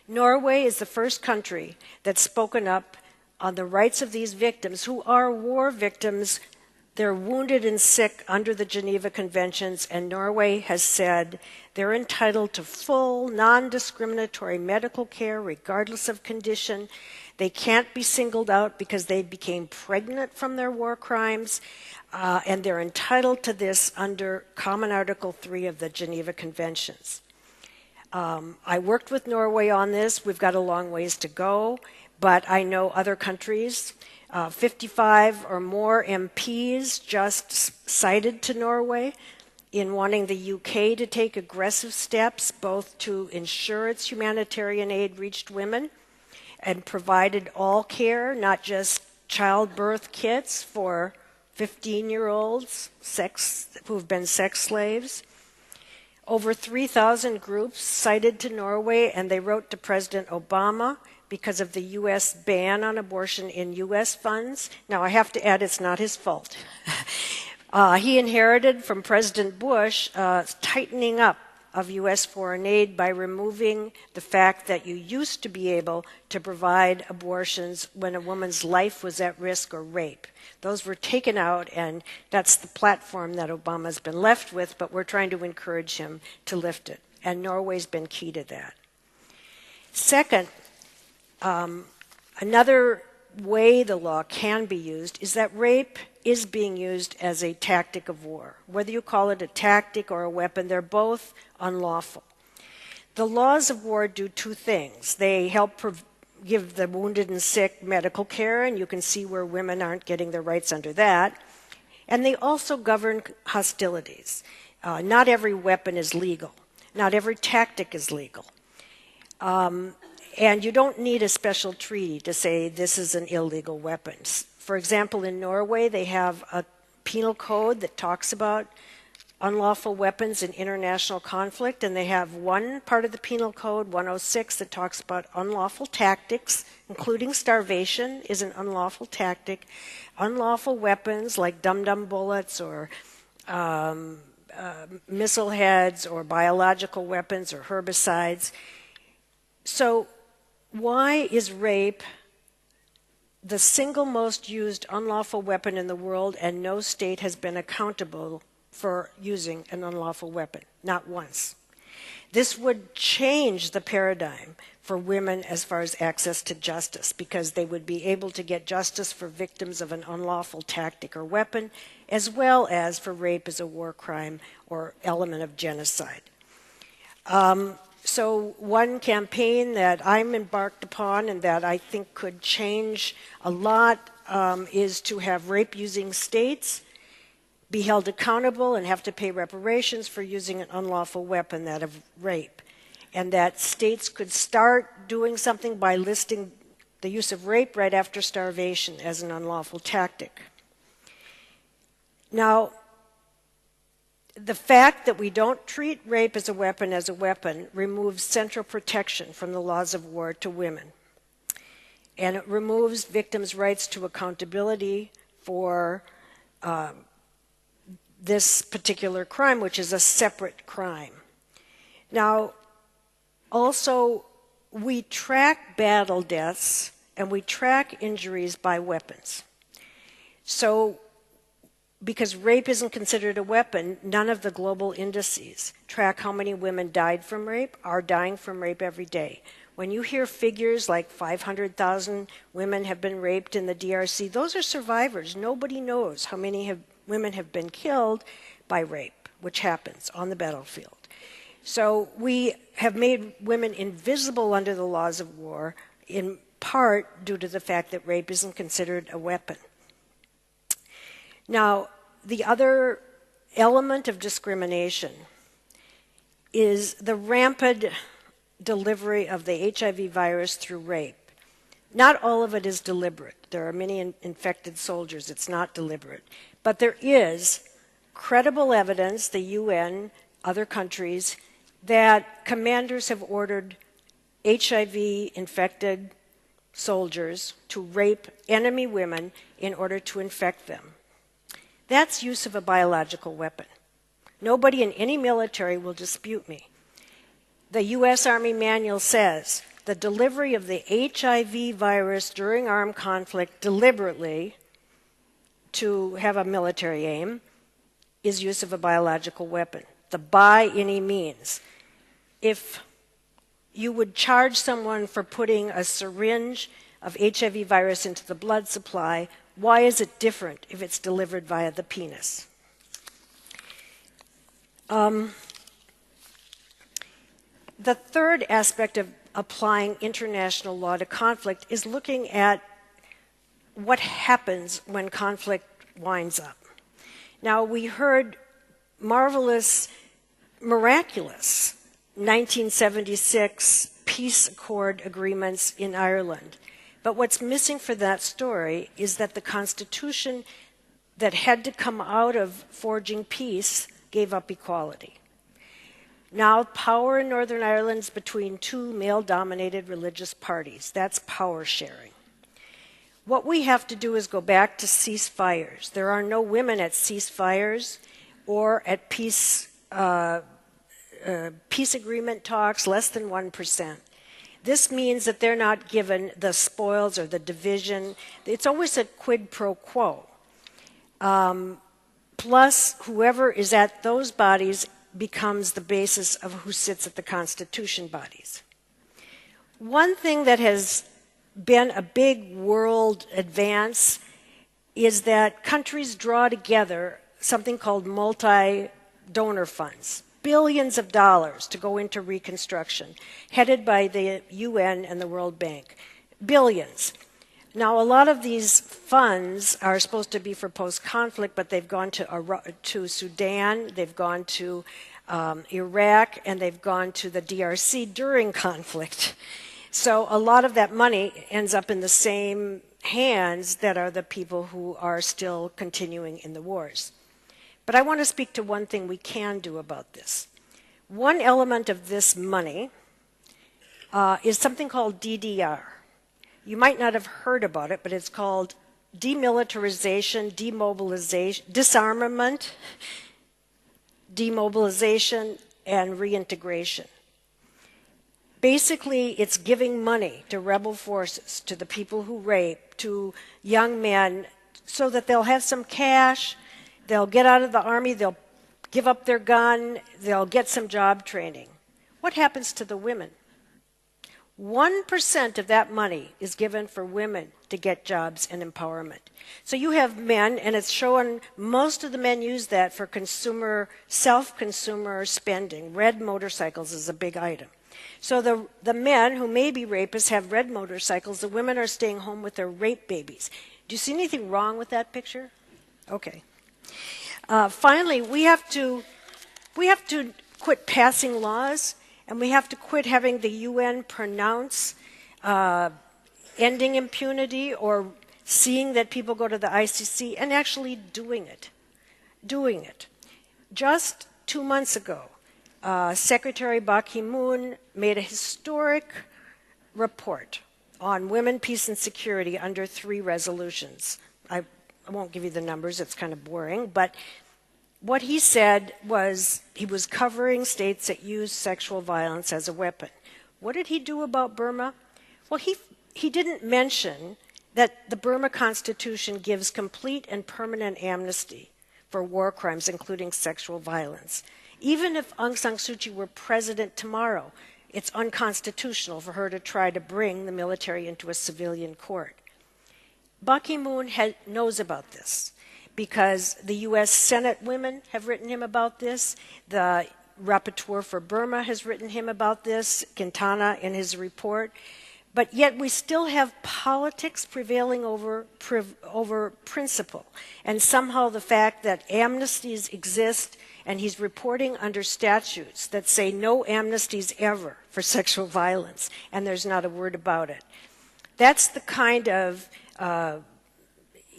Norway is the first country that's spoken up on the rights of these victims who are war victims. They're wounded and sick under the Geneva Conventions, and Norway has said they're entitled to full, non-discriminatory medical care regardless of condition. They can't be singled out because they became pregnant from their war crimes, and they're entitled to this under Common Article 3 of the Geneva Conventions. I worked with Norway on this. We've got a long ways to go, but I know other countries. 55 or more MPs just cited to Norway in wanting the UK to take aggressive steps both to ensure its humanitarian aid reached women and provided all care, not just childbirth kits for 15-year-olds who've been sex slaves. Over 3,000 groups cited to Norway, and they wrote to President Obama because of the U.S. ban on abortion in U.S. funds. Now, I have to add, it's not his fault. He inherited from President Bush tightening up of U.S. foreign aid by removing the fact that you used to be able to provide abortions when a woman's life was at risk or rape. Those were taken out, and that's the platform that Obama's been left with, but we're trying to encourage him to lift it. And Norway's been key to that. Second, another way the law can be used is that rape is being used as a tactic of war. Whether you call it a tactic or a weapon, they're both unlawful. The laws of war do two things. They help give the wounded and sick medical care, and you can see where women aren't getting their rights under that. And they also govern hostilities. Not every weapon is legal. Not every tactic is legal. And you don't need a special treaty to say this is an illegal weapon. For example, in Norway, they have a penal code that talks about unlawful weapons in international conflict, and they have one part of the penal code, 106, that talks about unlawful tactics, including starvation is an unlawful tactic, unlawful weapons like dum-dum bullets or missile heads or biological weapons or herbicides. So why is rape the single most used unlawful weapon in the world, and no state has been accountable for using an unlawful weapon, not once. This would change the paradigm for women as far as access to justice, because they would be able to get justice for victims of an unlawful tactic or weapon, as well as for rape as a war crime or element of genocide. So one campaign that I'm embarked upon and that I think could change a lot is to have rape-using states be held accountable and have to pay reparations for using an unlawful weapon, that of rape. And that states could start doing something by listing the use of rape right after starvation as an unlawful tactic. Now, the fact that we don't treat rape as a weapon removes central protection from the laws of war to women. And it removes victims' rights to accountability for this particular crime, which is a separate crime. Now, also, we track battle deaths and we track injuries by weapons. So, because rape isn't considered a weapon, none of the global indices track how many women died from rape, are dying from rape every day. When you hear figures like 500,000 women have been raped in the DRC, those are survivors. Nobody knows how many women have been killed by rape, which happens on the battlefield. So we have made women invisible under the laws of war, in part due to the fact that rape isn't considered a weapon. Now, the other element of discrimination is the rampant delivery of the HIV virus through rape. Not all of it is deliberate. There are many infected soldiers. It's not deliberate. But there is credible evidence, the UN, other countries, that commanders have ordered HIV-infected soldiers to rape enemy women in order to infect them. That's use of a biological weapon. Nobody in any military will dispute me. The U.S. Army Manual says the delivery of the HIV virus during armed conflict deliberately to have a military aim is use of a biological weapon. The by any means. If you would charge someone for putting a syringe of HIV virus into the blood supply, why is it different if it's delivered via the penis? The third aspect of applying international law to conflict is looking at what happens when conflict winds up. Now, we heard marvelous, miraculous 1976 peace accord agreements in Ireland. But what's missing for that story is that the Constitution that had to come out of forging peace gave up equality. Now, power in Northern Ireland is between two male-dominated religious parties. That's power sharing. What we have to do is go back to ceasefires. There are no women at ceasefires or at peace agreement talks, less than 1%. This means that they're not given the spoils or the division. It's always a quid pro quo. Plus, whoever is at those bodies becomes the basis of who sits at the Constitution bodies. One thing that has been a big world advance is that countries draw together something called multi-donor funds, billions of dollars to go into reconstruction, headed by the UN and the World Bank. Billions. Now, a lot of these funds are supposed to be for post-conflict, but they've gone to Sudan, they've gone to Iraq, and they've gone to the DRC during conflict. So a lot of that money ends up in the same hands that are the people who are still continuing in the wars. But I want to speak to one thing we can do about this. One element of this money is something called DDR. You might not have heard about it, but it's called demilitarization, demobilization, disarmament, demobilization, and reintegration. Basically, it's giving money to rebel forces, to the people who rape, to young men so that they'll have some cash, they'll get out of the army, they'll give up their gun, they'll get some job training. What happens to the women? 1% of that money is given for women to get jobs and empowerment. So you have men, and it's shown most of the men use that for self-consumer spending. Red motorcycles is a big item. So the men who may be rapists have red motorcycles. The women are staying home with their rape babies. Do you see anything wrong with that picture? Okay. Finally, we have to quit passing laws, and we have to quit having the UN pronounce ending impunity or seeing that people go to the ICC and actually doing it. Just 2 months ago, Secretary Ban Ki-moon made a historic report on women, peace, and security under 3 resolutions. I won't give you the numbers, it's kind of boring, but what he said was he was covering states that use sexual violence as a weapon. What did he do about Burma? Well, he didn't mention that the Burma Constitution gives complete and permanent amnesty for war crimes, including sexual violence. Even if Aung San Suu Kyi were president tomorrow, it's unconstitutional for her to try to bring the military into a civilian court. Ban Ki-moon knows about this because the U.S. Senate women have written him about this. The rapporteur for Burma has written him about this, Quintana in his report. But yet we still have politics prevailing over principle. And somehow the fact that amnesties exist, and he's reporting under statutes that say no amnesties ever for sexual violence, and there's not a word about it. That's the kind of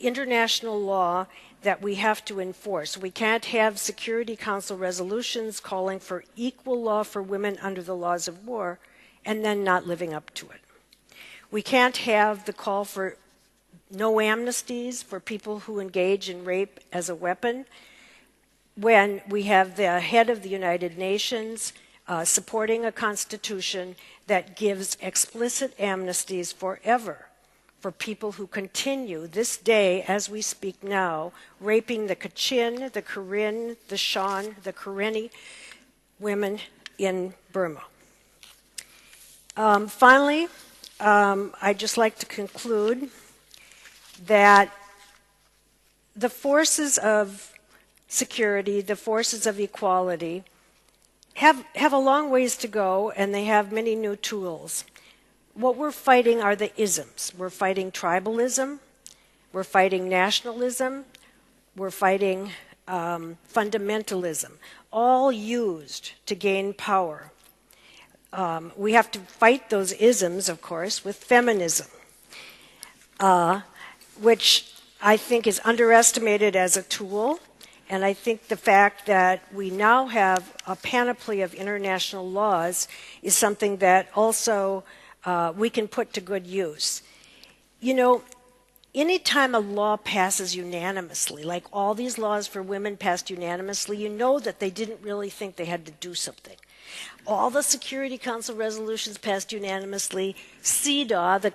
international law that we have to enforce. We can't have Security Council resolutions calling for equal law for women under the laws of war and then not living up to it. We can't have the call for no amnesties for people who engage in rape as a weapon when we have the head of the United Nations supporting a constitution that gives explicit amnesties forever for people who continue this day, as we speak now, raping the Kachin, the Karen, the Shan, the Karenni women in Burma. Finally, I'd just like to conclude that the forces of security, the forces of equality, have a long ways to go, and they have many new tools. What we're fighting are the isms. We're fighting tribalism, we're fighting nationalism, we're fighting fundamentalism, all used to gain power. We have to fight those isms, of course, with feminism, which I think is underestimated as a tool. And I think the fact that we now have a panoply of international laws is something that also we can put to good use. You know, anytime a law passes unanimously, like all these laws for women passed unanimously, you know that they didn't really think they had to do something. All the Security Council resolutions passed unanimously. CEDAW, the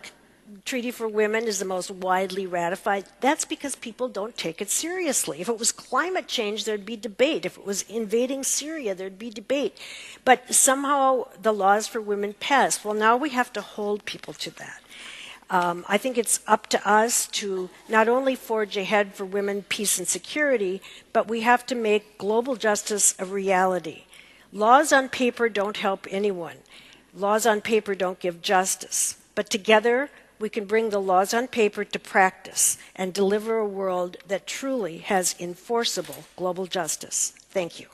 Treaty for Women, is the most widely ratified. That's because people don't take it seriously. If it was climate change, there'd be debate. If it was invading Syria, there'd be debate. But somehow the laws for women passed. Well, now we have to hold people to that. I think it's up to us to not only forge ahead for women, peace, and security, but we have to make global justice a reality. Laws on paper don't help anyone. Laws on paper don't give justice. But together, we can bring the laws on paper to practice and deliver a world that truly has enforceable global justice. Thank you.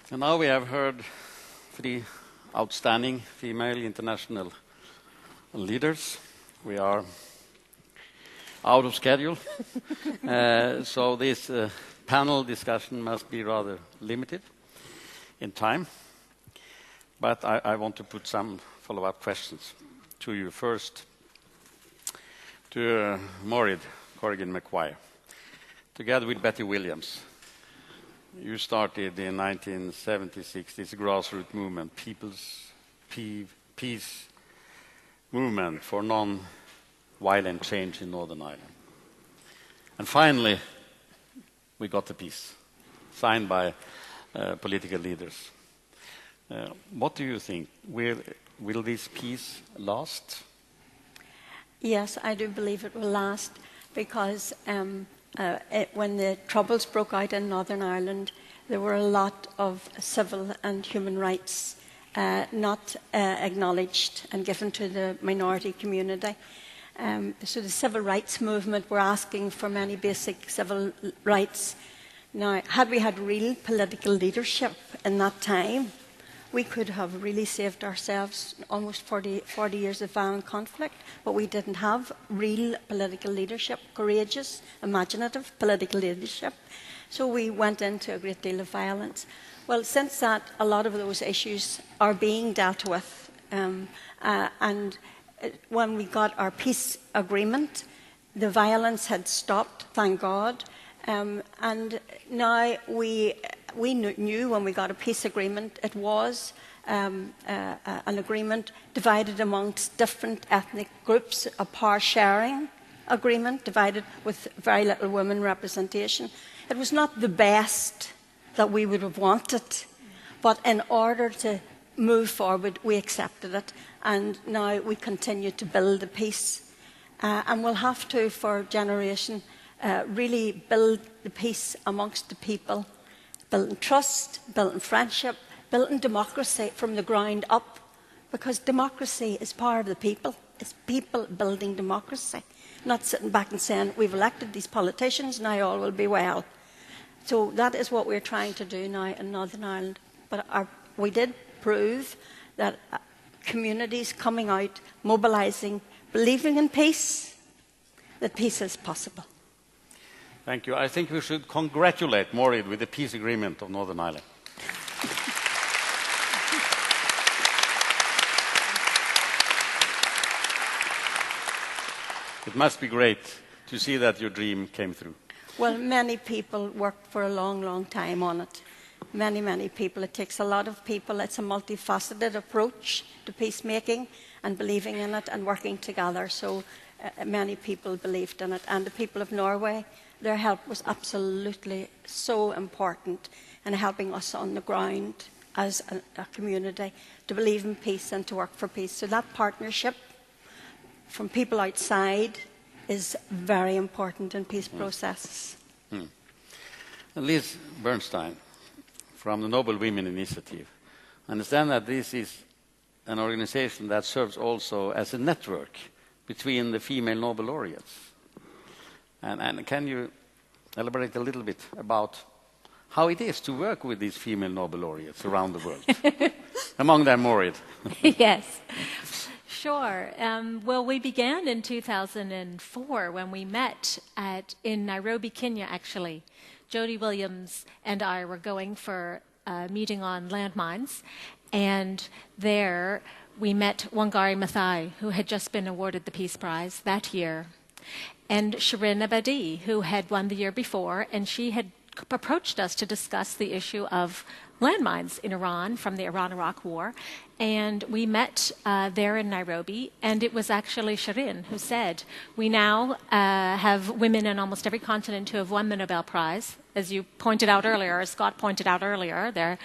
So now we have heard 3 outstanding female international leaders. We are out of schedule, so this panel discussion must be rather limited in time. But I want to put some follow-up questions to you. First, to Maurid Corrigan-McGuire. Together with Betty Williams, you started in 1976 this grassroots movement, peace movement for non-violent change in Northern Ireland. And finally, we got the peace, signed by political leaders. What do you think? Will this peace last? Yes, I do believe it will last, because when the Troubles broke out in Northern Ireland, there were a lot of civil and human rights not acknowledged and given to the minority community. So the civil rights movement were asking for many basic civil rights. Now, had we had real political leadership in that time, we could have really saved ourselves almost 40 years of violent conflict, but we didn't have real political leadership, courageous, imaginative political leadership. So we went into a great deal of violence. Well, since that, a lot of those issues are being dealt with. And when we got our peace agreement, the violence had stopped, thank God. And now we knew when we got a peace agreement, it was an agreement divided amongst different ethnic groups, a power-sharing agreement divided with very little women representation. It was not the best that we would have wanted, but in order to move forward, we accepted it, and now we continue to build the peace. And we'll have to, for generation, really build the peace amongst the people, building trust, building friendship, building democracy from the ground up, because democracy is part of the people. It's people building democracy, not sitting back and saying, we've elected these politicians, now all will be well. So that is what we're trying to do now in Northern Ireland. But we did prove that communities coming out, mobilising, believing in peace, that peace is possible. Thank you. I think we should congratulate Maurid with the peace agreement of Northern Ireland. It must be great to see that your dream came through. Well, many people worked for a long, long time on it. Many, many people. It takes a lot of people. It's a multifaceted approach to peacemaking and believing in it and working together. So many people believed in it. And the people of Norway, their help was absolutely so important in helping us on the ground as a community to believe in peace and to work for peace. So that partnership from people outside is very important in peace processes. Liz Bernstein, from the Noble Women Initiative, I understand that this is an organization that serves also as a network between the female Nobel laureates. And can you elaborate a little bit about how it is to work with these female Nobel laureates around the world? Among them, Maurid. Yes. Sure. Well, we began in 2004 when we met in Nairobi, Kenya, actually. Jody Williams and I were going for a meeting on landmines, and there we met Wangari Maathai, who had just been awarded the Peace Prize that year, and Shirin Ebadi, who had won the year before, and she had approached us to discuss the issue of landmines in Iran from the Iran-Iraq War. And we met there in Nairobi, and it was actually Shirin who said, we now have women in almost every continent who have won the Nobel Prize. As you pointed out earlier, as Scott pointed out earlier, there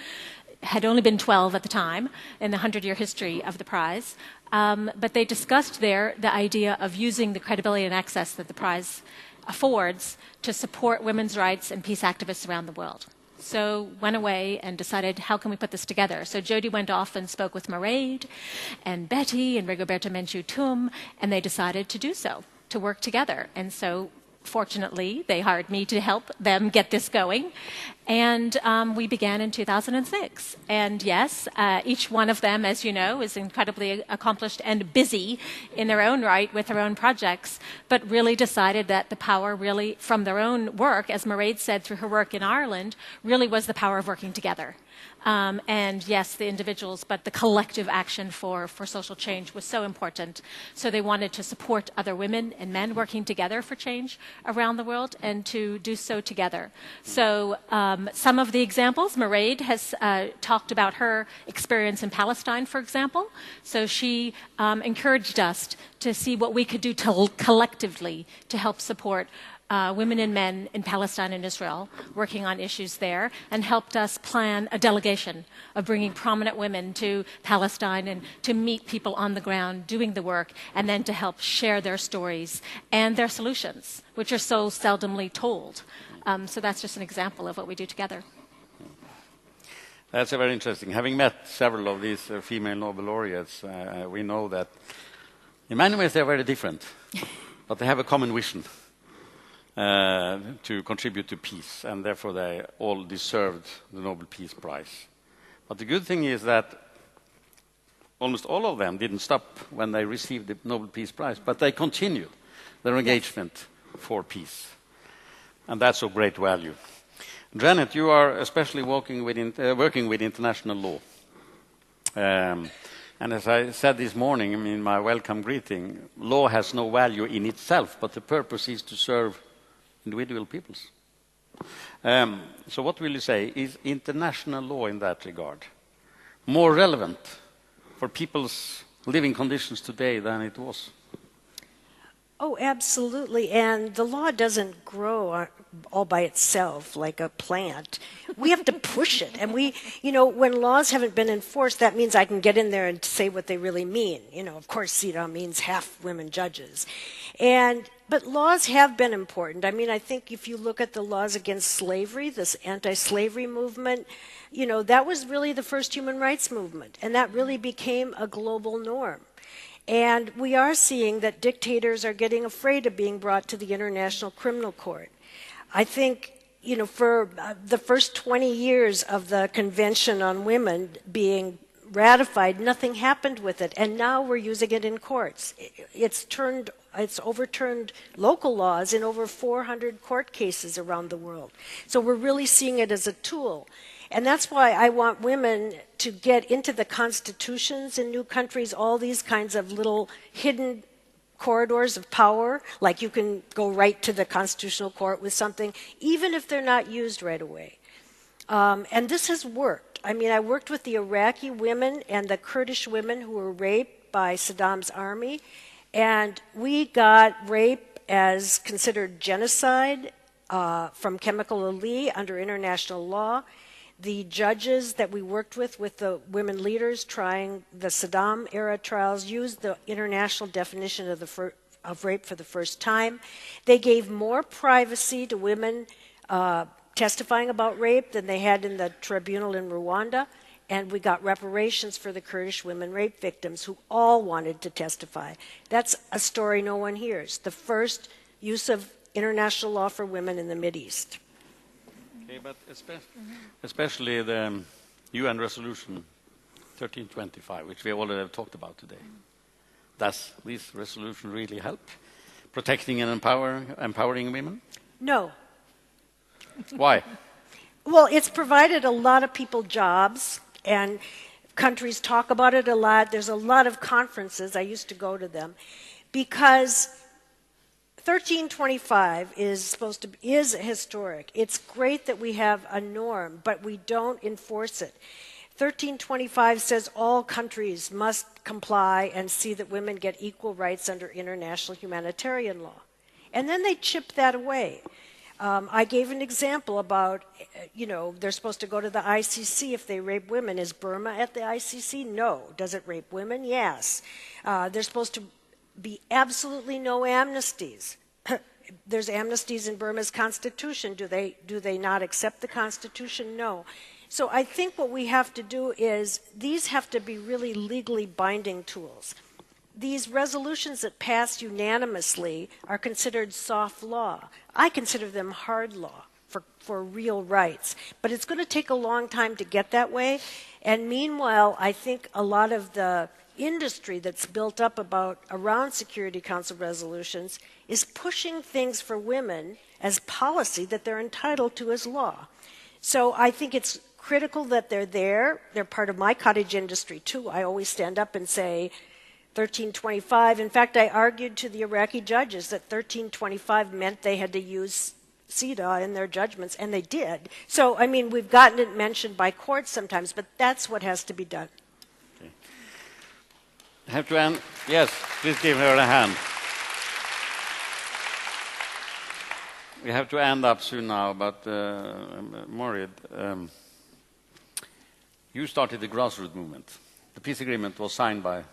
had only been 12 at the time in the 100-year history of the prize. But they discussed there the idea of using the credibility and access that the prize affords to support women's rights and peace activists around the world. So went away and decided, how can we put this together? So Jody went off and spoke with Mairead and Betty and Rigoberta Menchú Tum, and they decided to do so, to work together. And so fortunately, they hired me to help them get this going. And we began in 2006. And yes, each one of them, as you know, is incredibly accomplished and busy in their own right with their own projects, but really decided that the power really, from their own work, as Mairead said through her work in Ireland, really was the power of working together. And yes, the individuals, but the collective action for social change was so important. So they wanted to support other women and men working together for change around the world and to do so together. So some of the examples, Mairead has talked about her experience in Palestine, for example. So she encouraged us to see what we could do collectively to help support women and men in Palestine and Israel working on issues there, and helped us plan a delegation of bringing prominent women to Palestine and to meet people on the ground doing the work, and then to help share their stories and their solutions, which are so seldomly told. So that's just an example of what we do together. That's very interesting. Having met several of these female Nobel laureates, we know that in many ways they're very different, but they have a common vision. To contribute to peace, and therefore they all deserved the Nobel Peace Prize. But the good thing is that almost all of them didn't stop when they received the Nobel Peace Prize, but they continued their engagement for peace. And that's of great value. Janet, you are especially working with international law. And as I said this morning in my welcome greeting, law has no value in itself, but the purpose is to serve individual peoples. So what will you say? Is international law in that regard more relevant for people's living conditions today than it was? Oh, absolutely. And the law doesn't grow all by itself like a plant. We have to push it. And when laws haven't been enforced, that means I can get in there and say what they really mean. Of course, CEDAW means half women judges. But laws have been important. I think if you look at the laws against slavery, this anti-slavery movement, that was really the first human rights movement. And that really became a global norm. And we are seeing that dictators are getting afraid of being brought to the International Criminal Court. I think, for the first 20 years of the Convention on Women being ratified, nothing happened with it. And now we're using it in courts. It's overturned local laws in over 400 court cases around the world. So we're really seeing it as a tool. And that's why I want women to get into the constitutions in new countries, all these kinds of little hidden corridors of power, like you can go right to the constitutional court with something, even if they're not used right away. And this has worked. I worked with the Iraqi women and the Kurdish women who were raped by Saddam's army, and we got rape as considered genocide from chemical elite under international law. The judges that we worked with the women leaders trying the Saddam-era trials, used the international definition of rape for the first time. They gave more privacy to women testifying about rape than they had in the tribunal in Rwanda, and we got reparations for the Kurdish women rape victims who all wanted to testify. That's a story no one hears. The first use of international law for women in the Mideast. Okay, but especially the UN Resolution 1325, which we already have talked about today. Does this resolution really help protecting and empowering women? No. Why? Well, it's provided a lot of people jobs, and countries talk about it a lot. There's a lot of conferences. I used to go to them because 1325 is historic. It's great that we have a norm, but we don't enforce it. 1325 says all countries must comply and see that women get equal rights under international humanitarian law. And then they chip that away. I gave an example about, they're supposed to go to the ICC if they rape women. Is Burma at the ICC? No. Does it rape women? Yes. There's supposed to be absolutely no amnesties. There's amnesties in Burma's constitution. Do they not accept the constitution? No. So I think what we have to do is these have to be really legally binding tools. these resolutions that pass unanimously are considered soft law. I consider them hard law for real rights. But it's going to take a long time to get that way. And meanwhile, I think a lot of the industry that's built up around Security Council resolutions is pushing things for women as policy that they're entitled to as law. So I think it's critical that they're there. They're part of my cottage industry too. I always stand up and say 1325. In fact, I argued to the Iraqi judges that 1325 meant they had to use CEDAW in their judgments, and they did. So, I mean, we've gotten it mentioned by courts sometimes, but that's what has to be done. Okay. I have to end. Yes, please give her a hand. We have to end up soon now, but Morid, you started the grassroots movement. The peace agreement was signed by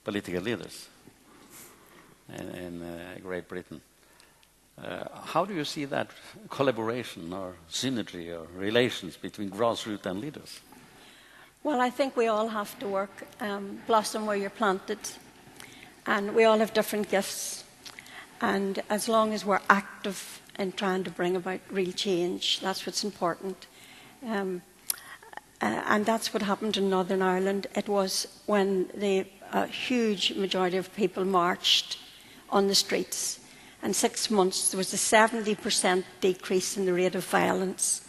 political leaders in Great Britain. How do you see that collaboration or synergy or relations between grassroots and leaders? Well, I think we all have to work, blossom where you're planted, and we all have different gifts. And as long as we're active in trying to bring about real change, that's what's important. And that's what happened in Northern Ireland. It was when the huge majority of people marched on the streets. In 6 months, there was a 70% decrease in the rate of violence.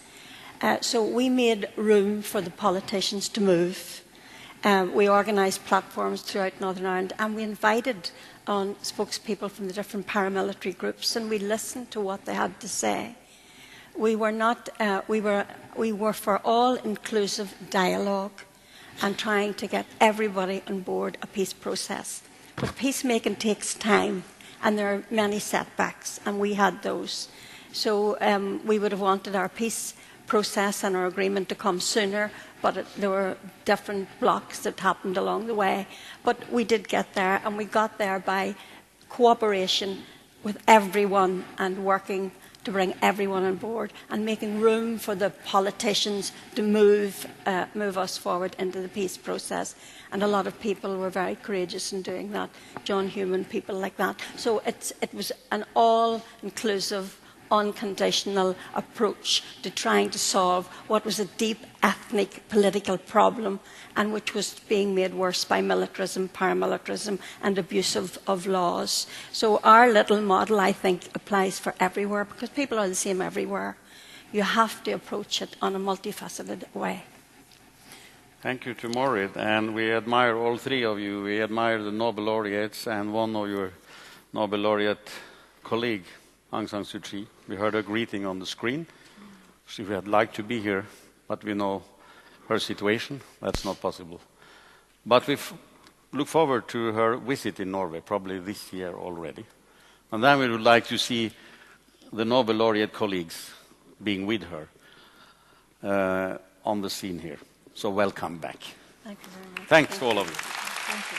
So we made room for the politicians to move. We organised platforms throughout Northern Ireland, and we invited on spokespeople from the different paramilitary groups, and we listened to what they had to say. We were for all-inclusive dialogue and trying to get everybody on board a peace process. But peacemaking takes time, and there are many setbacks, and we had those. So we would have wanted our peace process and our agreement to come sooner, but there were different blocks that happened along the way. But we did get there, and we got there by cooperation with everyone and working to bring everyone on board and making room for the politicians to move us forward into the peace process. And a lot of people were very courageous in doing that. John Human, people like that. So it was an all-inclusive, unconditional approach to trying to solve what was a deep ethnic political problem, and which was being made worse by militarism, paramilitarism and abuse of laws. So our little model, I think, applies for everywhere, because people are the same everywhere. You have to approach it on a multifaceted way. Thank you to Morid, and we admire all three of you. We admire the Nobel laureates and one of your Nobel laureate colleague, Aung San Suu Kyi. We heard her greeting on the screen. She would like to be here, but we know her situation. That's not possible. But we look forward to her visit in Norway, probably this year already. And then we would like to see the Nobel laureate colleagues being with her on the scene here. So welcome back. Thank you very much. Thanks to all of you. Thank you.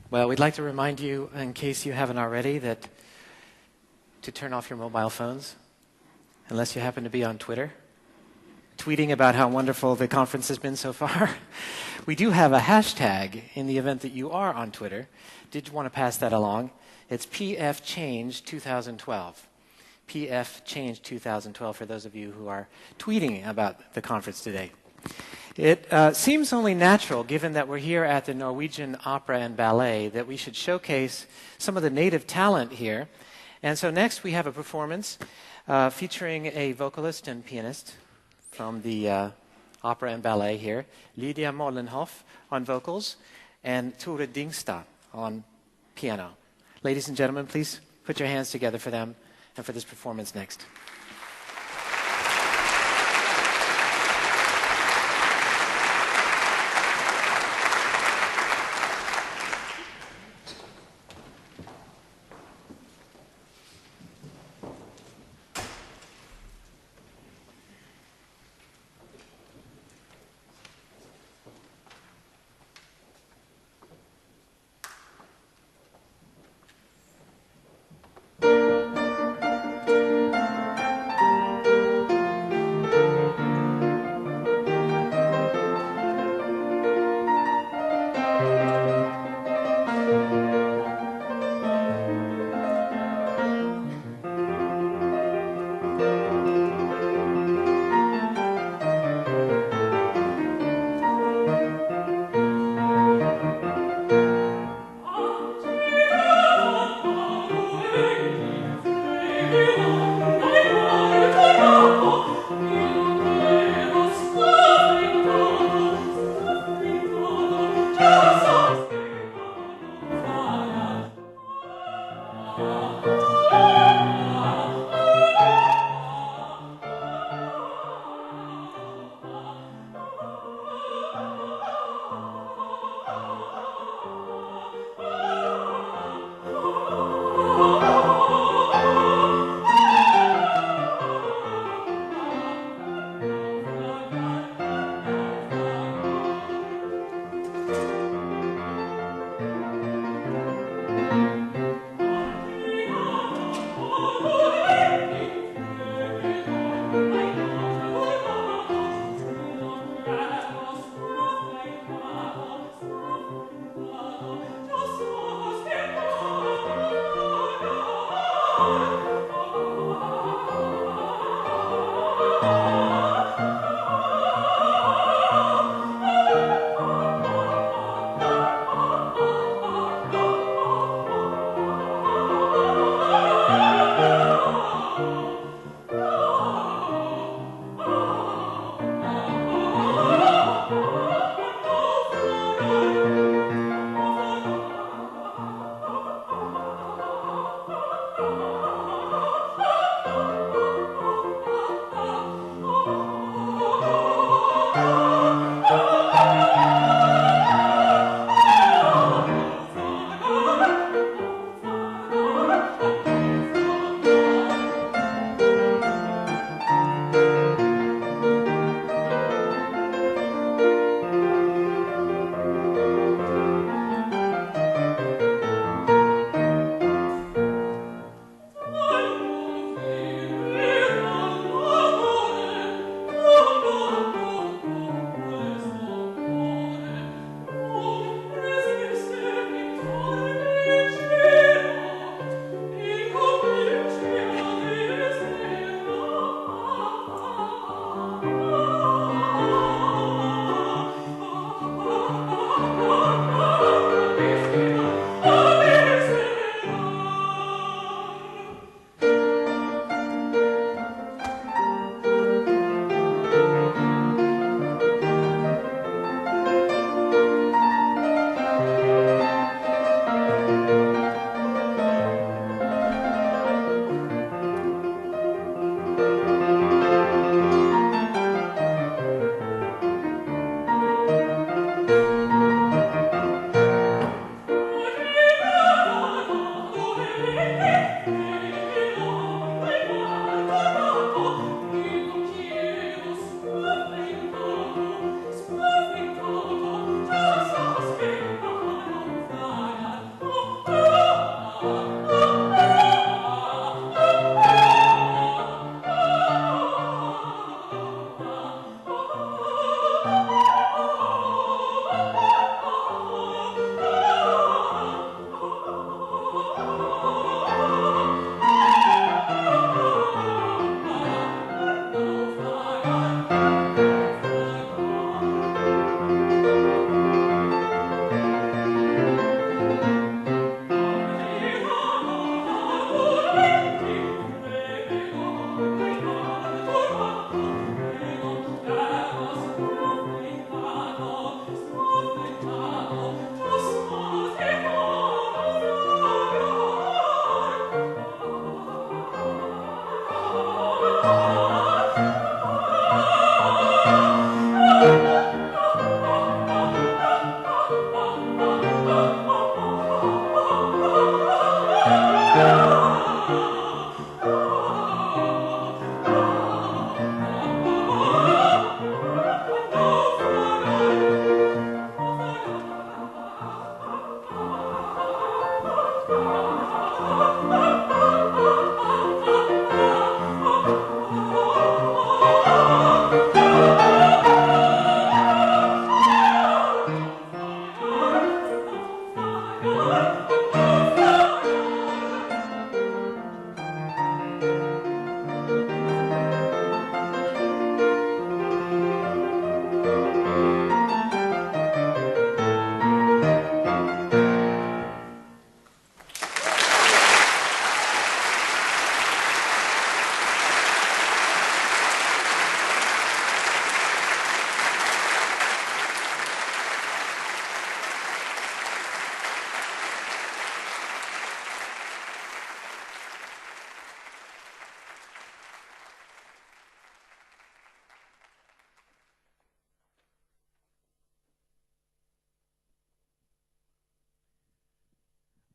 Well, we'd like to remind you, in case you haven't already, that to turn off your mobile phones, unless you happen to be on Twitter, tweeting about how wonderful the conference has been so far. We do have a hashtag in the event that you are on Twitter. Did you want to pass that along? It's PFChange2012. PFChange2012 for those of you who are tweeting about the conference today. It seems only natural, given that we're here at the Norwegian Opera and Ballet, that we should showcase some of the native talent here. And so next we have a performance featuring a vocalist and pianist from the Opera and Ballet here, Lydia Mollenhoff on vocals, and Tore Dingstad on piano. Ladies and gentlemen, please put your hands together for them and for this performance next.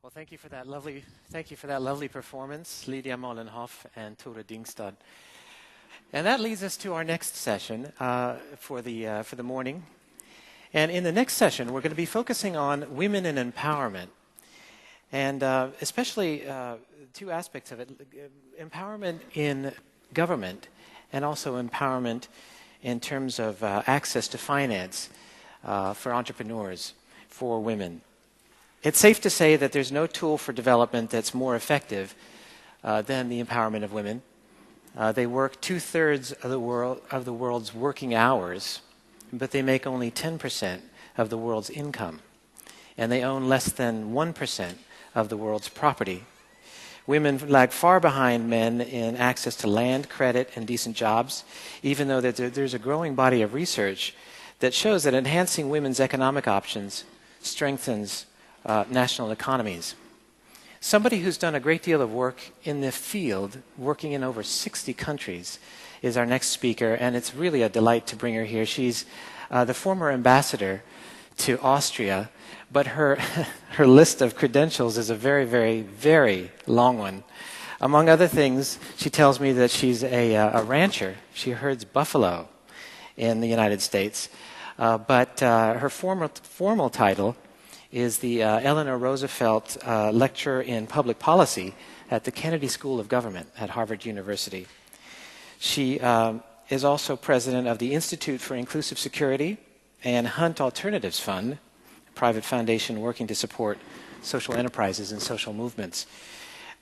Well, thank you for that lovely performance, Lydia Molenhoff and Tora Dingstad. And that leads us to our next session for the morning. And in the next session, we're going to be focusing on women and empowerment, and especially two aspects of it: empowerment in government, and also empowerment in terms of access to finance for entrepreneurs, for women. It's safe to say that there's no tool for development that's more effective than the empowerment of women. They work 2/3 of the world's working hours, but they make only 10% of the world's income, and they own less than 1% of the world's property. Women lag far behind men in access to land, credit, and decent jobs, even though there's a growing body of research that shows that enhancing women's economic options strengthens national economies. Somebody who's done a great deal of work in the field, working in over 60 countries, is our next speaker, and it's really a delight to bring her here. She's the former ambassador to Austria, but her list of credentials is a very, very, very long one. Among other things, she tells me that she's a rancher. She herds buffalo in the United States, but her formal title is the Eleanor Roosevelt Lecturer in Public Policy at the Kennedy School of Government at Harvard University. She is also president of the Institute for Inclusive Security and Hunt Alternatives Fund, a private foundation working to support social enterprises and social movements.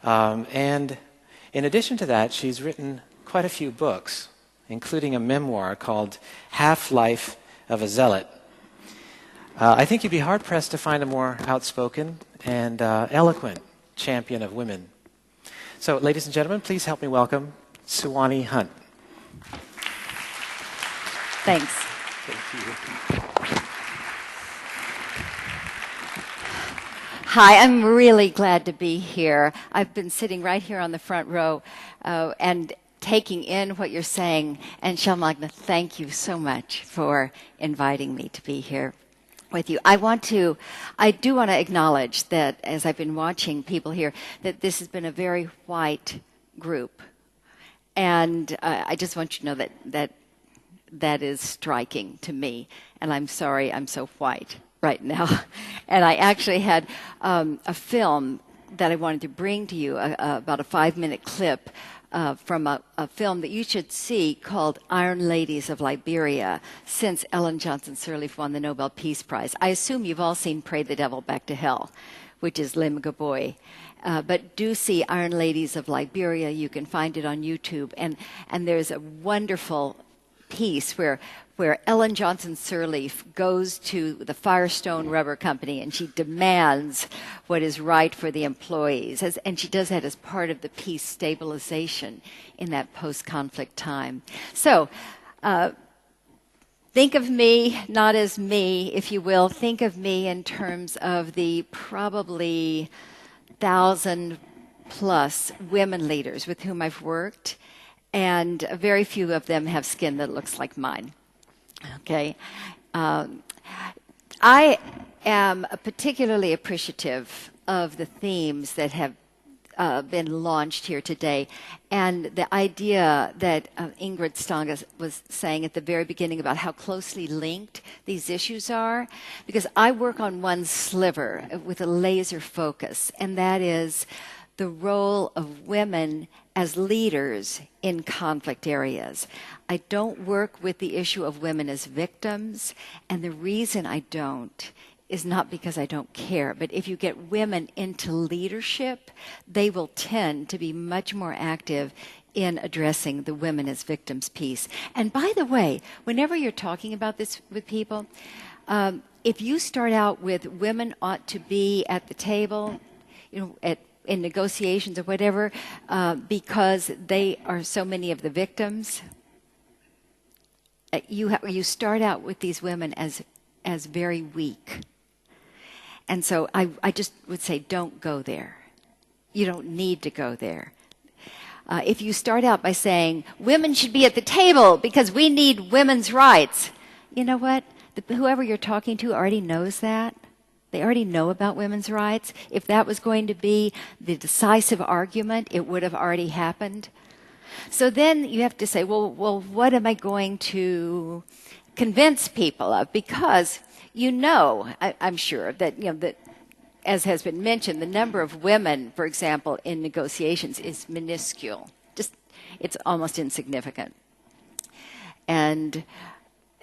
And in addition to that, she's written quite a few books, including a memoir called Half-Life of a Zealot. I think you'd be hard-pressed to find a more outspoken and eloquent champion of women. So, ladies and gentlemen, please help me welcome Suwannee Hunt. Thanks. Thank you. Hi, I'm really glad to be here. I've been sitting right here on the front row and taking in what you're saying. And Shalmagna, thank you so much for inviting me to be here with you. I do want to acknowledge that as I've been watching people here, that this has been a very white group. And I just want you to know that is striking to me. And I'm sorry I'm so white right now. And I actually had a film that I wanted to bring to you, about a 5-minute clip from a film that you should see called Iron Ladies of Liberia, since Ellen Johnson Sirleaf won the Nobel Peace Prize. I assume you've all seen Pray the Devil Back to Hell, which is Lim Gaboy. But do see Iron Ladies of Liberia. You can find it on YouTube. And there's a wonderful piece where Ellen Johnson Sirleaf goes to the Firestone Rubber Company and she demands what is right for the employees. And she does that as part of the peace stabilization in that post-conflict time. So think of me not as me, if you will. Think of me in terms of the probably 1,000+ women leaders with whom I've worked, and very few of them have skin that looks like mine. Okay. I am particularly appreciative of the themes that have been launched here today, and the idea that Ingrid Stange was saying at the very beginning about how closely linked these issues are, because I work on one sliver with a laser focus, and that is the role of women as leaders in conflict areas. I don't work with the issue of women as victims, and the reason I don't is not because I don't care, but if you get women into leadership, they will tend to be much more active in addressing the women as victims piece. And by the way, whenever you're talking about this with people, if you start out with women ought to be at the table, in negotiations or whatever, because they are so many of the victims, you start out with these women as very weak. And so I just would say, don't go there. You don't need to go there. If you start out by saying, women should be at the table because we need women's rights, you know what? Whoever you're talking to already knows that. They already know about women's rights. If that was going to be the decisive argument, it would have already happened. So then you have to say, well, what am I going to convince people of? Because I'm sure that, that as has been mentioned, the number of women, for example, in negotiations is minuscule. It's almost insignificant. And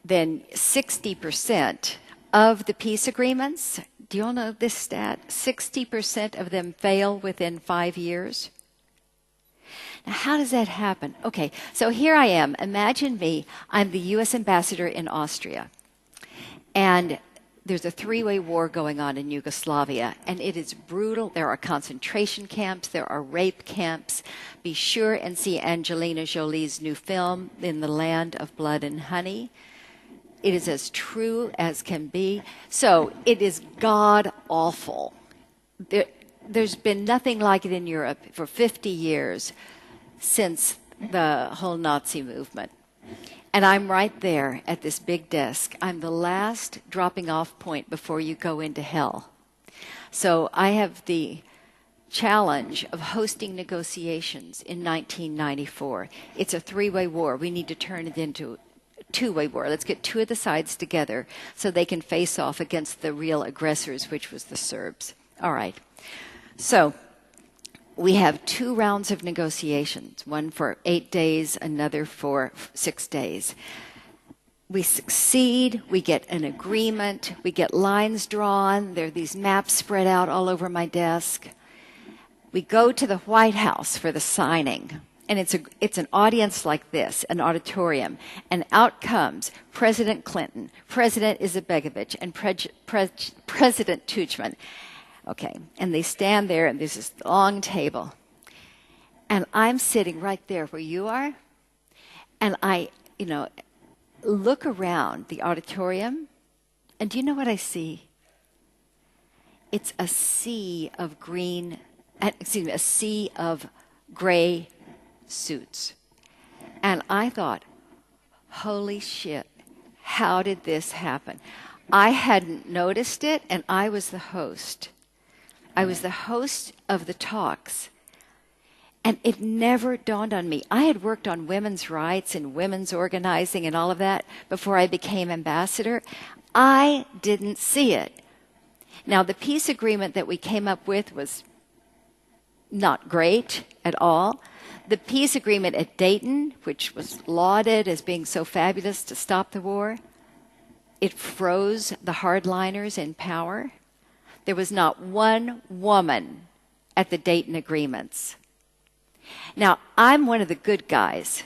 then 60% of the peace agreements, do you all know this stat? 60% of them fail within 5 years. Now, how does that happen? Okay, so here I am. Imagine me. I'm the U.S. ambassador in Austria. And there's a three-way war going on in Yugoslavia, and it is brutal. There are concentration camps. There are rape camps. Be sure and see Angelina Jolie's new film, In the Land of Blood and Honey. It is as true as can be. So it is god-awful. There's been nothing like it in Europe for 50 years since the whole Nazi movement. And I'm right there at this big desk. I'm the last dropping off point before you go into hell. So I have the challenge of hosting negotiations in 1994. It's a three-way war. We need to turn it into a two-way war. Let's get two of the sides together so they can face off against the real aggressors, which was the Serbs. All right. So we have 2 rounds of negotiations, one for 8 days, another for 6 days. We succeed, we get an agreement, we get lines drawn, there are these maps spread out all over my desk. We go to the White House for the signing, and it's an audience like this, an auditorium, and out comes President Clinton, President Izetbegovic, and President Tudjman. Okay, and they stand there, and there's this long table. And I'm sitting right there where you are, and I, look around the auditorium, and do you know what I see? It's a sea of a sea of gray suits. And I thought, holy shit, how did this happen? I hadn't noticed it, and I was the host. I was the host of the talks, and it never dawned on me. I had worked on women's rights and women's organizing and all of that before I became ambassador. I didn't see it. Now, the peace agreement that we came up with was not great at all. The peace agreement at Dayton, which was lauded as being so fabulous to stop the war, it froze the hardliners in power. There was not one woman at the Dayton agreements. Now, I'm one of the good guys.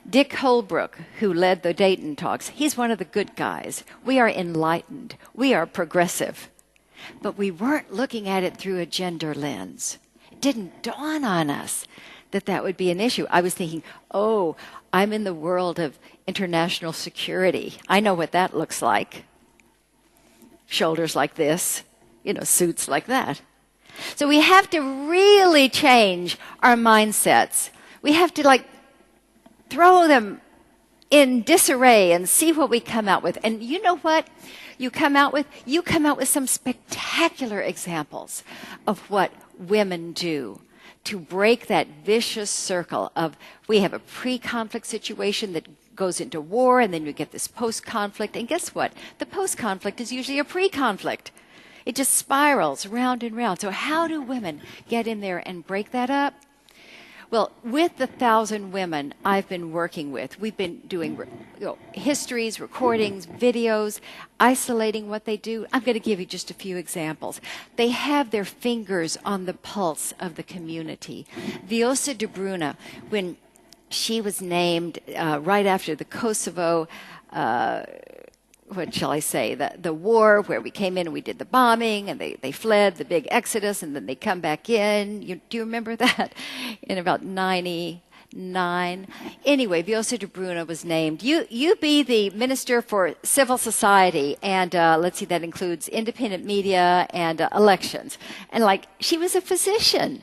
Dick Holbrooke, who led the Dayton talks, he's one of the good guys. We are enlightened. We are progressive. But we weren't looking at it through a gender lens. It didn't dawn on us that that would be an issue. I was thinking, oh, I'm in the world of international security. I know what that looks like. Shoulders like this. Suits like that. So we have to really change our mindsets. We have to throw them in disarray and see what we come out with. And you know what you come out with? You come out with some spectacular examples of what women do to break that vicious circle of we have a pre-conflict situation that goes into war, and then you get this post-conflict. And guess what? The post-conflict is usually a pre-conflict. It just spirals round and round. So how do women get in there and break that up? Well, with the 1,000 women I've been working with, we've been doing histories, recordings, videos, isolating what they do. I'm going to give you just a few examples. They have their fingers on the pulse of the community. Vjosa de Bruna, when she was named right after the Kosovo what shall I say, the war where we came in and we did the bombing and they fled, the big exodus, and then they come back in. Do you remember that? In about 99. Anyway, Vjosa de Bruna was named. You be the Minister for Civil Society, and let's see, that includes independent media and elections. And she was a physician.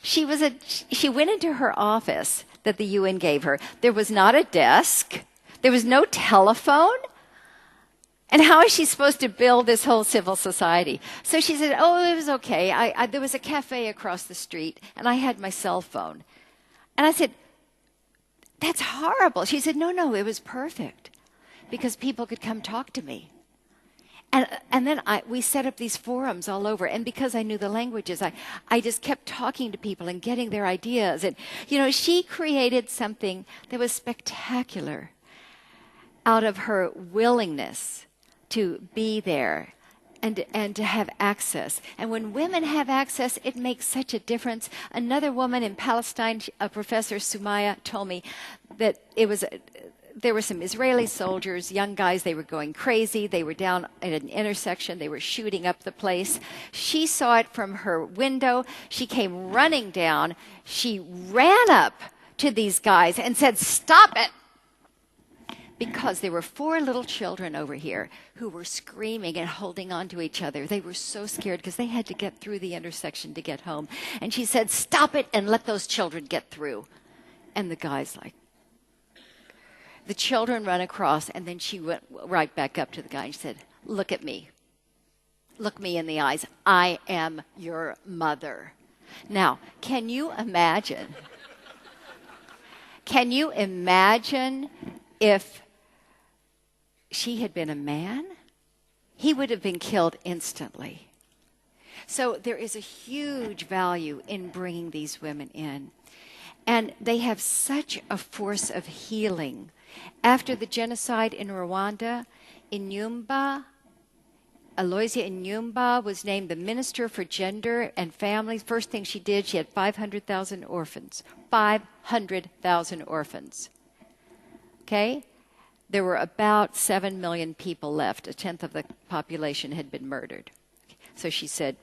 She went into her office that the UN gave her. There was not a desk. There was no telephone. And how is she supposed to build this whole civil society? So she said, oh, it was okay. There was a cafe across the street, and I had my cell phone. And I said, that's horrible. She said, no, it was perfect because people could come talk to me. And then we set up these forums all over. And because I knew the languages, I just kept talking to people and getting their ideas. And, she created something that was spectacular out of her willingness to be there and to have access. And when women have access, it makes such a difference. Another woman in Palestine, Professor Sumaya, told me that there were some Israeli soldiers, young guys, they were going crazy. They were down at an intersection. They were shooting up the place. She saw it from her window. She came running down. She ran up to these guys and said, stop it! Because there were 4 little children over here who were screaming and holding on to each other. They were so scared because they had to get through the intersection to get home. And she said, stop it and let those children get through. And the guy's like, the children run across, and then she went right back up to the guy and said, look at me. Look me in the eyes. I am your mother. Now, can you imagine? Can you imagine if she had been a man? He would have been killed instantly. So there is a huge value in bringing these women in. And they have such a force of healing. After the genocide in Rwanda, Aloysia Inyumba was named the Minister for Gender and Families. First thing she did, she had 500,000 orphans. 500,000 orphans. Okay? There were about 7 million people left. 1/10 of the population had been murdered. So she said,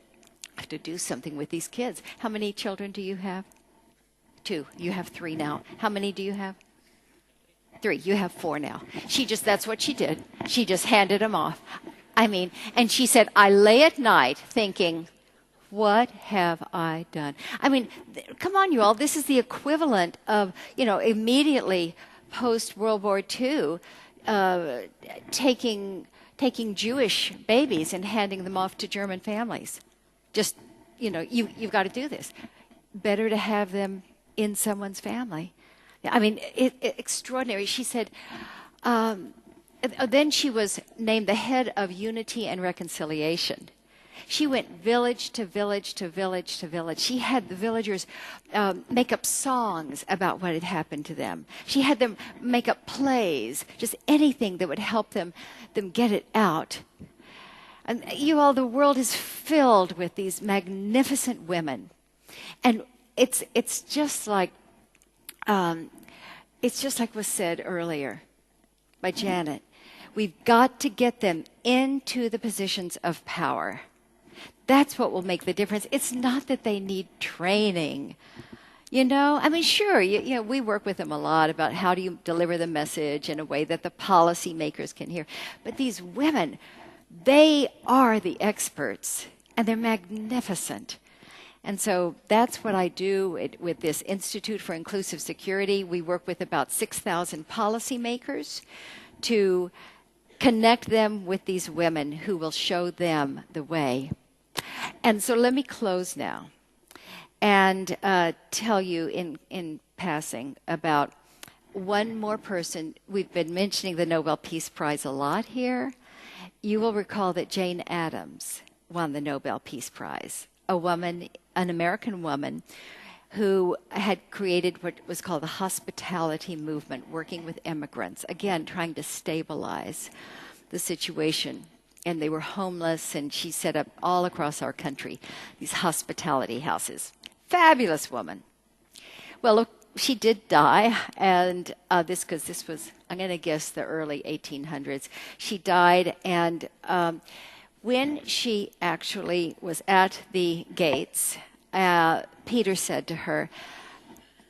I have to do something with these kids. How many children do you have? 2. You have 3 now. How many do you have? 3. You have 4 now. That's what she did. She just handed them off. And she said, I lay at night thinking, what have I done? Come on, you all. This is the equivalent of, immediately post-World War II, taking Jewish babies and handing them off to German families. Just, you've got to do this. Better to have them in someone's family. Extraordinary. She said, then she was named the head of Unity and Reconciliation. She went village to village to village to village. She had the villagers make up songs about what had happened to them. She had them make up plays, just anything that would help them get it out. And you all, the world is filled with these magnificent women. And it's just like was said earlier by Janet. We've got to get them into the positions of power. That's what will make the difference. It's not that they need training. Sure, we work with them a lot about how do you deliver the message in a way that the policymakers can hear. But these women, they are the experts, and they're magnificent. And so that's what I do with this Institute for Inclusive Security. We work with about 6,000 policymakers to connect them with these women who will show them the way. And so let me close now and tell you in passing about one more person. We've been mentioning the Nobel Peace Prize a lot here. You will recall that Jane Addams won the Nobel Peace Prize, an American woman who had created what was called the hospitality movement, working with immigrants, again, trying to stabilize the situation. And they were homeless, and she set up all across our country these hospitality houses. Fabulous woman. Well, look, she did die, and this was, I'm going to guess, the early 1800s. She died, and when she actually was at the gates, Peter said to her,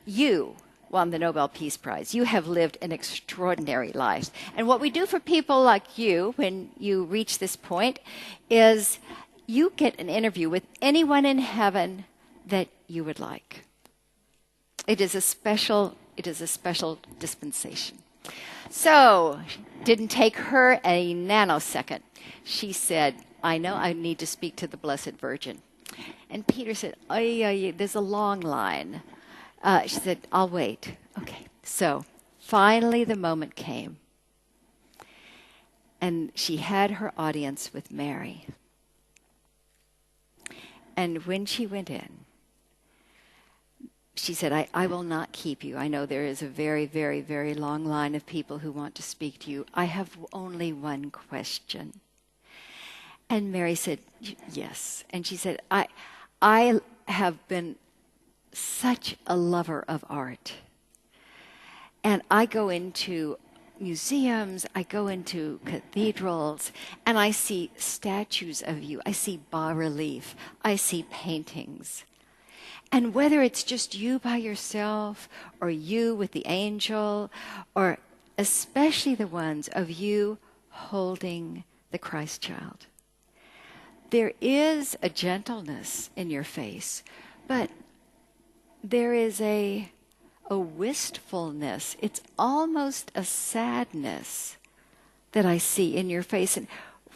you won the Nobel Peace Prize. You have lived an extraordinary life. And what we do for people like you when you reach this point is you get an interview with anyone in heaven that you would like. It is a special dispensation. So, didn't take her a nanosecond. She said, I know I need to speak to the Blessed Virgin. And Peter said, there's a long line. She said, I'll wait. Okay. So, finally the moment came. And she had her audience with Mary. And when she went in, she said, I will not keep you. I know there is a very, very, very long line of people who want to speak to you. I have only one question. And Mary said, yes. And she said, I have been such a lover of art. And I go into museums, I go into cathedrals, and I see statues of you. I see bas-relief. I see paintings. And whether it's just you by yourself, or you with the angel, or especially the ones of you holding the Christ child, there is a gentleness in your face, but there is a wistfulness. It's almost a sadness that I see in your face. And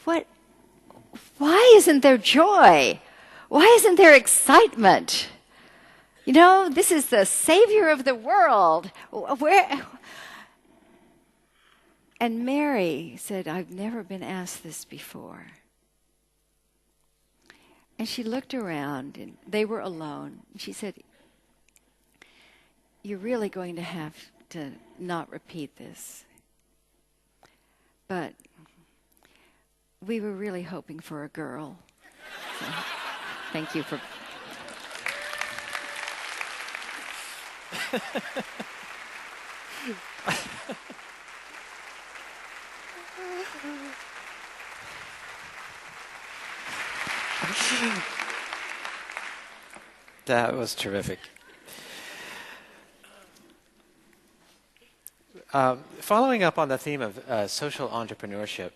why isn't there joy? Why isn't there excitement? You know, this is the Savior of the world. And Mary said, I've never been asked this before. And she looked around, and they were alone. And she said, you're really going to have to not repeat this. But we were really hoping for a girl. So, thank you for... That was terrific. Following up on the theme of social entrepreneurship,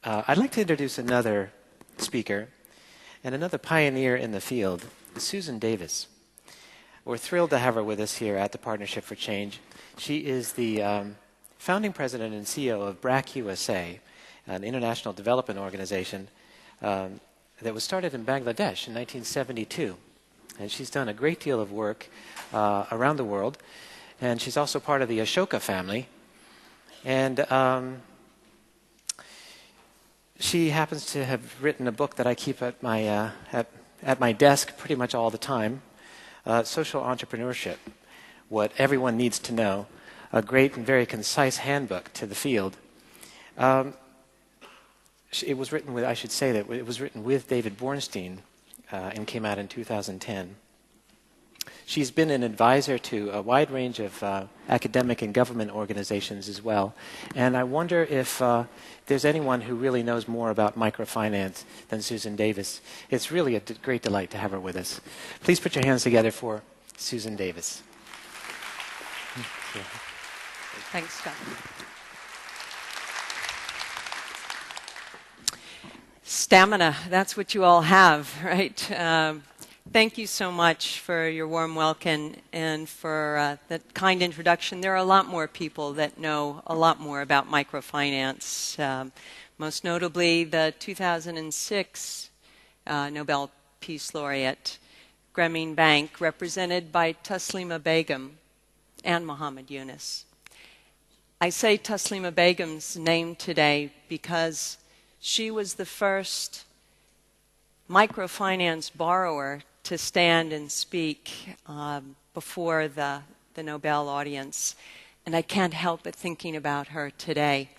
I'd like to introduce another speaker and another pioneer in the field, Susan Davis. We're thrilled to have her with us here at the Partnership for Change. She is the founding president and CEO of BRAC USA, an international development organization that was started in Bangladesh in 1972. And she's done a great deal of work around the world. And she's also part of the Ashoka family. And she happens to have written a book that I keep at my desk pretty much all the time, Social Entrepreneurship, What Everyone Needs to Know, a great and very concise handbook to the field. It was written with, I should say that it was written with David Bornstein and came out in 2010. She's been an advisor to a wide range of academic and government organizations as well. And I wonder if there's anyone who really knows more about microfinance than Susan Davis. It's really a great delight to have her with us. Please put your hands together for Susan Davis. Thanks, Scott. Stamina, that's what you all have, right? Thank you so much for your warm welcome and for that kind introduction. There are a lot more people that know a lot more about microfinance, most notably the 2006 Nobel Peace Laureate, Grameen Bank, represented by Taslima Begum and Muhammad Yunus. I say Taslima Begum's name today because she was the first microfinance borrower to stand and speak before the Nobel audience. And I can't help but thinking about her today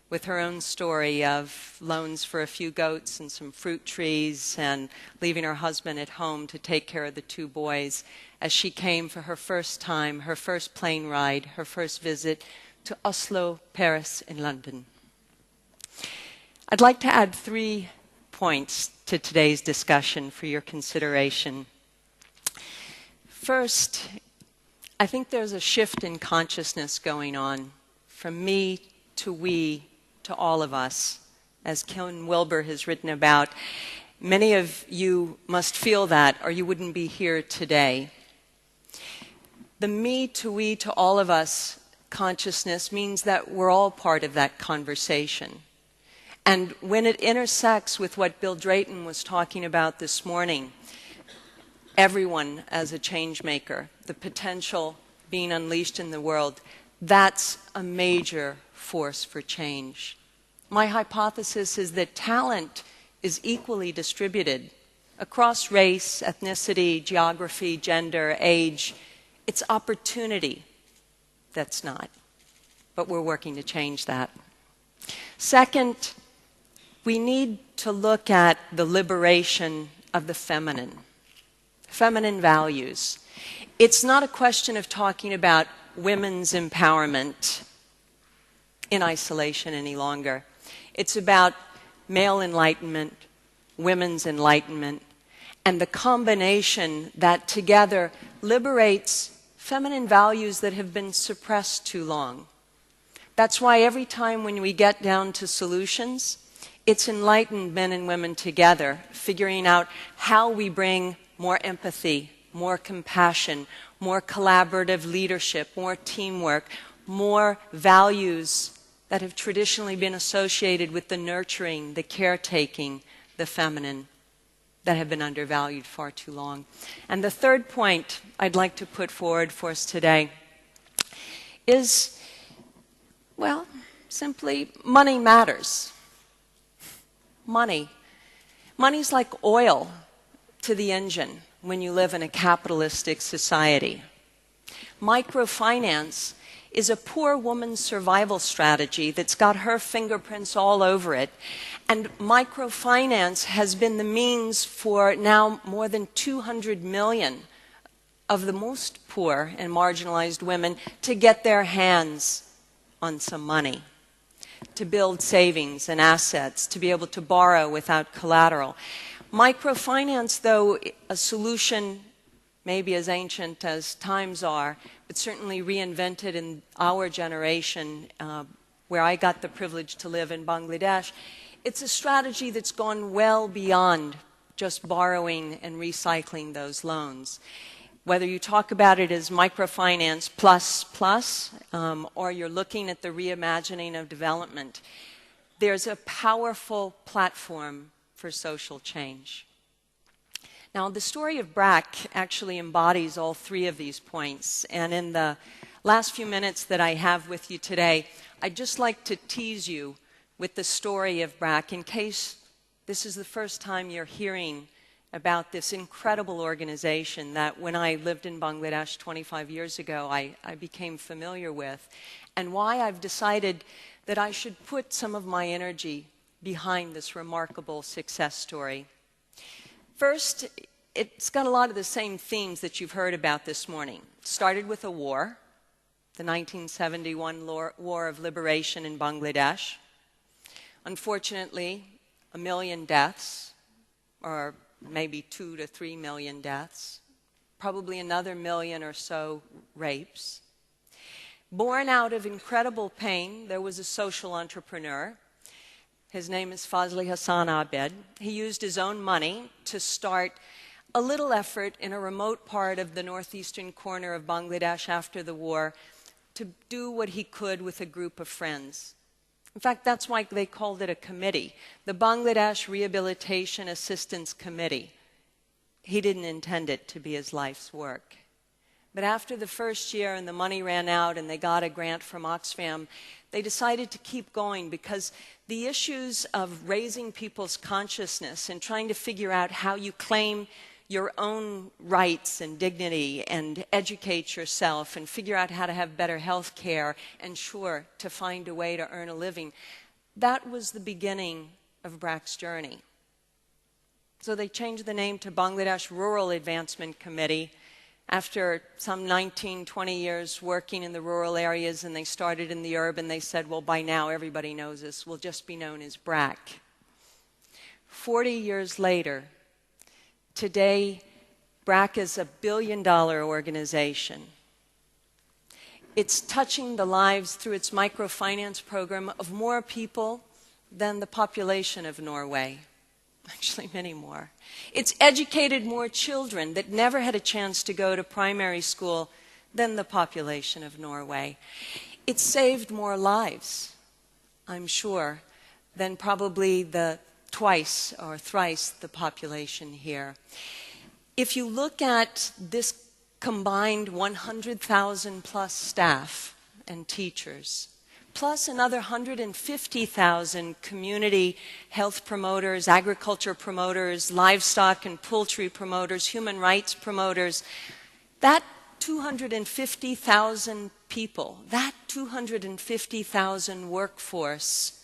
with her own story of loans for a few goats and some fruit trees and leaving her husband at home to take care of the two boys as she came for her first time, her first plane ride, her first visit to Oslo, Paris, and London. I'd like to add 3 points to today's discussion for your consideration. First, I think there's a shift in consciousness going on from me to we to all of us. As Ken Wilber has written about, many of you must feel that or you wouldn't be here today. The me to we to all of us consciousness means that we're all part of that conversation. And when it intersects with what Bill Drayton was talking about this morning, everyone as a change maker, the potential being unleashed in the world, that's a major force for change. My hypothesis is that talent is equally distributed across race, ethnicity, geography, gender, age. It's opportunity that's not. But we're working to change that. Second, we need to look at the liberation of the feminine values. It's not a question of talking about women's empowerment in isolation any longer. It's about male enlightenment, women's enlightenment, and the combination that together liberates feminine values that have been suppressed too long. That's why every time when we get down to solutions, it's enlightened men and women together, figuring out how we bring more empathy, more compassion, more collaborative leadership, more teamwork, more values that have traditionally been associated with the nurturing, the caretaking, the feminine, that have been undervalued far too long. And the third point I'd like to put forward for us today is, well, simply money matters. Money. Money's like oil to the engine when you live in a capitalistic society. Microfinance is a poor woman's survival strategy that's got her fingerprints all over it. And microfinance has been the means for now more than 200 million of the most poor and marginalized women to get their hands on some money, to build savings and assets, to be able to borrow without collateral. Microfinance, though a solution maybe as ancient as times are, but certainly reinvented in our generation, where I got the privilege to live in Bangladesh, it's a strategy that's gone well beyond just borrowing and recycling those loans. Whether you talk about it as microfinance plus, or you're looking at the reimagining of development, there's a powerful platform for social change. Now, the story of BRAC actually embodies all three of these points. And in the last few minutes that I have with you today, I'd just like to tease you with the story of BRAC in case this is the first time you're hearing about this incredible organization that when I lived in Bangladesh 25 years ago, I became familiar with, and why I've decided that I should put some of my energy behind this remarkable success story. First, it's got a lot of the same themes that you've heard about this morning. It started with a war, the 1971 War of Liberation in Bangladesh. Unfortunately, 1 million deaths, or maybe 2 to 3 million deaths, probably another million or so rapes. Born out of incredible pain, there was a social entrepreneur. His name is Fazli Hassan Abed. He used his own money to start a little effort in a remote part of the northeastern corner of Bangladesh after the war to do what he could with a group of friends. In fact, that's why they called it a committee, the Bangladesh Rehabilitation Assistance Committee. He didn't intend it to be his life's work. But after the first year and the money ran out and they got a grant from Oxfam, they decided to keep going because the issues of raising people's consciousness and trying to figure out how you claim your own rights and dignity and educate yourself and figure out how to have better health care and sure to find a way to earn a living, that was the beginning of BRAC's journey. So they changed the name to Bangladesh Rural Advancement Committee after some 19, 20 years working in the rural areas, and they started in the urban. They said, well, by now everybody knows us. We'll just be known as BRAC. 40 years later, today, BRAC is a billion-dollar organization. It's touching the lives through its microfinance program of more people than the population of Norway. Actually, many more. It's educated more children that never had a chance to go to primary school than the population of Norway. It saved more lives, I'm sure, than probably the twice or thrice the population here. If you look at this combined 100,000 plus staff and teachers, plus another 150,000 community health promoters, agriculture promoters, livestock and poultry promoters, human rights promoters, that 250,000 people, that 250,000 workforce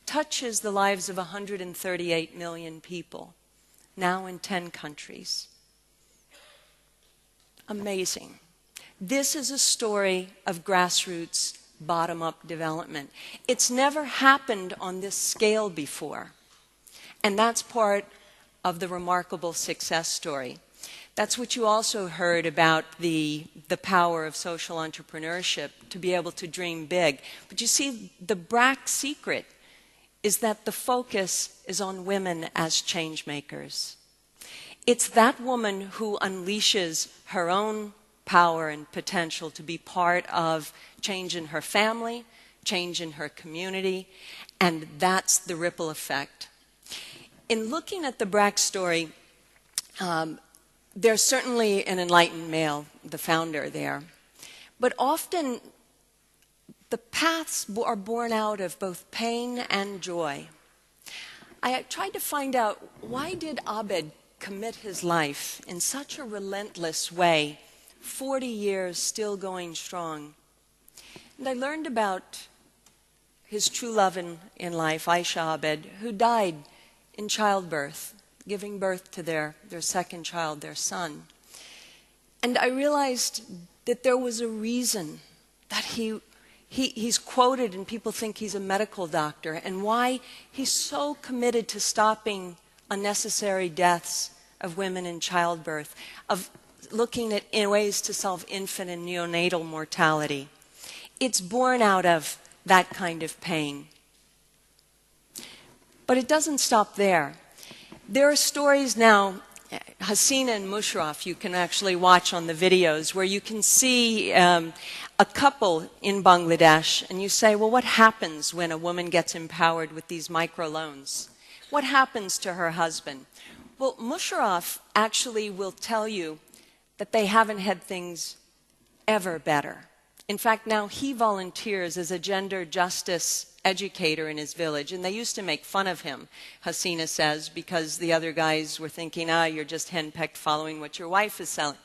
touches the lives of 138 million people, now in 10 countries. Amazing. This is a story of grassroots, bottom-up development. It's never happened on this scale before. And that's part of the remarkable success story. That's what you also heard about the power of social entrepreneurship, to be able to dream big. But you see, the BRAC secret is that the focus is on women as change makers. It's that woman who unleashes her own power and potential to be part of change in her family, change in her community, and that's the ripple effect. In looking at the BRAC story, there's certainly an enlightened male, the founder there, but often the paths are born out of both pain and joy. I tried to find out, why did Abed commit his life in such a relentless way, 40 years still going strong? And I learned about his true love in life, Aisha Abed, who died in childbirth, giving birth to their second child, their son. And I realized that there was a reason that he's quoted and people think he's a medical doctor, and why he's so committed to stopping unnecessary deaths of women in childbirth, of looking at ways to solve infant and neonatal mortality. It's born out of that kind of pain. But it doesn't stop there. There are stories now, Hasina and Musharraf, you can actually watch on the videos, where you can see a couple in Bangladesh, and you say, well, what happens when a woman gets empowered with these microloans? What happens to her husband? Well, Musharraf actually will tell you that they haven't had things ever better. In fact, now he volunteers as a gender justice educator in his village, and they used to make fun of him, Hasina says, because the other guys were thinking, you're just henpecked following what your wife is selling.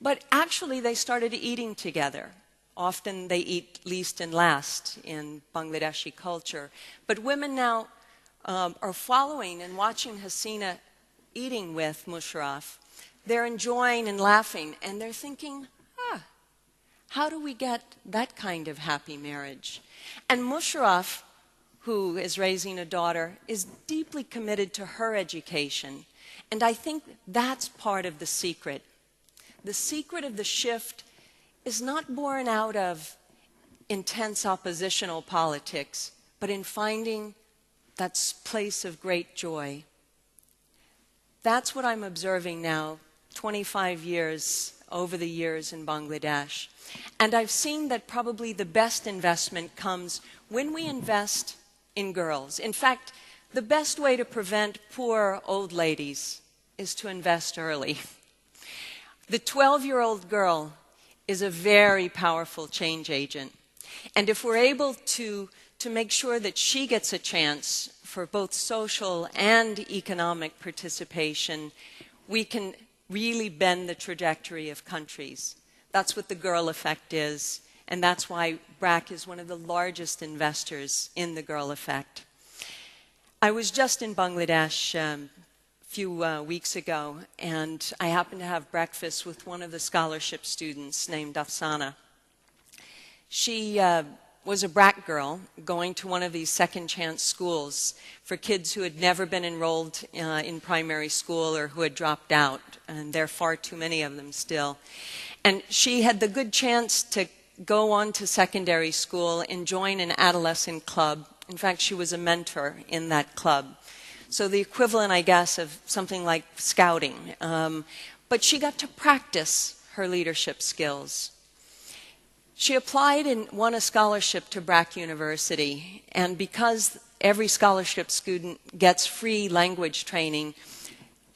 But actually, they started eating together. Often they eat least and last in Bangladeshi culture. But women now are following and watching Hasina eating with Musharraf. They're enjoying and laughing, and they're thinking, how do we get that kind of happy marriage? And Musharraf, who is raising a daughter, is deeply committed to her education. And I think that's part of the secret. The secret of the shift is not born out of intense oppositional politics, but in finding that place of great joy. That's what I'm observing now, 25 years over the years in Bangladesh. And I've seen that probably the best investment comes when we invest in girls. In fact, the best way to prevent poor old ladies is to invest early. The 12-year-old girl is a very powerful change agent. And if we're able to make sure that she gets a chance for both social and economic participation, we can really bend the trajectory of countries. That's what the girl effect is, and that's why BRAC is one of the largest investors in the girl effect. I was just in Bangladesh a few weeks ago, and I happened to have breakfast with one of the scholarship students named Afsana. She was a BRAC girl going to one of these second chance schools for kids who had never been enrolled in primary school or who had dropped out, and there are far too many of them still. And she had the good chance to go on to secondary school and join an adolescent club. In fact, she was a mentor in that club. So the equivalent, I guess, of something like scouting. But she got to practice her leadership skills. She applied and won a scholarship to Brack University, and because every scholarship student gets free language training,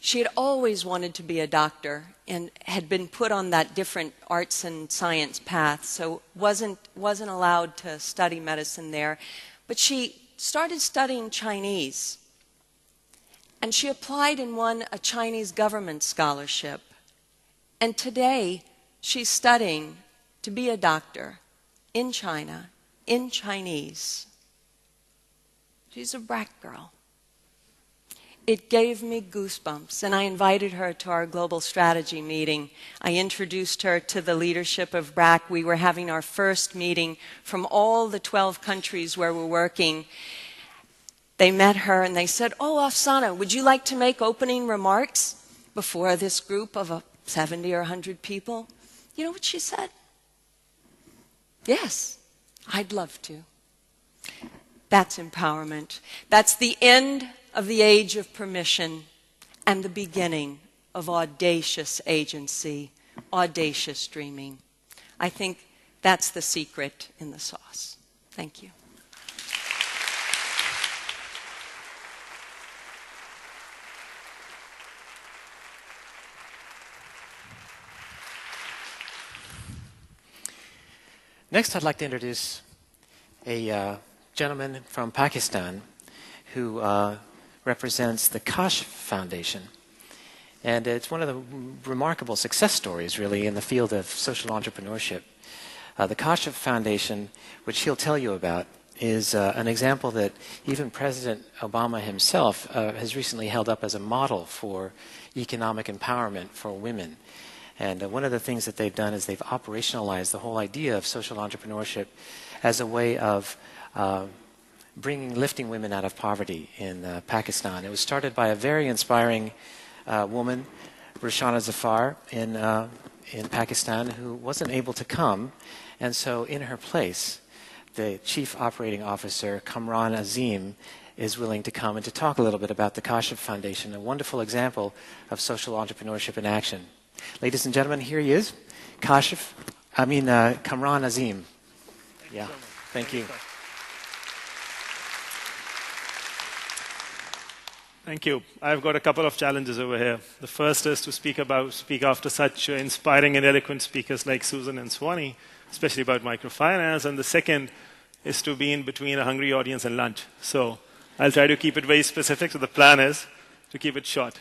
she had always wanted to be a doctor and had been put on that different arts and science path, so wasn't allowed to study medicine there. But she started studying Chinese, and she applied and won a Chinese government scholarship. And today, she's studying to be a doctor in China, in Chinese. She's a Brack girl. It gave me goosebumps, and I invited her to our global strategy meeting. I introduced her to the leadership of Brack. We were having our first meeting from all the 12 countries where we're working. They met her and they said, "Oh, Afsana, would you like to make opening remarks before this group of 70 or 100 people?" You know what she said? "Yes, I'd love to." That's empowerment. That's the end of the age of permission and the beginning of audacious agency, audacious dreaming. I think that's the secret in the sauce. Thank you. Next, I'd like to introduce a gentleman from Pakistan who represents the Kashf Foundation. And it's one of the remarkable success stories, really, in the field of social entrepreneurship. The Kashf Foundation, which he'll tell you about, is an example that even President Obama himself has recently held up as a model for economic empowerment for women. And one of the things that they've done is they've operationalized the whole idea of social entrepreneurship as a way of lifting women out of poverty in Pakistan. It was started by a very inspiring woman, Rushana Zafar, in Pakistan, who wasn't able to come. And so in her place, the Chief Operating Officer, Kamran Azim, is willing to come and to talk a little bit about the Kashf Foundation, a wonderful example of social entrepreneurship in action. Ladies and gentlemen, here he is, Kamran Azim. Yeah, thank you. Thank you. I've got a couple of challenges over here. The first is to speak after such inspiring and eloquent speakers like Susan and Swani, especially about microfinance. And the second is to be in between a hungry audience and lunch. So I'll try to keep it very specific. So the plan is to keep it short.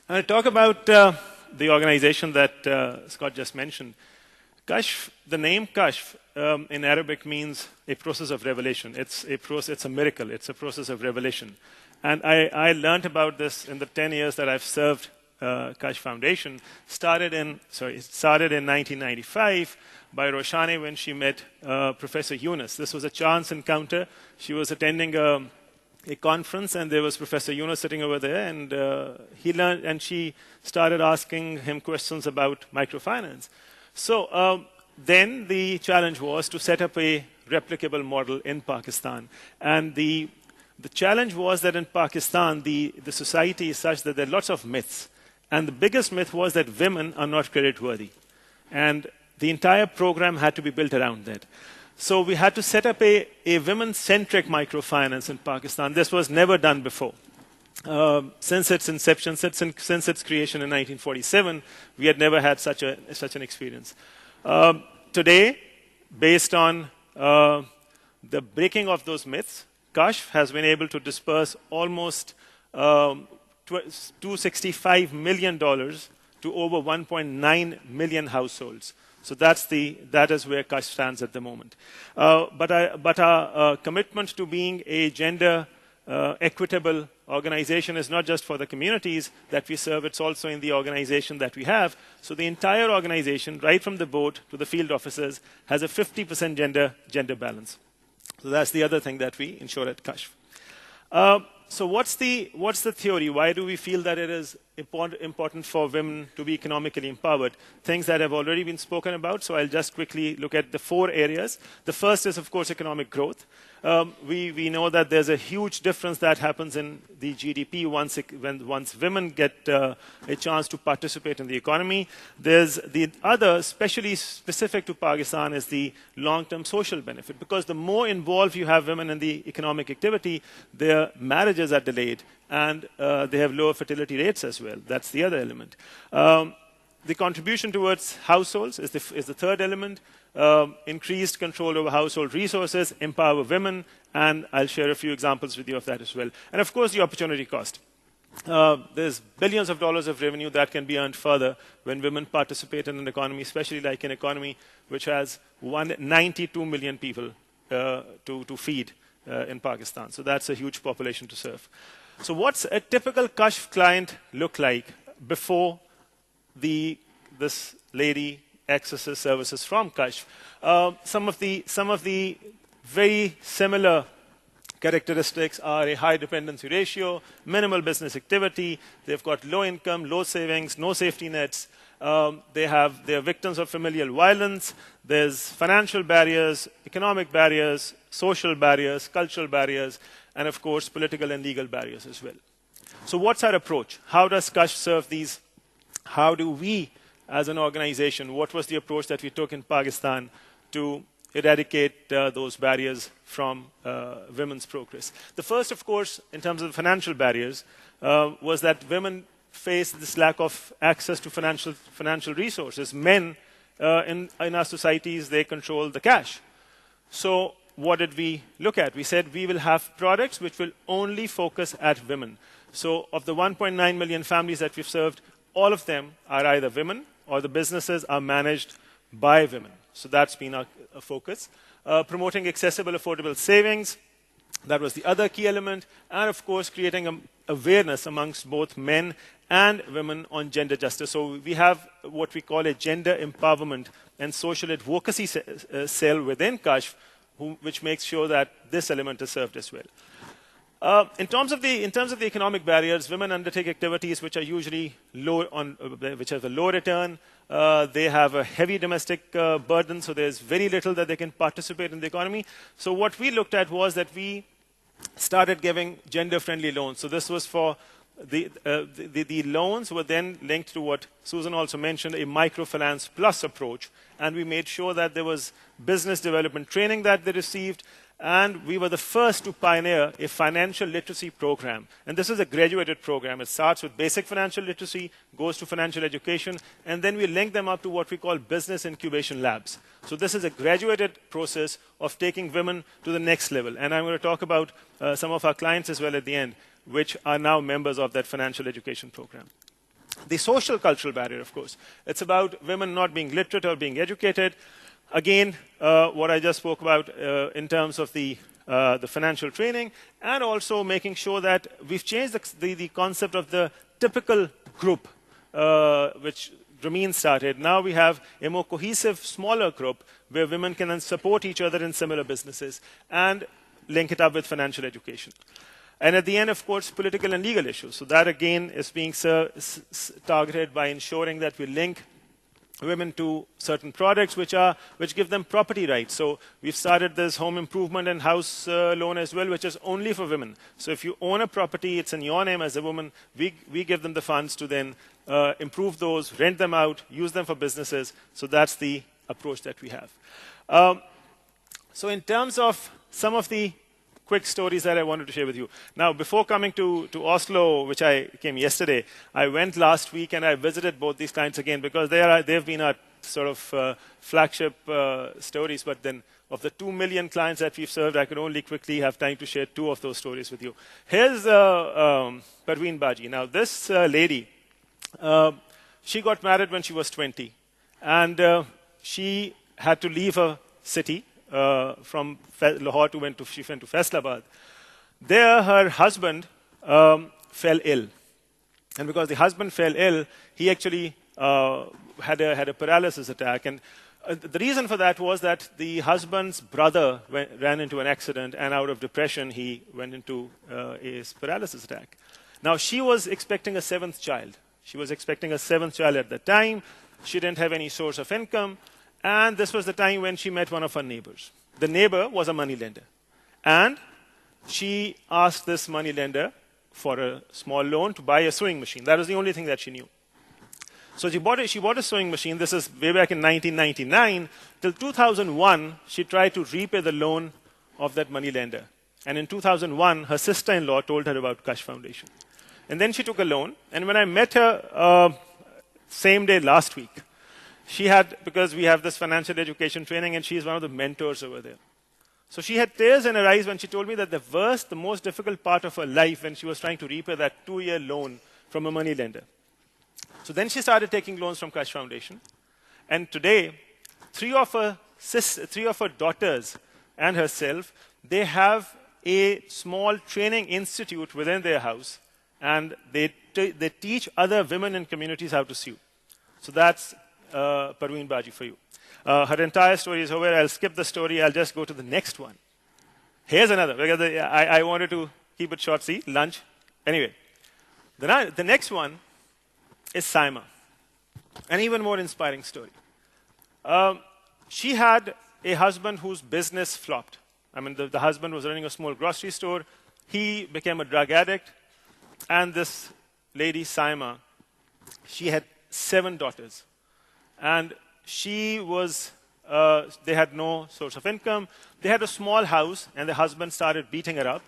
I'll talk about the organization that Scott just mentioned. Kashf, the name Kashf in Arabic means a process of revelation. It's a miracle. It's a process of revelation. And I learned about this in the 10 years that I've served Kashf Foundation. It started in 1995 by Roshani when she met Professor Yunus. This was a chance encounter. She was attending a conference, and there was Professor Yunus sitting over there, and he learned, and she started asking him questions about microfinance. So then the challenge was to set up a replicable model in Pakistan. And the challenge was that in Pakistan, the society is such that there are lots of myths. And the biggest myth was that women are not creditworthy. And the entire program had to be built around that. So we had to set up a women-centric microfinance in Pakistan. This was never done before. Since its inception, since its creation in 1947, we had never had such an experience. Today, based on the breaking of those myths, Kashf has been able to disperse almost $265 million to over 1.9 million households. So that is where Kashf stands at the moment. But our commitment to being a gender equitable organization is not just for the communities that we serve, it's also in the organization that we have. So the entire organization, right from the board to the field officers, has a 50% gender balance. So that's the other thing that we ensure at Kashf. So what's the theory? Why do we feel that it is important for women to be economically empowered? Things that have already been spoken about, so I'll just quickly look at the 4 areas. The first is, of course, economic growth. We know that there's a huge difference that happens in the GDP once women get a chance to participate in the economy. There's the other, especially specific to Pakistan, is the long-term social benefit, because the more involved you have women in the economic activity, their marriages are delayed, and they have lower fertility rates as well. That's the other element. The contribution towards households is the third element. Increased control over household resources, empower women, and I'll share a few examples with you of that as well. And of course, the opportunity cost. There's billions of dollars of revenue that can be earned further when women participate in an economy, especially like an economy which has 92 million people to feed in Pakistan. So that's a huge population to serve. So what's a typical Kashf client look like before this lady accesses services from Kashf? Some of the very similar characteristics are a high dependency ratio, minimal business activity, they've got low income, low savings, no safety nets, they're victims of familial violence, there's financial barriers, economic barriers, social barriers, cultural barriers, and of course political and legal barriers as well. So what's our approach? How does Kashf serve these? How do we, as an organization, what was the approach that we took in Pakistan to eradicate those barriers from women's progress? The first, of course, in terms of financial barriers, was that women face this lack of access to financial resources. Men in our societies, they control the cash. So what did we look at? We said we will have products which will only focus at women. So of the 1.9 million families that we've served, all of them are either women or the businesses are managed by women. So that's been our focus. Promoting accessible, affordable savings, that was the other key element. And of course, creating awareness amongst both men and women on gender justice. So we have what we call a gender empowerment and social advocacy cell within Kashf, which makes sure that this element is served as well. In terms of the economic barriers, women undertake activities which are usually which have a low return. They have a heavy domestic burden, so there's very little that they can participate in the economy. So what we looked at was that we started giving gender-friendly loans. So this was for the loans were then linked to what Susan also mentioned, a microfinance plus approach, and we made sure that there was business development training that they received. And we were the first to pioneer a financial literacy program. And this is a graduated program. It starts with basic financial literacy, goes to financial education, and then we link them up to what we call business incubation labs. So this is a graduated process of taking women to the next level. And I'm going to talk about some of our clients as well at the end, which are now members of that financial education program. The social cultural barrier, of course. It's about women not being literate or being educated. Again, what I just spoke about in terms of the financial training, and also making sure that we've changed the concept of the typical group, which Ramin started. Now we have a more cohesive, smaller group where women can then support each other in similar businesses and link it up with financial education. And at the end, of course, political and legal issues. So that, again, is being targeted by ensuring that we link women to certain products which give them property rights. So we've started this home improvement and house loan as well, which is only for women. So if you own a property, it's in your name as a woman, we give them the funds to then improve those, rent them out, use them for businesses. So that's the approach that we have. So in terms of some of the quick stories that I wanted to share with you. Now, before coming to Oslo, which I came yesterday, I went last week and I visited both these clients again because they've been our sort of flagship stories. But then of the 2 million clients that we've served, I could only quickly have time to share 2 of those stories with you. Here's Parveen Baji. Now, this lady, she got married when she was 20. And she had to leave her city. From Lahore she went to Faisalabad. There, her husband fell ill. And because the husband fell ill, he actually had a paralysis attack. And the reason for that was that the husband's brother ran into an accident, and out of depression, he went into a paralysis attack. Now, she was expecting a 7th child. She was expecting a 7th child at that time. She didn't have any source of income. And this was the time when she met one of her neighbors. The neighbor was a moneylender. And she asked this moneylender for a small loan to buy a sewing machine. That was the only thing that she knew. So she bought a sewing machine. This is way back in 1999. Till 2001, she tried to repay the loan of that moneylender. And in 2001, her sister-in-law told her about Kash Foundation. And then she took a loan. And when I met her same day last week, she had, because we have this financial education training, and she's one of the mentors over there. So she had tears in her eyes when she told me that the most difficult part of her life when she was trying to repay that 2-year loan from a moneylender. So then she started taking loans from Kash Foundation. And today, three of her daughters and herself, they have a small training institute within their house. And they teach other women in communities how to sew. So that's Parveen Baji for you. Her entire story is over. I'll skip the story. I'll just go to the next one. Here's another, because I wanted to keep it short. See, lunch. Anyway, the next one is Saima, an even more inspiring story. She had a husband whose business flopped. I mean, the husband was running a small grocery store. He became a drug addict. And this lady, Saima, she had 7 daughters. And she was, they had no source of income. They had a small house, and the husband started beating her up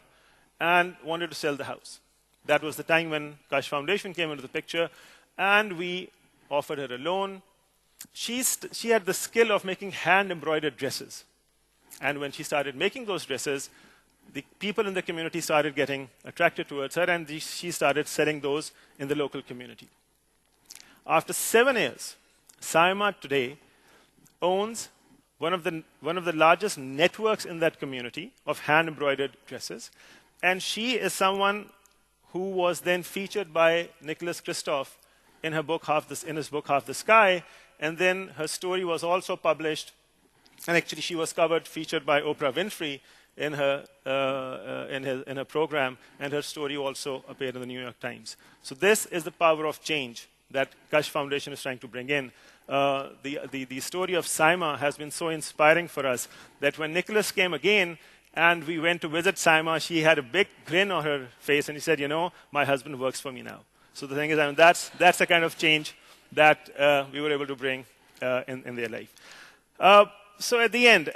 and wanted to sell the house. That was the time when Kash Foundation came into the picture, and we offered her a loan. She had the skill of making hand-embroidered dresses. And when she started making those dresses, the people in the community started getting attracted towards her, and she started selling those in the local community. After 7 years, Saima today owns one of the largest networks in that community of hand-embroidered dresses. And she is someone who was then featured by Nicholas Kristof in his book, Half the Sky. And then her story was also published. And actually, she was featured by Oprah Winfrey in her program, and her story also appeared in the New York Times. So this is the power of change that Kash Foundation is trying to bring in. The story of Saima has been so inspiring for us that when Nicholas came again and we went to visit Saima, she had a big grin on her face, and he said, my husband works for me now. So the thing is, that's the kind of change that we were able to bring in their life. So at the end,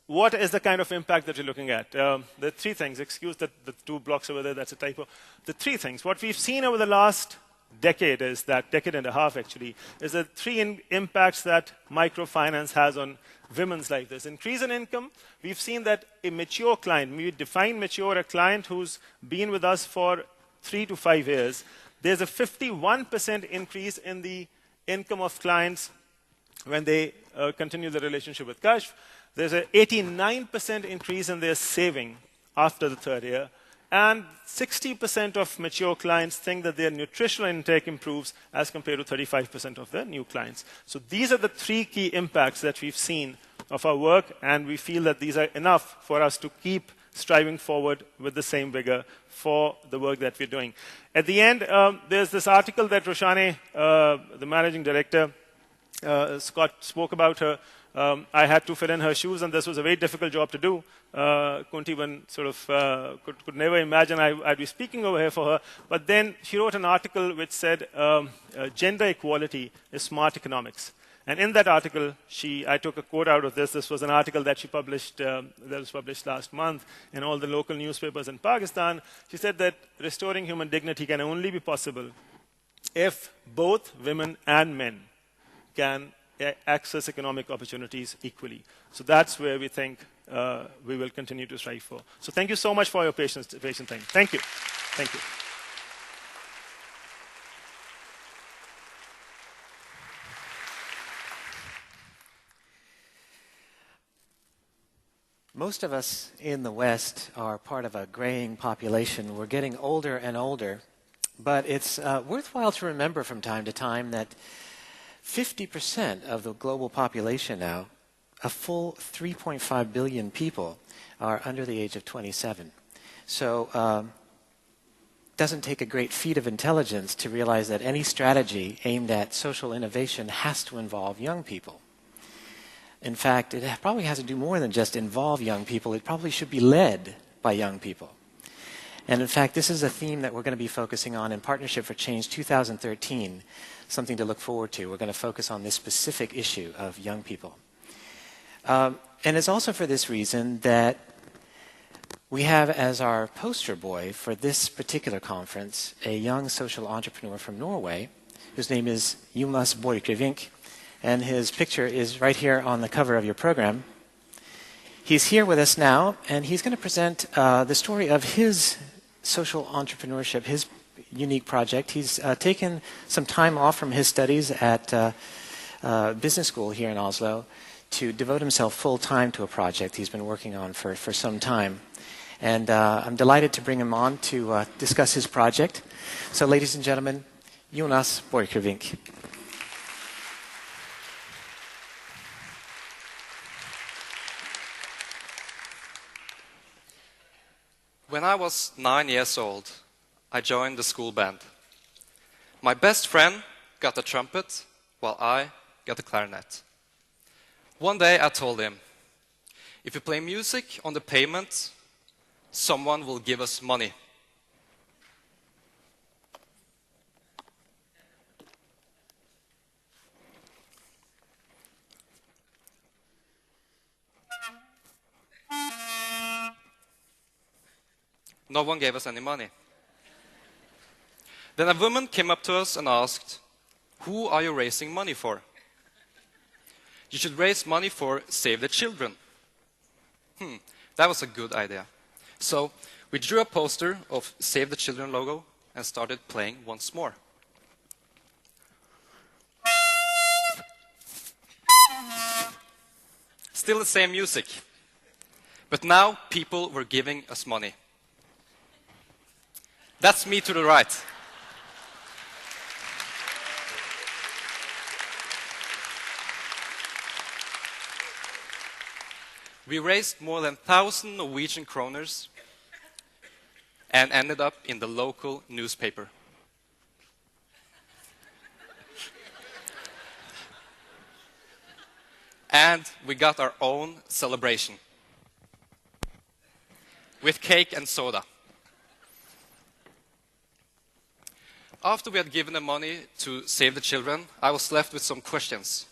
what is the kind of impact that you're looking at? The 3 things. Excuse the 2 blocks over there, that's a typo. The 3 things. What we've seen over the last decade and a half actually, is the 3 impacts that microfinance has on women's life. There's increase in income. We've seen that a mature client, we define mature a client who's been with us for 3 to 5 years. There's a 51% increase in the income of clients when they continue the relationship with Kash. There's an 89% increase in their saving after the 3rd year. And 60% of mature clients think that their nutritional intake improves as compared to 35% of the new clients. So these are the 3 key impacts that we've seen of our work, and we feel that these are enough for us to keep striving forward with the same vigor for the work that we're doing. At the end, there's this article that Roshane, the managing director, Scott spoke about her. I had to fill in her shoes, and this was a very difficult job to do. Couldn't even could never imagine I'd be speaking over here for her. But then she wrote an article which said, gender equality is smart economics. And in that article, I took a quote out of this. This was an article that she published, that was published last month in all the local newspapers in Pakistan. She said that restoring human dignity can only be possible if both women and men can access economic opportunities equally. So that's where we think we will continue to strive for. So thank you so much for your patient time. Thank you. Thank you. Most of us in the West are part of a graying population. We're getting older and older, but it's worthwhile to remember from time to time that 50% of the global population now, a full 3.5 billion people, are under the age of 27. So it doesn't take a great feat of intelligence to realize that any strategy aimed at social innovation has to involve young people. In fact, it probably has to do more than just involve young people. It probably should be led by young people. And in fact, this is a theme that we're going to be focusing on in Partnership for Change 2013, something to look forward to. We're going to focus on this specific issue of young people. And it's also for this reason that we have as our poster boy for this particular conference a young social entrepreneur from Norway, whose name is Jonas Borchgrevink, and his picture is right here on the cover of your program. He's here with us now, and he's going to present the story of his social entrepreneurship, his unique project. He's taken some time off from his studies at business school here in Oslo to devote himself full-time to a project he's been working on for some time. And I'm delighted to bring him on to discuss his project. So, ladies and gentlemen, Jonas Borchgrevink. When I was 9 years old, I joined the school band. My best friend got the trumpet, while I got the clarinet. One day I told him, if you play music on the pavement, someone will give us money. No one gave us any money. Then a woman came up to us and asked, who are you raising money for? You should raise money for Save the Children. That was a good idea. So we drew a poster of Save the Children logo and started playing once more. Still the same music. But now people were giving us money. That's me to the right. We raised more than 1,000 Norwegian kroners and ended up in the local newspaper. And we got our own celebration with cake and soda. After we had given the money to Save the Children, I was left with some questions.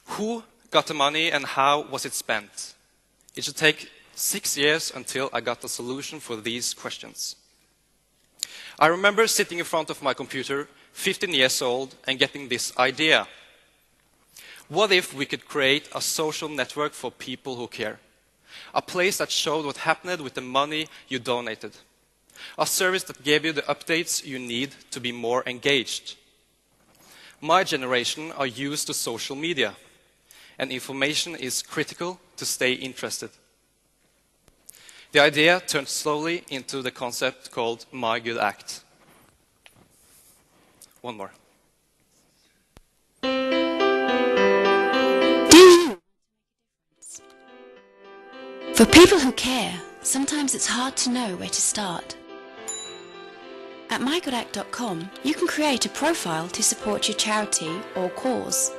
Who got the money and how was it spent? It should take 6 years until I got the solution for these questions. I remember sitting in front of my computer, 15 years old, and getting this idea. What if we could create a social network for people who care? A place that showed what happened with the money you donated. A service that gave you the updates you need to be more engaged. My generation are used to social media, and information is critical to stay interested. The idea turned slowly into the concept called My Good Act. One more. For people who care, sometimes it's hard to know where to start. At mygoodact.com, you can create a profile to support your charity or cause.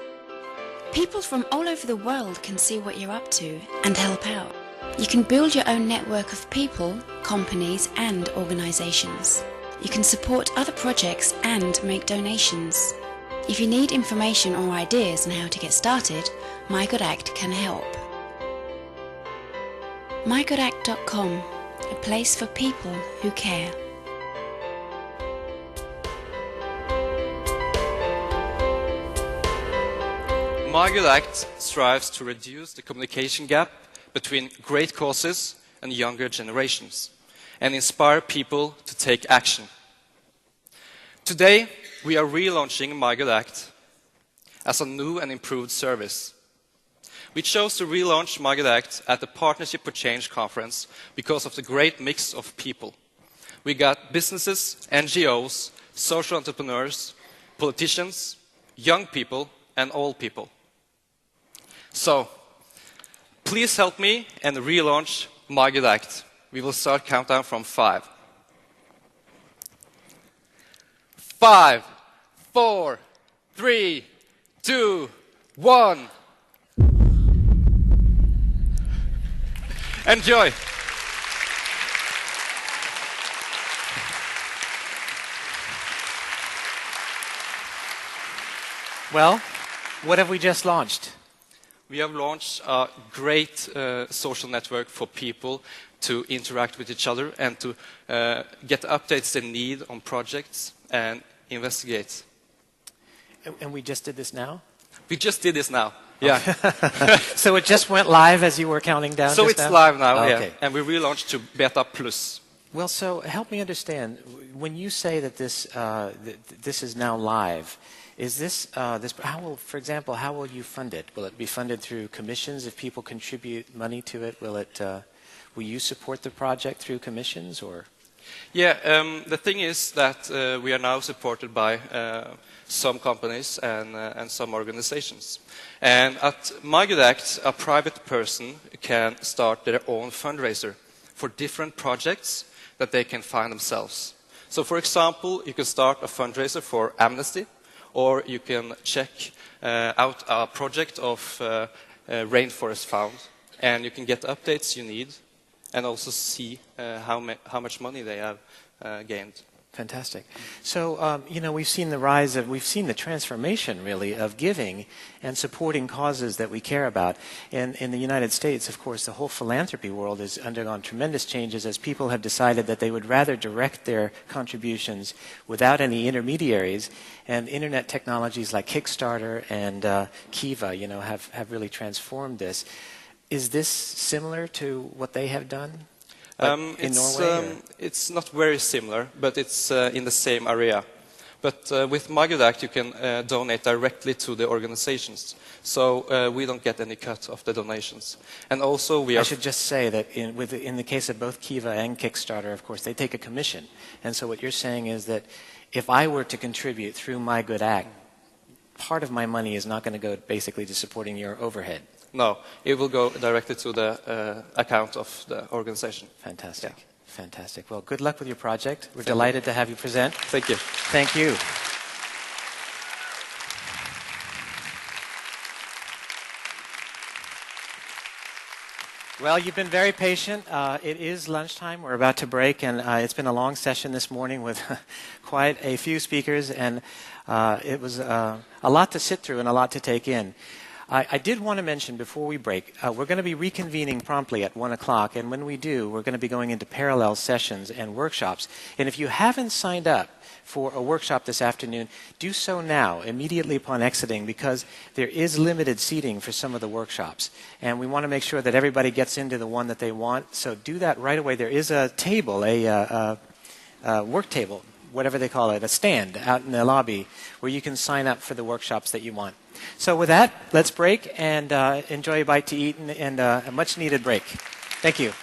People from all over the world can see what you're up to and help out. You can build your own network of people, companies and organizations. You can support other projects and make donations. If you need information or ideas on how to get started, My Good Act can help. mygoodact.com, a place for people who care. My Good Act strives to reduce the communication gap between great causes and younger generations and inspire people to take action. Today, we are relaunching My Good Act as a new and improved service. We chose to relaunch My Good Act at the Partnership for Change conference because of the great mix of people. We got businesses, NGOs, social entrepreneurs, politicians, young people, and old people. So, please help me and relaunch My Good Act. We will start countdown from 5. 5, 4, 3, 2, 1. Enjoy. Well, what have we just launched? We have launched a great social network for people to interact with each other and to get updates they need on projects and investigate. And we just did this now? We just did this now, yeah. So it just went live as you were counting down? So just it's now? live now, Okay. yeah. And we relaunched to Beta Plus. Well, so help me understand. When you say that this is now live, is this how will, for example, how will you fund it? Will it be funded through commissions if people contribute money to it? Will you support the project through commissions or? Yeah, the thing is that we are now supported by some companies and some organizations. And at My Good Act, a private person can start their own fundraiser for different projects that they can find themselves. So, for example, you can start a fundraiser for Amnesty, or you can check out a project of Rainforest Found, and you can get updates you need, and also see how much money they have gained. Fantastic. So, we've seen the transformation, really, of giving and supporting causes that we care about. And in the United States, of course, the whole philanthropy world has undergone tremendous changes as people have decided that they would rather direct their contributions without any intermediaries. And internet technologies like Kickstarter and Kiva, have really transformed this. Is this similar to what they have done? In Norway? It's not very similar, but it's in the same area. But with My Good Act, you can donate directly to the organizations. So we don't get any cut of the donations. And also I should just say that in the case of both Kiva and Kickstarter, of course, they take a commission. And so what you're saying is that if I were to contribute through My Good Act, part of my money is not going to go basically to supporting your overhead. No, it will go directly to the account of the organization. Fantastic. Yeah. Fantastic. Well, good luck with your project. We're delighted to have you present. Thank you. Thank you. Well, you've been very patient. It is lunchtime. We're about to break, and it's been a long session this morning with quite a few speakers, and it was a lot to sit through and a lot to take in. I did want to mention before we break, we're going to be reconvening promptly at 1 o'clock, and when we do, we're going to be going into parallel sessions and workshops. And if you haven't signed up for a workshop this afternoon, do so now, immediately upon exiting, because there is limited seating for some of the workshops. And we want to make sure that everybody gets into the one that they want, so do that right away. There is a table, a work table, whatever they call it, a stand out in the lobby where you can sign up for the workshops that you want. So with that, let's break and enjoy a bite to eat and a much-needed break. Thank you.